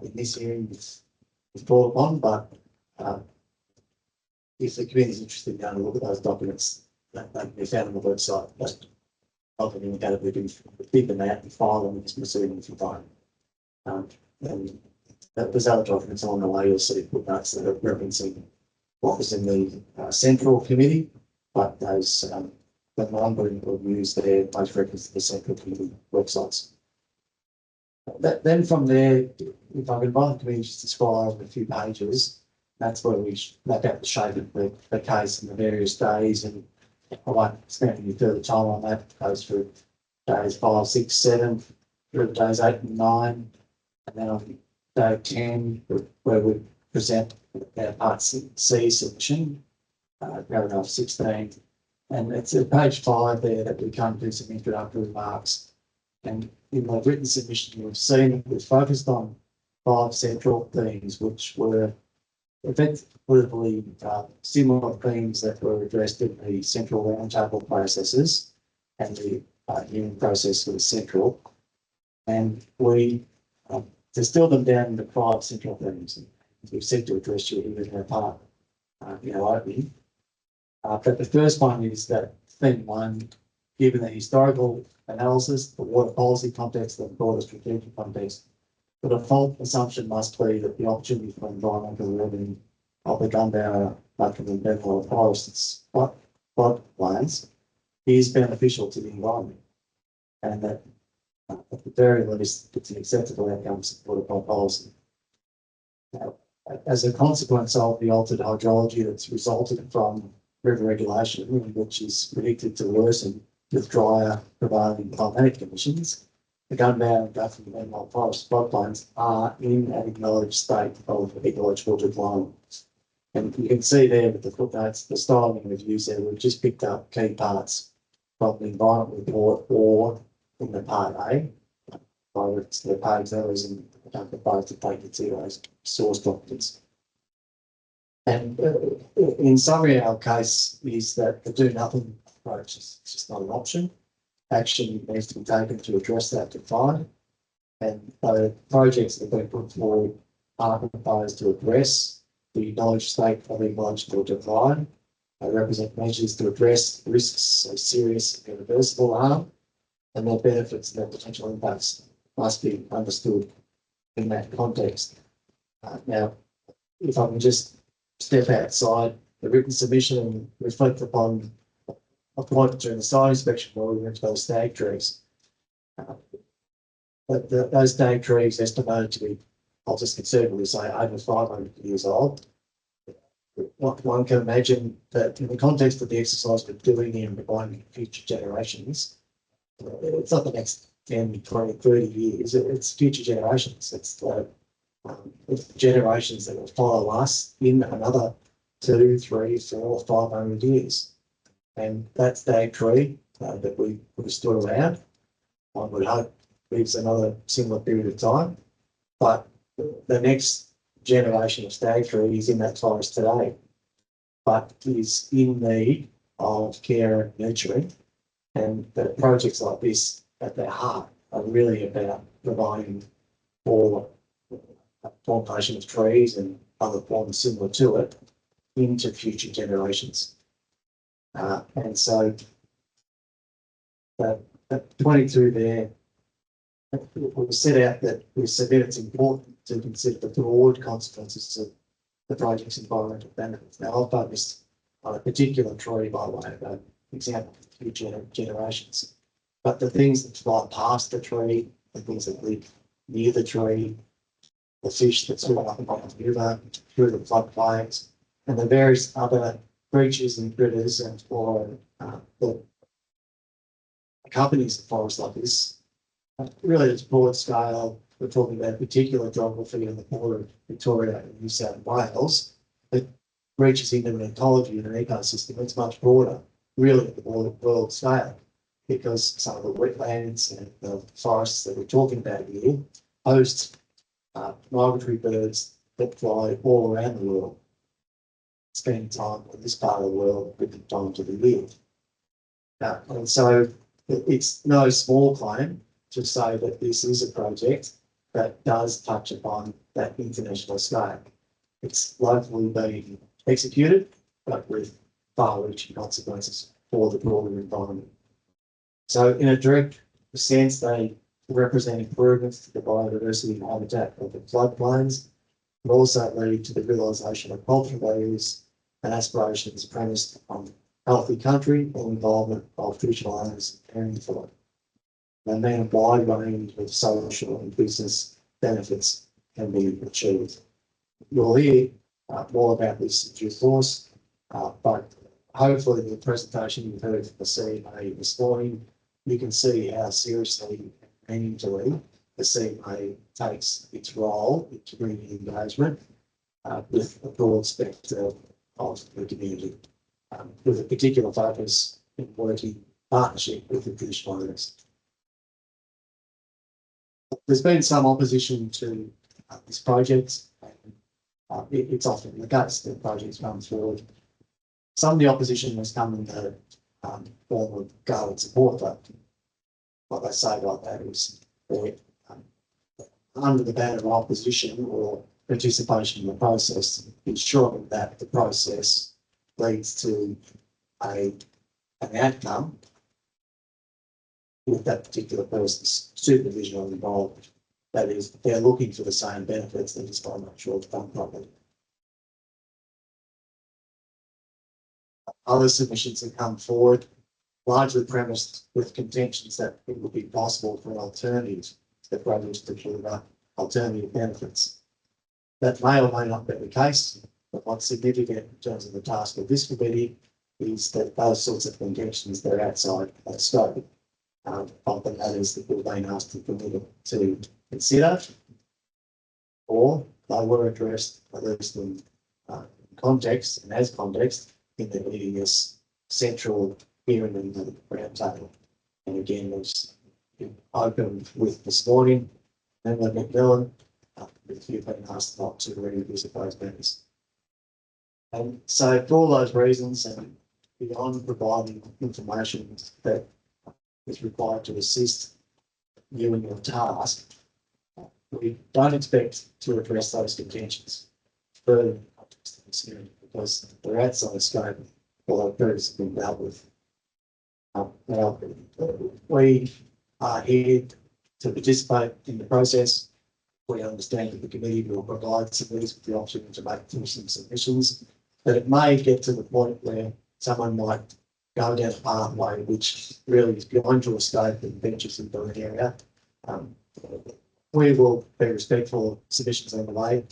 In this hearing, it's brought upon, but if the committee is interested in going to look at those documents, they can be found on the website. But often indicated we can dig them out and file them in this proceeding if you don't. And there's other documents along the way. You'll see footnotes that are referencing what was in the Central Committee, but those the numbering will use their most records to the central committee websites. Then from there, if I could invite the committee just to scroll over a few pages, that's where we map out the shape of the case and the various days, and I won't spend any further time on that. It goes through days 5, 6, 7, through days 8 and 9, and then on day 10, where we present our part C submission, paragraph 16, and it's at page 5 there that we come to some introductory remarks. And in the written submission, you've seen that we've focused on 5 central themes, which were effectively similar themes that were addressed in the central roundtable processes and the hearing process was central. And we distilled them down into 5 central themes. We've said to address you here in our part, opening. But the first one is that theme 1, given the historical analysis, the water policy context, and the broader strategic context, the default assumption must be that the opportunity for environmental revenue of the Gunbower, Buckingham and Benmore forests floodplains is beneficial to the environment, and that at the very least it's an acceptable outcome supported by policy. Now, as a consequence of the altered hydrology that's resulted from river regulation, which is predicted to worsen with drier prevailing climatic conditions, the Gunbower and Buckingham and Benmore forest floodplains are in an acknowledged state of ecological decline. And you can see there with the footnotes, the styling we've used there, we've just picked up key parts from the environment report or in the part A, whether it's the page those and don't propose to take you to those source documents. And in summary, our case is that the do nothing approach is just not an option. Action needs to be taken to address that decline. And the projects that have been put forward are proposed to address the acknowledged state of ecological decline. They represent measures to address risks of serious and irreversible harm, and their benefits and their potential impacts must be understood in that context. Now, if I can just step outside the written submission and reflect upon a point during the site inspection where we went to those stag trees. Those stag trees estimated to be, I'll just conservatively say, over 500 years old. One can imagine that in the context of the exercise we're doing here and providing future generations, it's not the next 10, 20, 30 years, it's future generations. It's generations that will follow us in another 2, 3, 4, 500 years. And that stag tree that we stood around, I would hope lives another similar period of time. But the next generation of stag tree is in that forest today, but is in need of care and nurturing. And the projects like this at their heart are really about providing for a plantation of trees and other forms similar to it into future generations. And so that 22 there, we set out that we submit it's important to consider the broad consequences of the project's environmental benefits. Now, I've focused on a particular tree by way of an example for future generations, but the things that fly past the tree, the things that live near the tree, the fish that swim up and down the river, through the floodplains, and the various other creatures and critters and flora that accompanies a forest like this. Really, it's broad scale. We're talking about particular geography in the border of Victoria and New South Wales that reaches into an ecology and an ecosystem that's much broader, really at the world scale, because some of the wetlands and the forests that we're talking about here host migratory birds that fly all around the world, spend time in this part of the world with the time to the year. And so it's no small claim to say that this is a project that does touch upon that international scale. It's locally being executed, but with far-reaching consequences for the broader environment. So in a direct sense, they represent improvements to the biodiversity and habitat of the floodplains, but also lead to the realisation of cultural values and aspirations premised on healthy country and involvement of traditional owners and caring for it. And then a wide range of social and business benefits can be achieved. You'll hear more about this in due course, but hopefully in the presentation you've heard from the CMA this morning, you can see how seriously and meaningfully the CMA takes its role in community engagement with a broad spectrum of the community, with a particular focus in working partnership with the traditional owners. There's been some opposition to this project, and it's often the case that projects run forward. Some of the opposition has come in the form of guarded support, but what they say about that is they're under the banner of opposition or participation in the process, ensuring that the process leads to an outcome with that particular person's supervision or involvement. That is, they're looking for the same benefits, they just want to make sure it's done properly. Other submissions that come forward, largely premised with contentions that it would be possible for an alternative to the project to deliver alternative benefits. That may or may not be the case, but what's significant in terms of the task of this committee is that those sorts of contentions, they're outside that scope of the matters that we've been asked to consider, or they were addressed, at least in context and as context, in the EDS central hearing in the round table. And again, was opened with this morning, Member McMillan, if you've been asked not to revisit those matters. And so for all those reasons, and beyond providing information that is required to assist you in your task, we don't expect to address those contentions further in context of this hearing because they're outside the scope or they've previously been dealt with. Now, we are here to participate in the process. We understand that the committee will provide submitters with the option to make some submissions, but it may get to the point where someone might go down a pathway which really is beyond your scope and ventures into an area. We will be respectful of submissions on the way.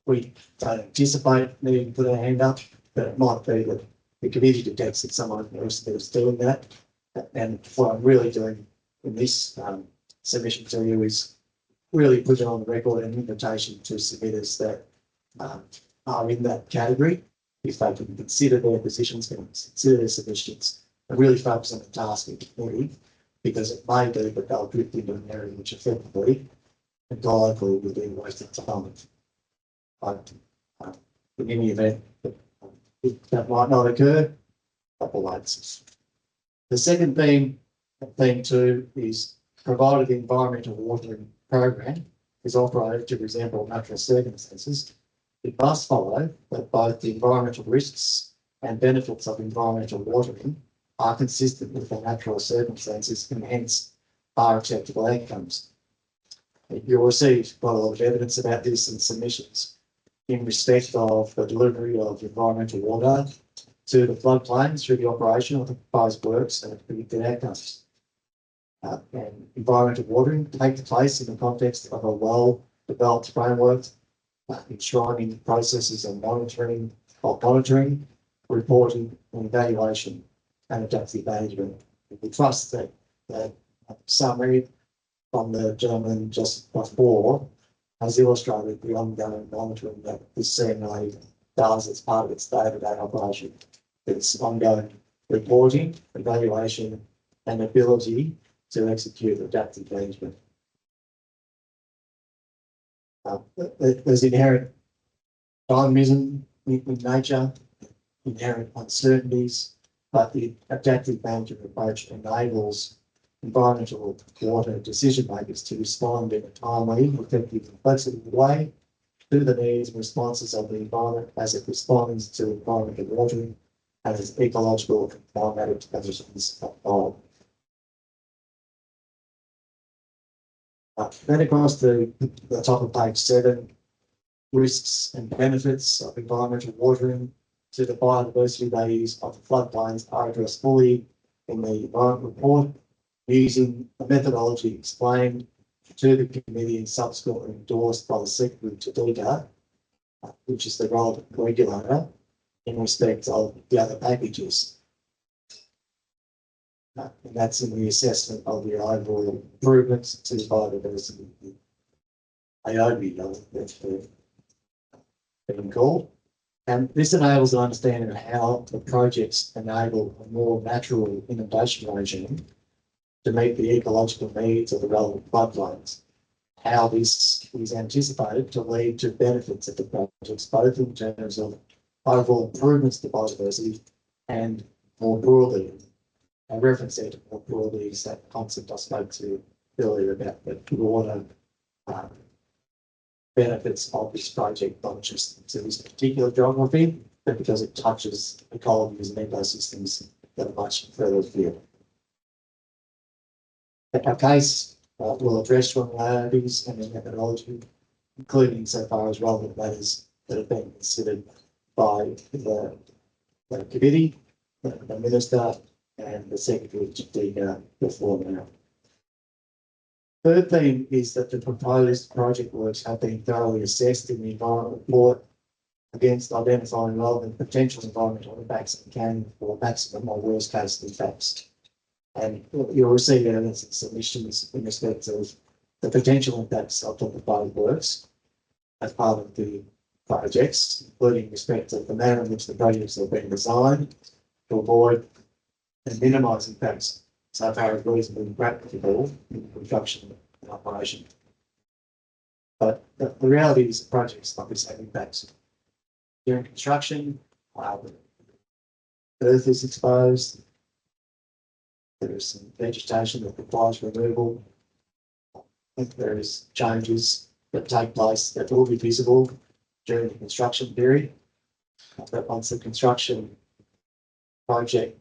We don't anticipate needing to put our hand up, but it might be that the committee detects that someone else is doing that. And what I'm really doing in this submission to you is really putting on the record an invitation to submitters that are in that category, if they can consider their positions, consider their submissions, and really focus on the task of the committee, because it may be that they'll drift into an area which effectively and likely will be a waste of time. But in any event, that might not occur, couple of answers. The second theme two, is provided the environmental watering program is operated to resemble natural circumstances, it must follow that both the environmental risks and benefits of environmental watering are consistent with the natural circumstances and hence are acceptable outcomes. You'll receive quite a lot of evidence about this in submissions in respect of the delivery of environmental water to the floodplain through the operation of the proposed works and predicted outcomes. And environmental watering takes place in the context of a well-developed framework, enshrining processes and monitoring, reporting and evaluation and adaptive management. We trust that the summary from the gentleman just before has illustrated the ongoing monitoring that the CMA does as part of its day-to-day operation. It's ongoing reporting, evaluation and ability to execute adaptive management. There's inherent dynamism in nature, inherent uncertainties, but the adaptive management approach enables environmental water decision makers to respond in a timely, effective and flexible way to the needs and responses of the environment as it responds to environmental watering and its ecological and climatic conditions of. Then across to the top of page 7, risks and benefits of environmental watering. to the biodiversity values of the floodplains are addressed fully in the environment report using a methodology explained to the committee and subsequently endorsed by the Secretary to DECA, which is the relevant regulator in respect of the other packages. And that's in the assessment of the overall improvements to biodiversity. AOB, that's been called. And this enables an understanding of how the projects enable a more natural inundation regime to meet the ecological needs of the relevant floodplains. How this is anticipated to lead to benefits of the projects, both in terms of overall improvements to biodiversity and more broadly. I reference there to more broadly is that concept I spoke to earlier about the broader benefits of this project, not just to this particular geography, but because it touches ecologies and ecosystems that are much further afield. Our case will address similarities and the methodology, including so far as relevant matters that have been considered by the committee, the minister, and the secretary to DECA before now. Third theme is that the proposed project works have been thoroughly assessed in the environment report against identifying relevant potential environmental impacts that can or maximum or worst case impacts. And you'll receive evidence and submissions in respect of the potential impacts of the proposed works as part of the projects, including in respect of the manner in which the projects have been designed to avoid and minimise impacts so far as reasonably practicable in construction and operation. But the reality is that projects like this have impacts. During construction, earth is exposed, there is some vegetation that requires removal, there is changes that take place that will be visible during the construction period. But once the construction project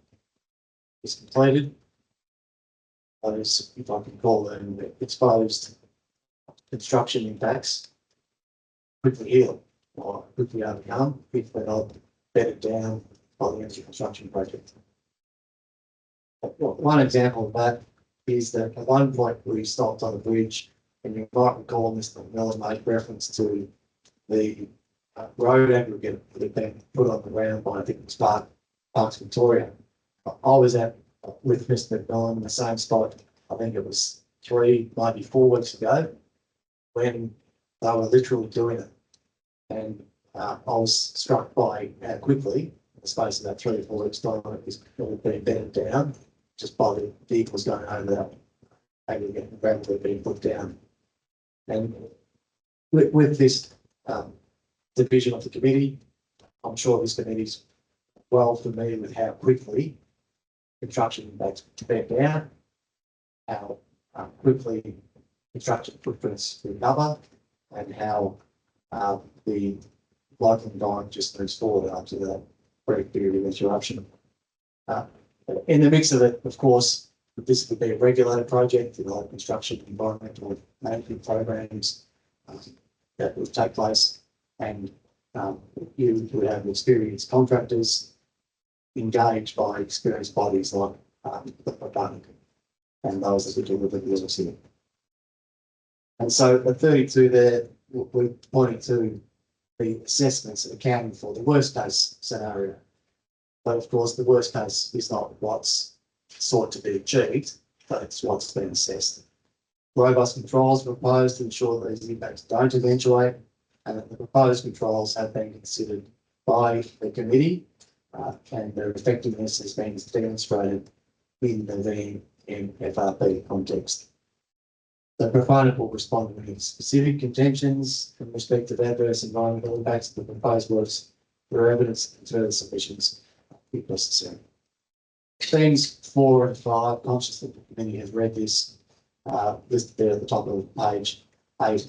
is completed, those, if I can call them, exposed construction impacts quickly heal or quickly overcome if they're not bedded down by the end of the construction project. One example of that is that at one point we stopped on a bridge, and you might recall Mr. Miller made reference to the road aggregate that had been put on the ground by, I think it was Parks Victoria. I was with Mr. McMillan in the same spot, I think it was 3, maybe 4 weeks ago, when they were literally doing it. And I was struck by how quickly, in the space of that 3 or 4 weeks time, it was being bedded down just by the vehicles going over that aggregate and gravel being put down. And with this division of the committee, I'm sure this committee's well familiar with how quickly construction impacts bed down, how quickly construction footprints recover, and how the local environment just moves forward after that brief period of interruption. In the mix of it, of course, this would be a regulated project, like construction environmental management programs that would take place, and you would have experienced contractors engaged by experienced bodies like the Republic and those that would deliver the business here. And so at 32 there, we're pointing to the assessments accounting for the worst case scenario. But of course, the worst case is not what's sought to be achieved, but it's what's been assessed. Robust controls are proposed to ensure that these impacts don't eventuate, and that the proposed controls have been considered by the committee, and their effectiveness has been demonstrated in the VMFRP context. The proponent will respond to any specific contentions in respect of adverse environmental impacts of the proposed works where evidence and further submissions if necessary. Themes 4 and 5, conscious that the committee has read this, listed there at the top of page 8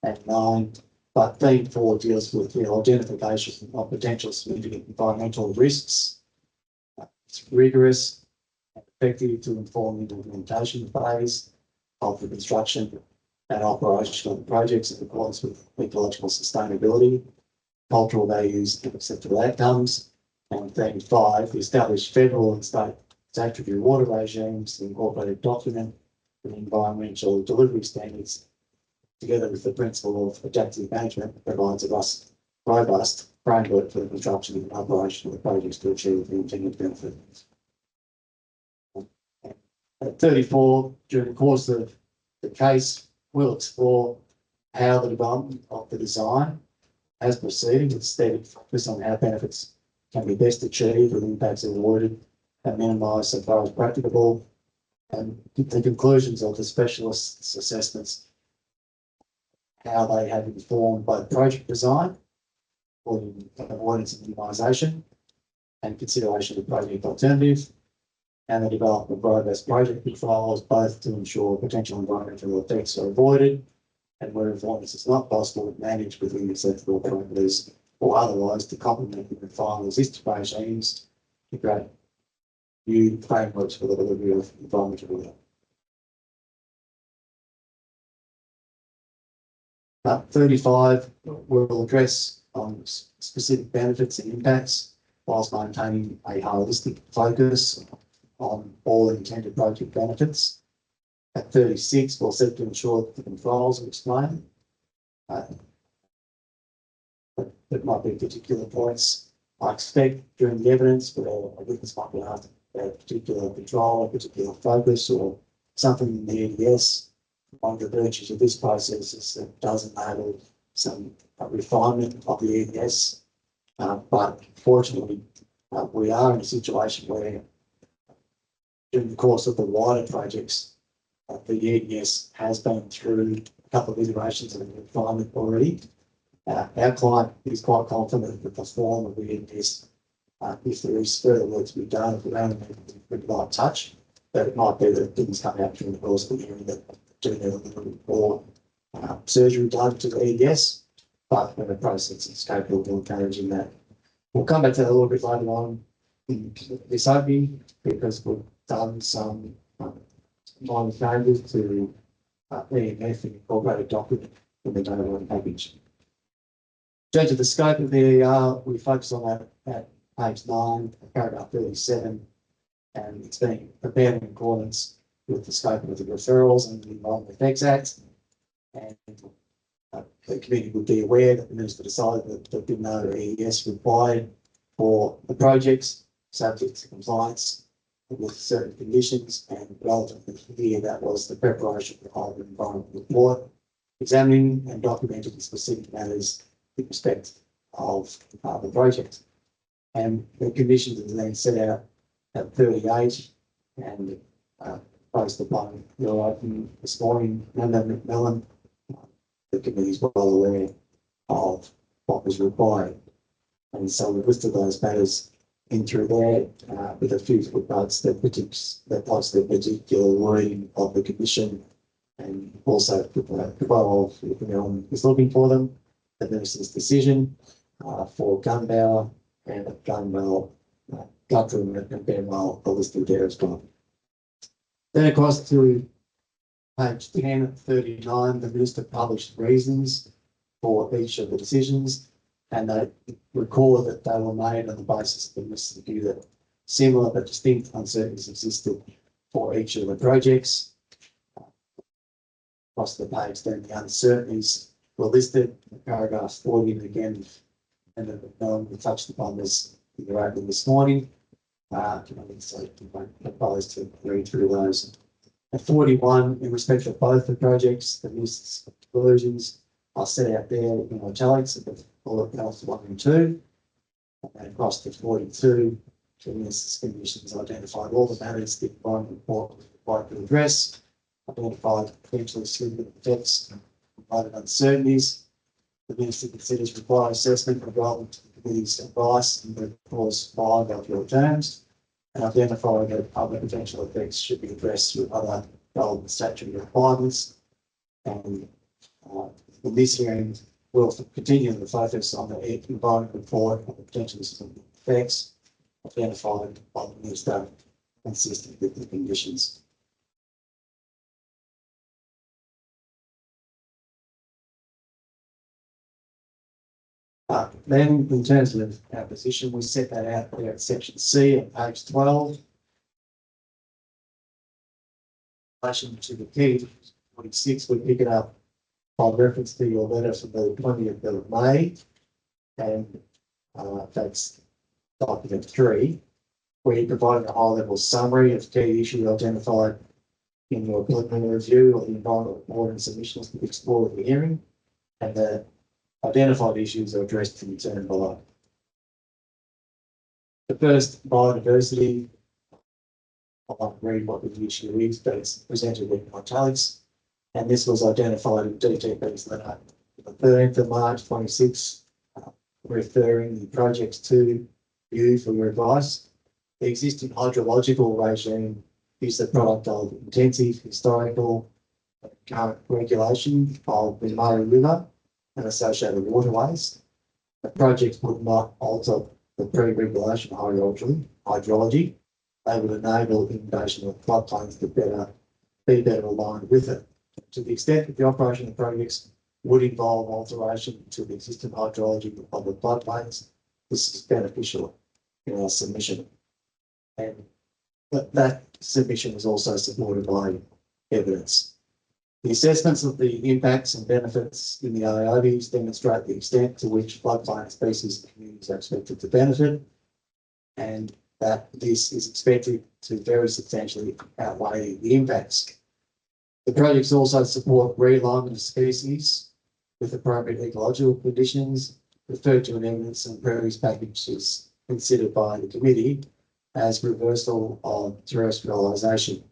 and 9, but theme 4 deals with the identification of potential significant environmental risks. It's rigorous and effective to inform the implementation phase of the construction and operation of the projects in accordance with ecological sustainability, cultural values and acceptable outcomes, And 35, establish federal and state statutory water regimes, the incorporated document with environmental delivery standards, together with the principle of adaptive management, provides a robust framework for the construction and operation of the projects to achieve the intended benefit. At 34, during the course of the case, we'll explore how the development of the design has proceeded with steady focus on how benefits can be best achieved with impacts avoided and minimised so far as practicable, and the conclusions of the specialists' assessments, how they have informed both project design, including avoidance and minimisation, and consideration of project alternatives, and the development of robust project controls, both to ensure potential environmental effects are avoided, and where avoidance is not possible, managed within acceptable parameters, or otherwise to complement and refine existing regimes to create new frameworks for the delivery of environmental relief. 35 will address specific benefits and impacts whilst maintaining a holistic focus on all intended project benefits. At 36, we'll seek to ensure that the controls are explained. There might be particular points I expect during the evidence where a witness might be asked about a particular control, a particular focus, or something in the EDS. One of the virtues of this process is that it does enable some refinement of the EDS, but fortunately, we are in a situation where during the course of the wider projects, the EDS has been through a couple of iterations of refinement already. Our client is quite confident that the form of the EDS, if there is further work to be done, if we only need a light touch, but it might be that things come out during the course of the hearing that do need a little bit more surgery done to the EDS, but when the process is capable of encouraging that. We'll come back to that a little bit later on in this opening because we've done some minor changes to EMF and incorporated document in the data package. In terms of the scope of the ER, we focus on that at page 9, paragraph 37, and it's being prepared in accordance with the scope of the referrals and the Environment Effects Act. And the committee would be aware that the minister decided that there would be no EES required for the projects, subject to compliance with certain conditions, and relatively here that was the preparation of an environment report, examining and documenting specific matters in respect of the project. And the conditions are then set out at 38 and based upon your opening this morning, Member McMillan, the committee is well aware of what was required. And so we've listed those matters in through there with a few footnotes that points the particular wording of the commission, and also control if anyone is looking for them. The minister's decision for Gunbower and Gunwell, Guthrum and Benwell are listed there as well. Then across to page 10 at 39, the minister published reasons for each of the decisions, and they recall that they were made on the basis of the minister's view that similar but distinct uncertainties existed for each of the projects. Across the page, then the uncertainties were listed in paragraph 40, and again, and we touched upon this in your opening this morning. So I propose to read through those. At 41, in respect of both the projects, the minister's conclusions are set out there in italics at the bullet points 1 and 2. And across to 42, the minister's conditions identified all the matters the environment report was required to address, identified potentially significant effects and provided uncertainties. The minister considers required assessment of relevant to the committee's advice and the clause 5 of your terms, and identified that other potential effects should be addressed with other relevant statutory requirements. And in this hearing, we'll continue to focus on the environment report and the potential effects identified by the minister consistent with the conditions. Then in terms of our position, we set that out there at section C on page 12. In relation to the key 26, we pick it up by reference to your letter from the 20th of May, and that's document 3, where you provided a high-level summary of key issues identified in your preliminary review of the environmental report and submissions to be explored at the hearing, and the identified issues are addressed in turn below. The first, biodiversity. I won't read what the issue is, but it's presented in italics, and this was identified in DTP's letter the 13th of March 26, referring the projects to you for your advice. The existing hydrological regime is the product of intensive historical current regulation of the Murray River and associated waterways. The project would not alter the pre-regulation hydrology. They would enable inundation of floodplains to be better aligned with it. To the extent that the operation of projects would involve alteration to the existing hydrology of the floodplains, this is beneficial in our submission. And that submission is also supported by evidence. The assessments of the impacts and benefits in the AOBs demonstrate the extent to which floodplain species and communities are expected to benefit, and that this is expected to very substantially outweigh the impacts. The projects also support realignment of species with appropriate ecological conditions, referred to in evidence and previous packages considered by the committee as reversal of terrestrialisation.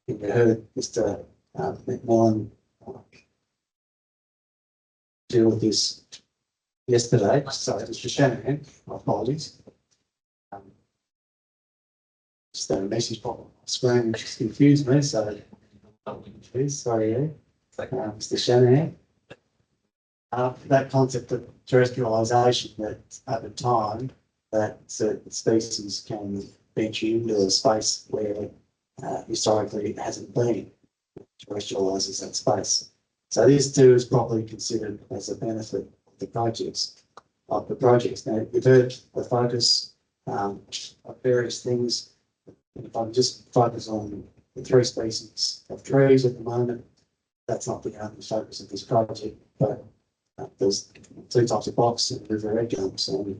You heard Mr. McMillan deal with this yesterday. Sorry, Mr. Shanahan, my apologies. Just a message pop on the screen which has confused me, so sorry, Mr. Shanahan. That concept of terrestrialisation, that over time that certain species can venture into a space where historically it hasn't been, terrestrialises that space. So this too is probably considered as a benefit of the projects. Now you've heard the focus of various things. If I just focus on the 3 species of trees at the moment, that's not the only focus of this project, but there's 2 types of box and river red gums. And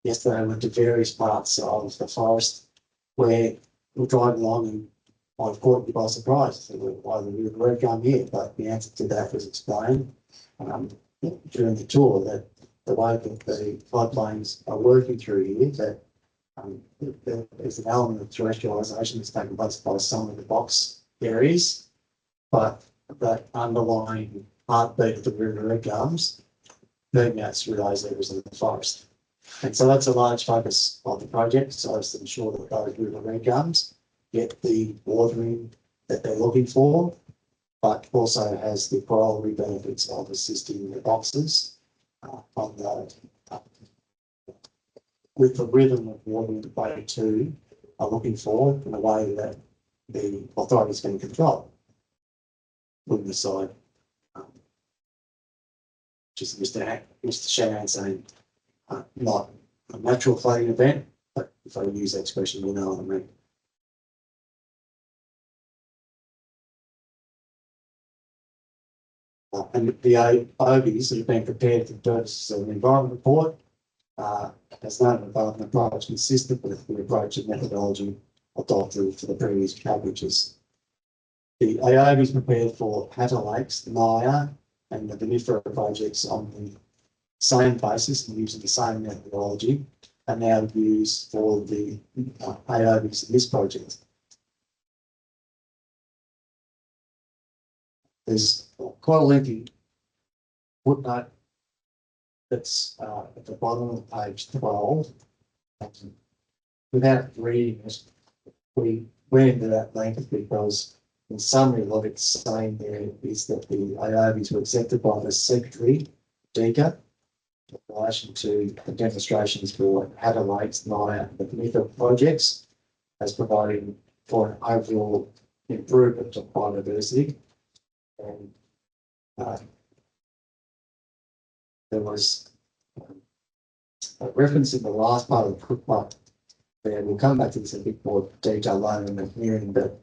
yesterday I went to various parts of the forest where we're driving along and I've caught you by surprise. Why the river red gum here? But the answer to that was explained during the tour, that the way that the floodplains are working through here, that there's an element of terrestrialisation that's taken place by some of the box areas, but that underlying heartbeat of the river red gums permeates through those areas of the forest. And so that's a large focus of the project, so as to ensure that those river red gums get the watering that they're looking for, but also has the corollary benefits of assisting the boxes on the with the rhythm of watering that they too are looking for in a way that the authorities can control. Putting aside, just Mr. Shanahan saying, not a natural flooding event, but if I use that expression, you know what I mean. And the OBs that have been prepared for the purposes of an environment report, as noted above, the approach consistent with the approach and methodology adopted for the previous packages. The AOB is prepared for Hatter Lakes, Naya, and the VMFRP projects on the same basis and using the same methodology, and now used for the AOBs in this project. There's quite a lengthy footnote that's at the bottom of page 12. Without reading it, we went into that length because in summary what it's saying there is that the AOBs were accepted by the Secretary, DECA, in relation to the demonstrations for Hatter Lakes, Naya, and the VMFRP projects, as providing for an overall improvement of biodiversity. And there was referenced in the last part of the cookbook, and we'll come back to this in a bit more detail later in the hearing, but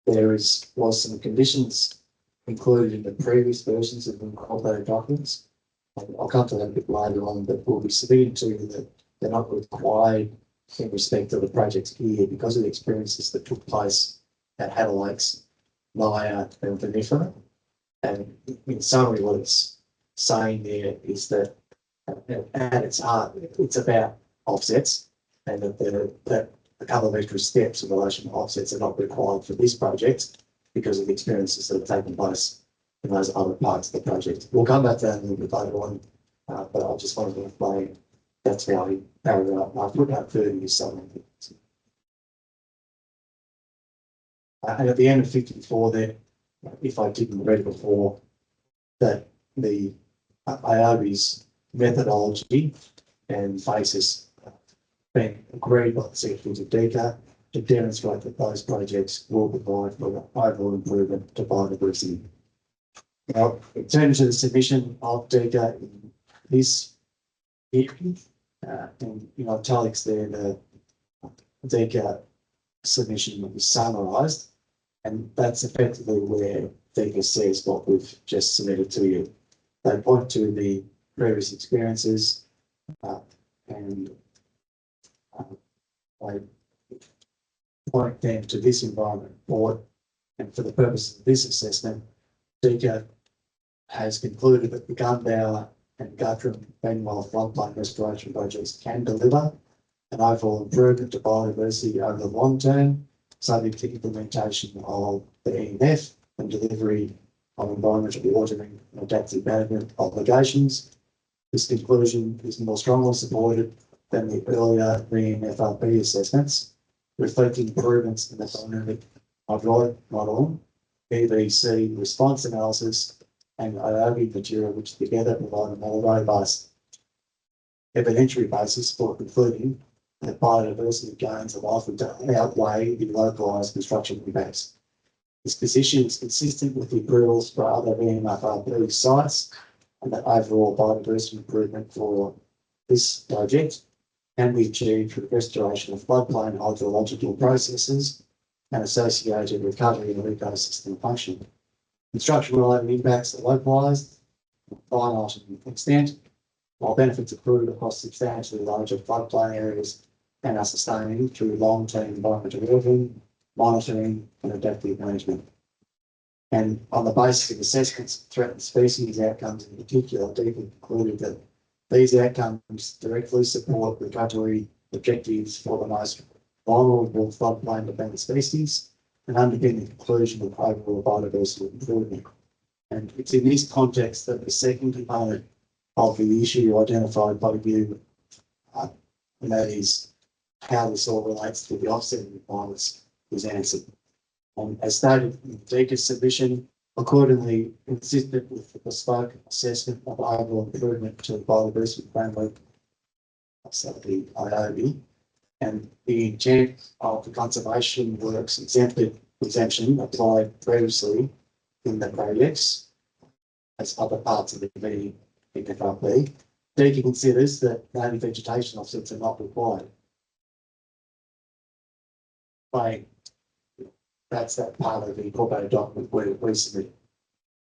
was some conditions included in the previous versions of the incorporated documents. And I'll come to that a bit later on, but we'll be submitting to you that they're not required in respect of the projects here because of the experiences that took place at Hatter Lakes, Maya and VMFRP. And in summary, what it's saying there is that at its heart, it's about offsets, and that a couple of extra steps in relation to offsets are not required for this project because of the experiences that have taken place in those other parts of the project. We'll come back to that a little bit later on, but I just wanted to explain that's how I put that 30 is something. And at the end of 54 there, if I didn't read before, that the IOB's methodology and basis been agreed by the secretaries of DECA to demonstrate that those projects will provide for an overall improvement to biodiversity. Now, in terms of the submission of DECA in this hearing, and in italics there, the DECA submission is summarised, and that's effectively where DECA says what we've just submitted to you. They point to the previous experiences and I point them to this environment board, and for the purpose of this assessment, DECA has concluded that the Gunbower and Guttram Benwell floodplain restoration projects can deliver an overall improvement to biodiversity over the long term, subject to implementation of the EMF and delivery of environmental watering and adaptive management obligations. This conclusion is more strongly supported than the earlier VMFRP assessments, reflecting improvements in the dynamic hydraulic model, EVC response analysis, and IOB material, which together provide a more robust evidentiary basis for concluding that biodiversity gains are likely to outweigh the localised construction impacts. This position is consistent with the approvals for other VMFRP sites, and that overall biodiversity improvement for this project can be achieved through restoration of floodplain hydrological processes and associated recovery of ecosystem function. Construction-related impacts are localised, finite in extent, while benefits accrue across substantially larger floodplain areas and are sustained through long-term environmental monitoring and adaptive management. And on the basis of assessments of threatened species outcomes in particular, DECA concluded that these outcomes directly support recovery objectives for the most vulnerable floodplain dependent species and underpin the conclusion of overall biodiversity improvement. And it's in this context that the second component of the issue identified by you, and that is how this all relates to the offsetting requirements, is answered. As stated in the DECA submission, accordingly consistent with the bespoke assessment of overall improvement to the biodiversity framework, so the IOB, and the intent of the conservation works exemption applied previously in the projects as other parts of the VMFRP, DECA considers that native vegetation offsets are not required. That's that part of the incorporated document where we submit.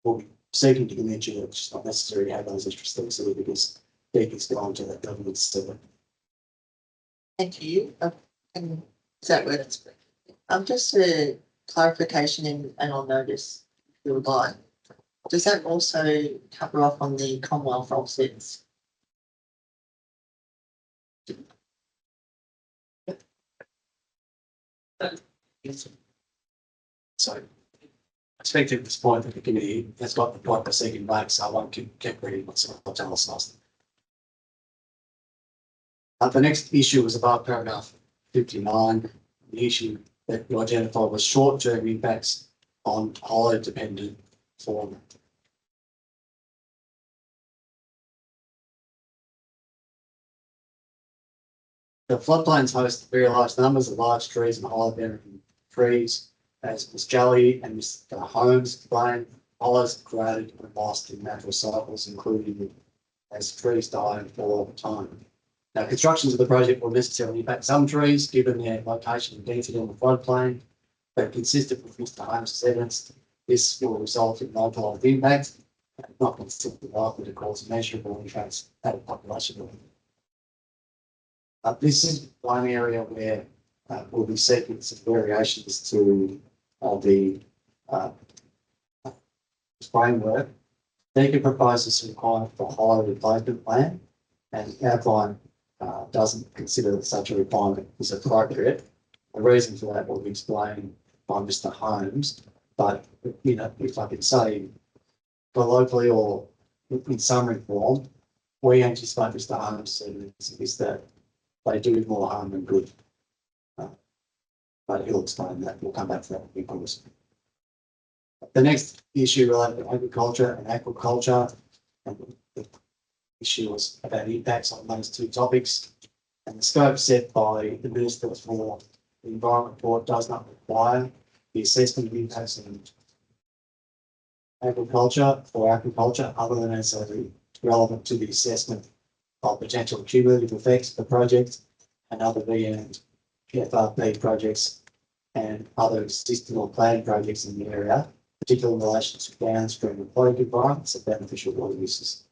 We'll be seeking to convince you that it's not necessary to have those extra steps here because DECA's gone to that government step. Thank you. And is that where it's just a clarification and I'll notice if you would like. Does that also cover off on the Commonwealth offsets? So I expect at this point that the committee has got the point proceeding made, so I won't keep reading what's else. The next issue was above paragraph 59. The issue that you identified was short-term impacts on hollow-dependent fauna. The floodplains host very large numbers of large trees and hollow-bearing trees. As Ms. Jolly and Mr. Holmes explained, hollows are created and lost in natural cycles, including as trees die and fall over time. Now, constructions of the project will necessarily impact some trees, given their location and density on the floodplain, but consistent with Mr. Holmes' evidence, this will result in localised impact and not consistently likely to cause measurable impacts at a population level. This is one area where we'll be seeking some variations to the framework. Deakin proposes some requirement for high replacement plan, and our client doesn't consider that such a requirement is appropriate. The reason for that will be explained by Mr. Holmes, but you know, if I could say, locally or in summary form, we anticipate Mr. Holmes is that they do more harm than good. But he'll explain that. We'll come back to that in course. The next issue related to agriculture and aquaculture, and the issue was about impacts on those two topics. And the scope set by the Minister for the Environment Report does not require the assessment of impacts on agriculture or aquaculture, other than as relevant to the assessment of potential cumulative effects of the project and other VMFRP projects and other existing or planned projects in the area, particularly in relation to downstream aquatic environments and beneficial water uses.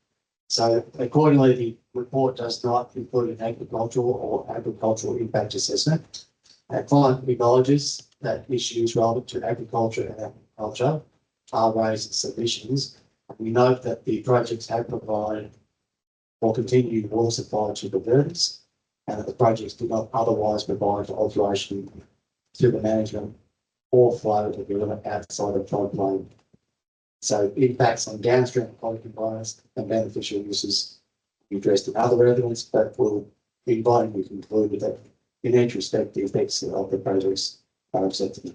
So accordingly, the report does not include an agricultural or agricultural impact assessment. Our client acknowledges that issues relevant to agriculture and aquaculture are raised in submissions. We note that the projects have provided or continued water supply to the diverters, and that the projects do not otherwise provide for alteration to the management or flow of the river outside of floodplain. So impacts on downstream aquatic environments and beneficial uses will be addressed in other evidence, but we'll be inviting you to conclude that in each respect, the effects of the projects are acceptable.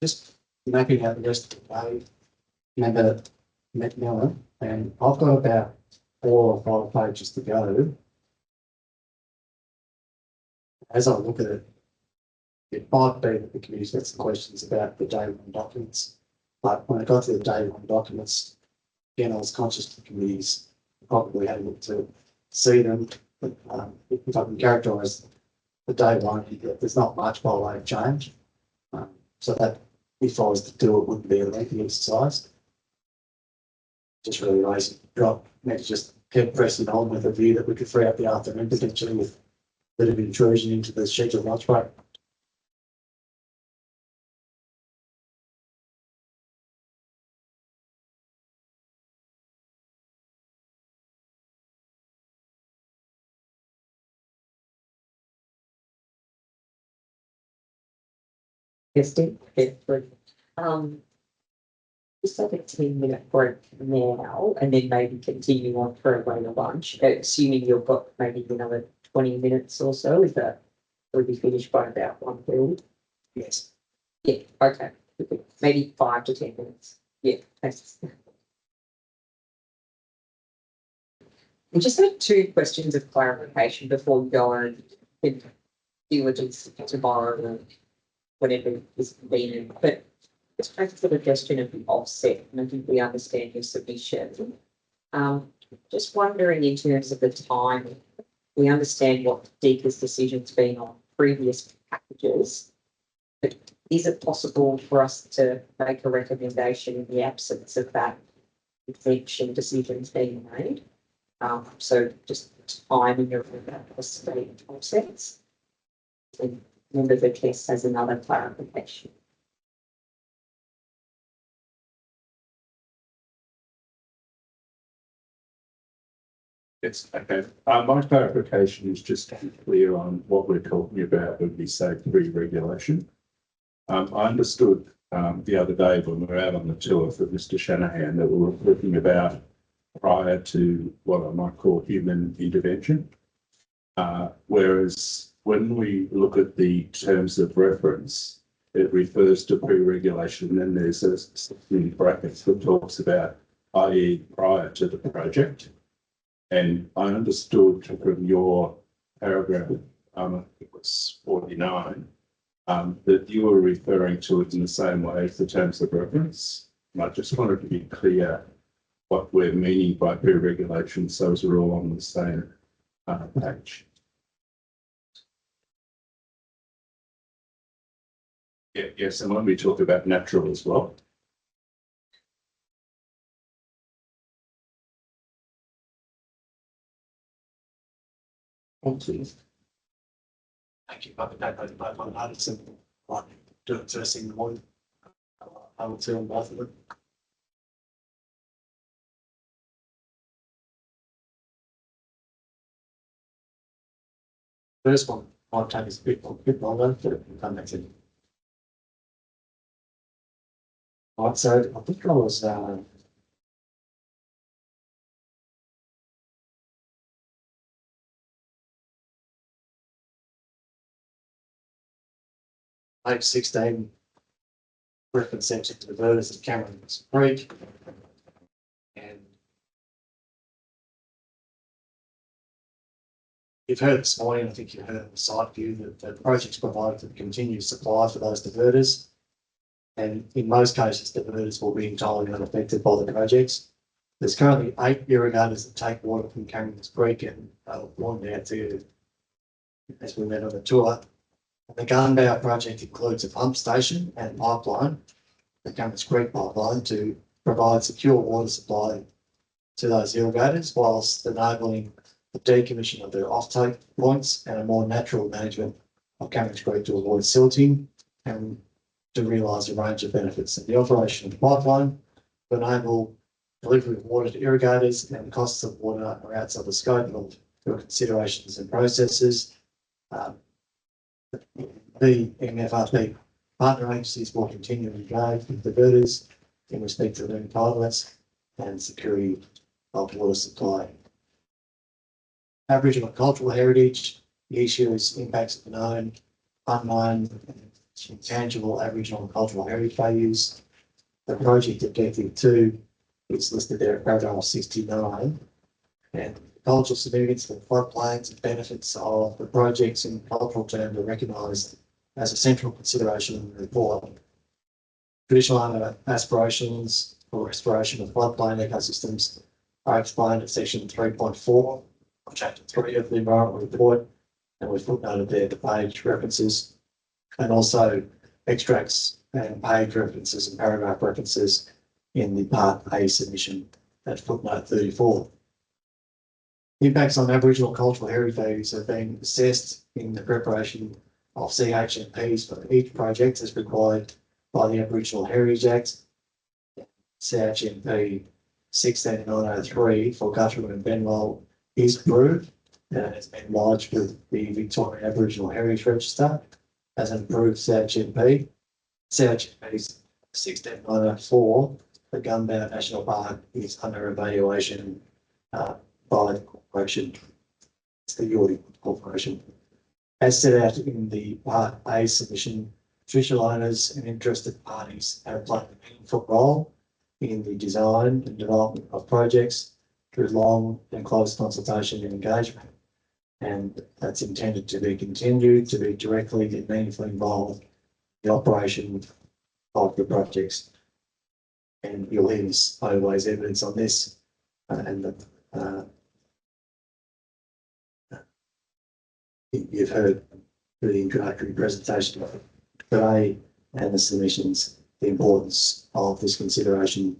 Just mapping out the rest of the day, remember Macmillan, and I've got about 4 or 5 pages to go. As I look at it, it might be that the committee's got some questions about the day one documents, but when I got to the day one documents, again, I was conscious the committees probably had a look to see them, but if I can characterise the day one, there's not much by way of change. So that if I was to do it, wouldn't be a lengthy exercise. Just really lazy drop. Maybe just keep pressing on with a view that we could free up the afternoon potentially with a bit of intrusion into the scheduled lunch break. Yes, Steve. Okay, good. Just like a 10-minute break now, and then maybe continue on for a later lunch, assuming you've got maybe another 20 minutes or so. Is that, will be finished by about 1:30? Yes. Yeah, okay. Maybe 5 to 10 minutes. Yeah, thanks. We just had 2 questions of clarification before we go on in diligence tomorrow or whenever is convenient. But just trying to put a question of the offset, and I think we understand your submission. Just wondering in terms of the time, we understand what Deakin's decision's been on previous packages, but is it possible for us to make a recommendation in the absence of that exemption decisions being made? So just timing of the state offsets. And member of the case has another clarification. Yes, okay. My clarification is just to be clear on what we're talking about when we say pre-regulation. I understood the other day when we were out on the tour for Mr. Shanahan that we were talking about prior to what I might call human intervention. Whereas when we look at the terms of reference, it refers to pre-regulation, and then there's a section in brackets that talks about i.e. prior to the project. And I understood from your paragraph, I think it was 49, that you were referring to it in the same way as the terms of reference. And I just wanted to be clear what we're meaning by pre-regulation, so as we're all on the same page. Yeah, yes, and when we talk about natural as well. Thank you. Thank you, but that, but one hundred simple, like, do it first thing in the morning. I would say on both of them. First one, might take us a bit longer, but we'll come back to it. Right, so I think I was, page 16, reference section to the Vertis of Cameron's Creek. And you've heard this morning, I think you heard on the site view that the project's provided for the continued supply for those diverters. And in most cases, diverters will be entirely unaffected by the projects. There's currently 8 irrigators that take water from Cameron's Creek and one down to, as we met on the tour. The Gunbow project includes a pump station and pipeline, the Cameron's Creek pipeline, to provide secure water supply to those irrigators, whilst enabling the decommissioning of their offtake points and a more natural management of Cameron's Creek to avoid silting and to realise a range of benefits. And the operation of the pipeline to enable delivery of water to irrigators, and the costs of water are outside the scope of your considerations and processes. The VMFRP partner agencies will continue to engage with diverters in respect to their entitlements and security of water supply. Aboriginal cultural heritage, the issue is impacts of known, unknown, and intangible Aboriginal and cultural heritage values. The project objective 2 is listed there at paragraph 69, and cultural significance of floodplains and benefits of the projects in cultural terms are recognised as a central consideration in the report. Traditional owner aspirations for restoration of floodplain ecosystems are explained at section 3.4 of chapter 3 of the environment report, and we've footnoted there the page references and also extracts and page references and paragraph references in the part A submission at footnote 34. Impacts on Aboriginal cultural heritage values have been assessed in the preparation of CHMPs for each project as required by the Aboriginal Heritage Act. CHMP 16903 for Guthrum and Benwell is approved and has been lodged with the Victorian Aboriginal Heritage Register as an approved CHMP. CHMP 16904 for Gunbow National Park is under evaluation by the corporation. It's the Yordi Corporation. As set out in the Part A submission, traditional owners and interested parties have played a meaningful role in the design and development of projects through long and close consultation and engagement. And that's intended to be continued to be directly and meaningfully involved in the operation of the projects. And you'll hear this always evidence on this you've heard through the introductory presentation today and the submissions the importance of this consideration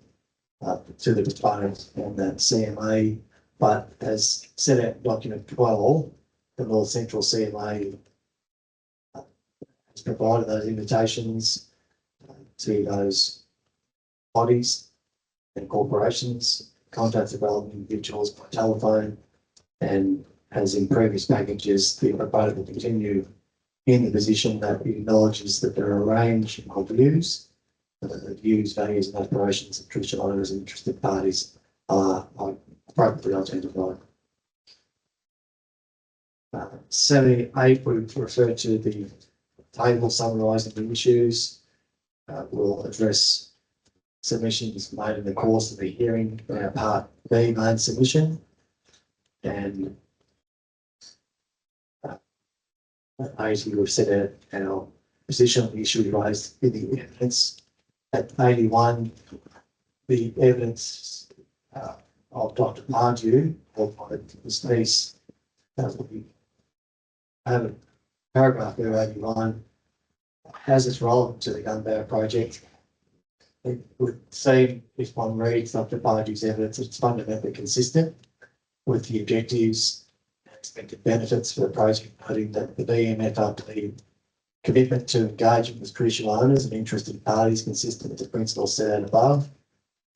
to the proponent and the CMA, but as set out in document 12, the North Central CMA has provided those invitations to those bodies and corporations, contacted relevant individuals by telephone, and as in previous packages, the proponent will continue in the position that it acknowledges that there are a range of views, values and aspirations of traditional owners and interested parties are appropriately identified. 78, we refer to the table summarising the issues. We'll address submissions made in the course of the hearing in our Part B main submission. And at 80, we've set out our position on the issue raised in the evidence. At 81, the evidence of Dr. Pardew, of this piece. We have a paragraph there, 89, as it's relevant to the Gunbow project. It would seem, if one reads Dr. Pardew's evidence, it's fundamentally consistent with the objectives and expected benefits for the project, noting that the VMFRP commitment to engagement with traditional owners and interested parties consistent with the principles set out above,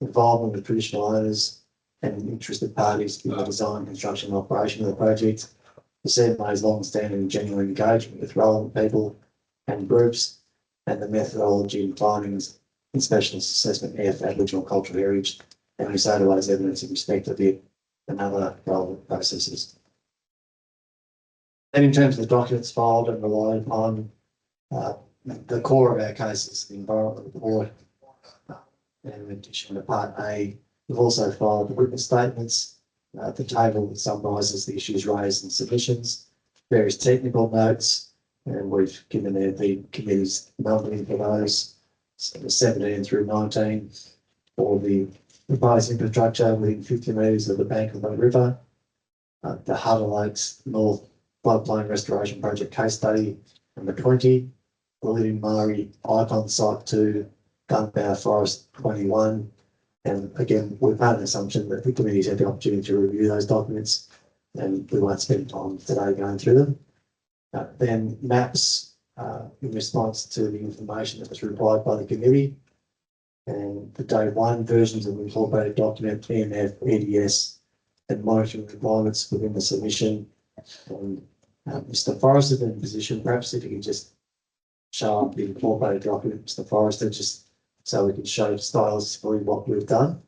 involvement with traditional owners and interested parties in the design, construction and operation of the project, the CMA's long-standing and genuine engagement with relevant people and groups, and the methodology and findings in specialist assessment F, Aboriginal cultural heritage, and New South Wales evidence in respect of it and other relevant processes. And in terms of the documents filed and relied upon, the core of our case is the environment report. And in addition to Part A, we've also filed the witness statements, the table that summarises the issues raised in submissions, various technical notes, and we've given the committee's numbering for those, 17 through 19, for the proposed infrastructure within 50 metres of the bank of the river, the Huddle Lakes North Floodplain Restoration Project case study, number 20, the Living Murray Icon Site 2, Gunbow Forest 21. And again, we've had an assumption that the committee's had the opportunity to review those documents, and we won't spend time today going through them. Then maps in response to the information that was required by the committee, and the day one versions of the incorporated document, EMF, EDS, and monitoring requirements within the submission. And Mr. Forrester in position, perhaps if you can just show up the incorporated document, Mr. Forrester, just so we can show stylistically what we've done.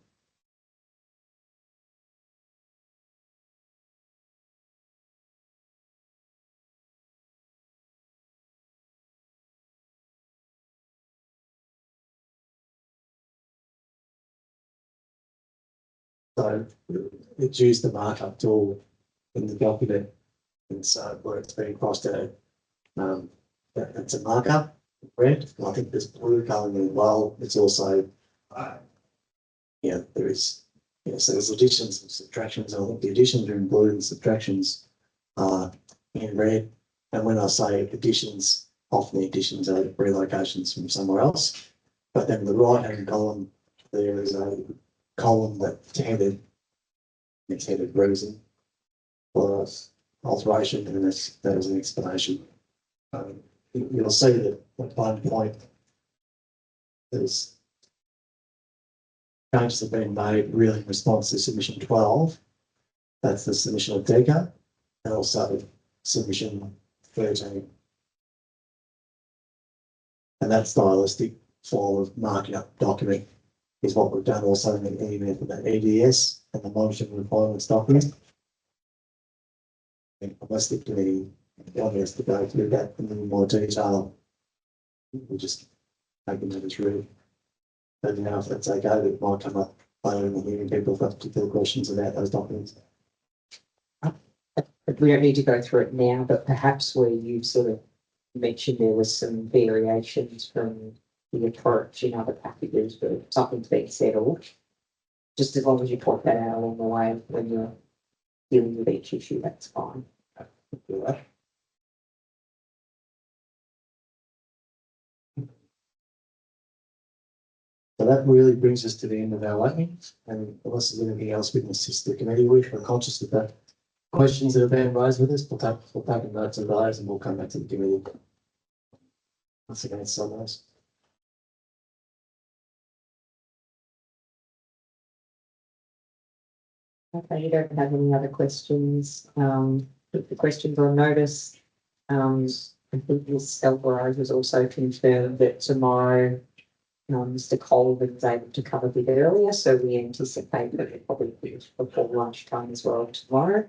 So it's used the markup tool in the document, and so where it's been crossed out, it's a markup, red. I think there's blue colouring as well. It's also, there is, so there's additions and subtractions. I think the additions are in blue and subtractions are in red. And when I say additions, often the additions are relocations from somewhere else. But then the right-hand column, there is a column that's headed, it's headed reason for alteration, and that is an explanation. You'll see that at one point there's changes have been made really in response to submission 12. That's the submission of DECA, and also submission 13. And that stylistic form of marking up document is what we've done also in the EMF and the EDS and the monitoring requirements document. And unless the committee wants to go through that in a little more detail, we'll just take them as read. But now, if that's okay, it might come up later in the hearing. People have particular questions about those documents. We don't need to go through it now, but perhaps where you sort of mentioned there was some variations from the approach in other packages, but something's been settled. Just as long as you point that out along the way when you're dealing with each issue, that's fine. So that really brings us to the end of our lightning. And unless there's anything else we can assist the committee with, we're conscious of the questions that have been raised with us. We'll take notes of those and we'll come back to the committee. Once again, summarize. Okay, you don't have any other questions. Put the questions on notice. I think Ms. Alvarez has also confirmed that tomorrow Mr. Colvin is able to come a bit earlier, so we anticipate that it'll probably be before lunchtime as well tomorrow.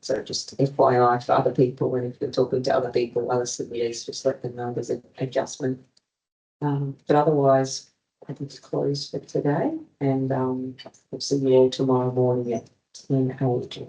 So just FYI for other people, and if you're talking to other people, other submitters, just let them know there's an adjustment. But otherwise, I think it's closed for today, and we'll see you all tomorrow morning at 10 a.m.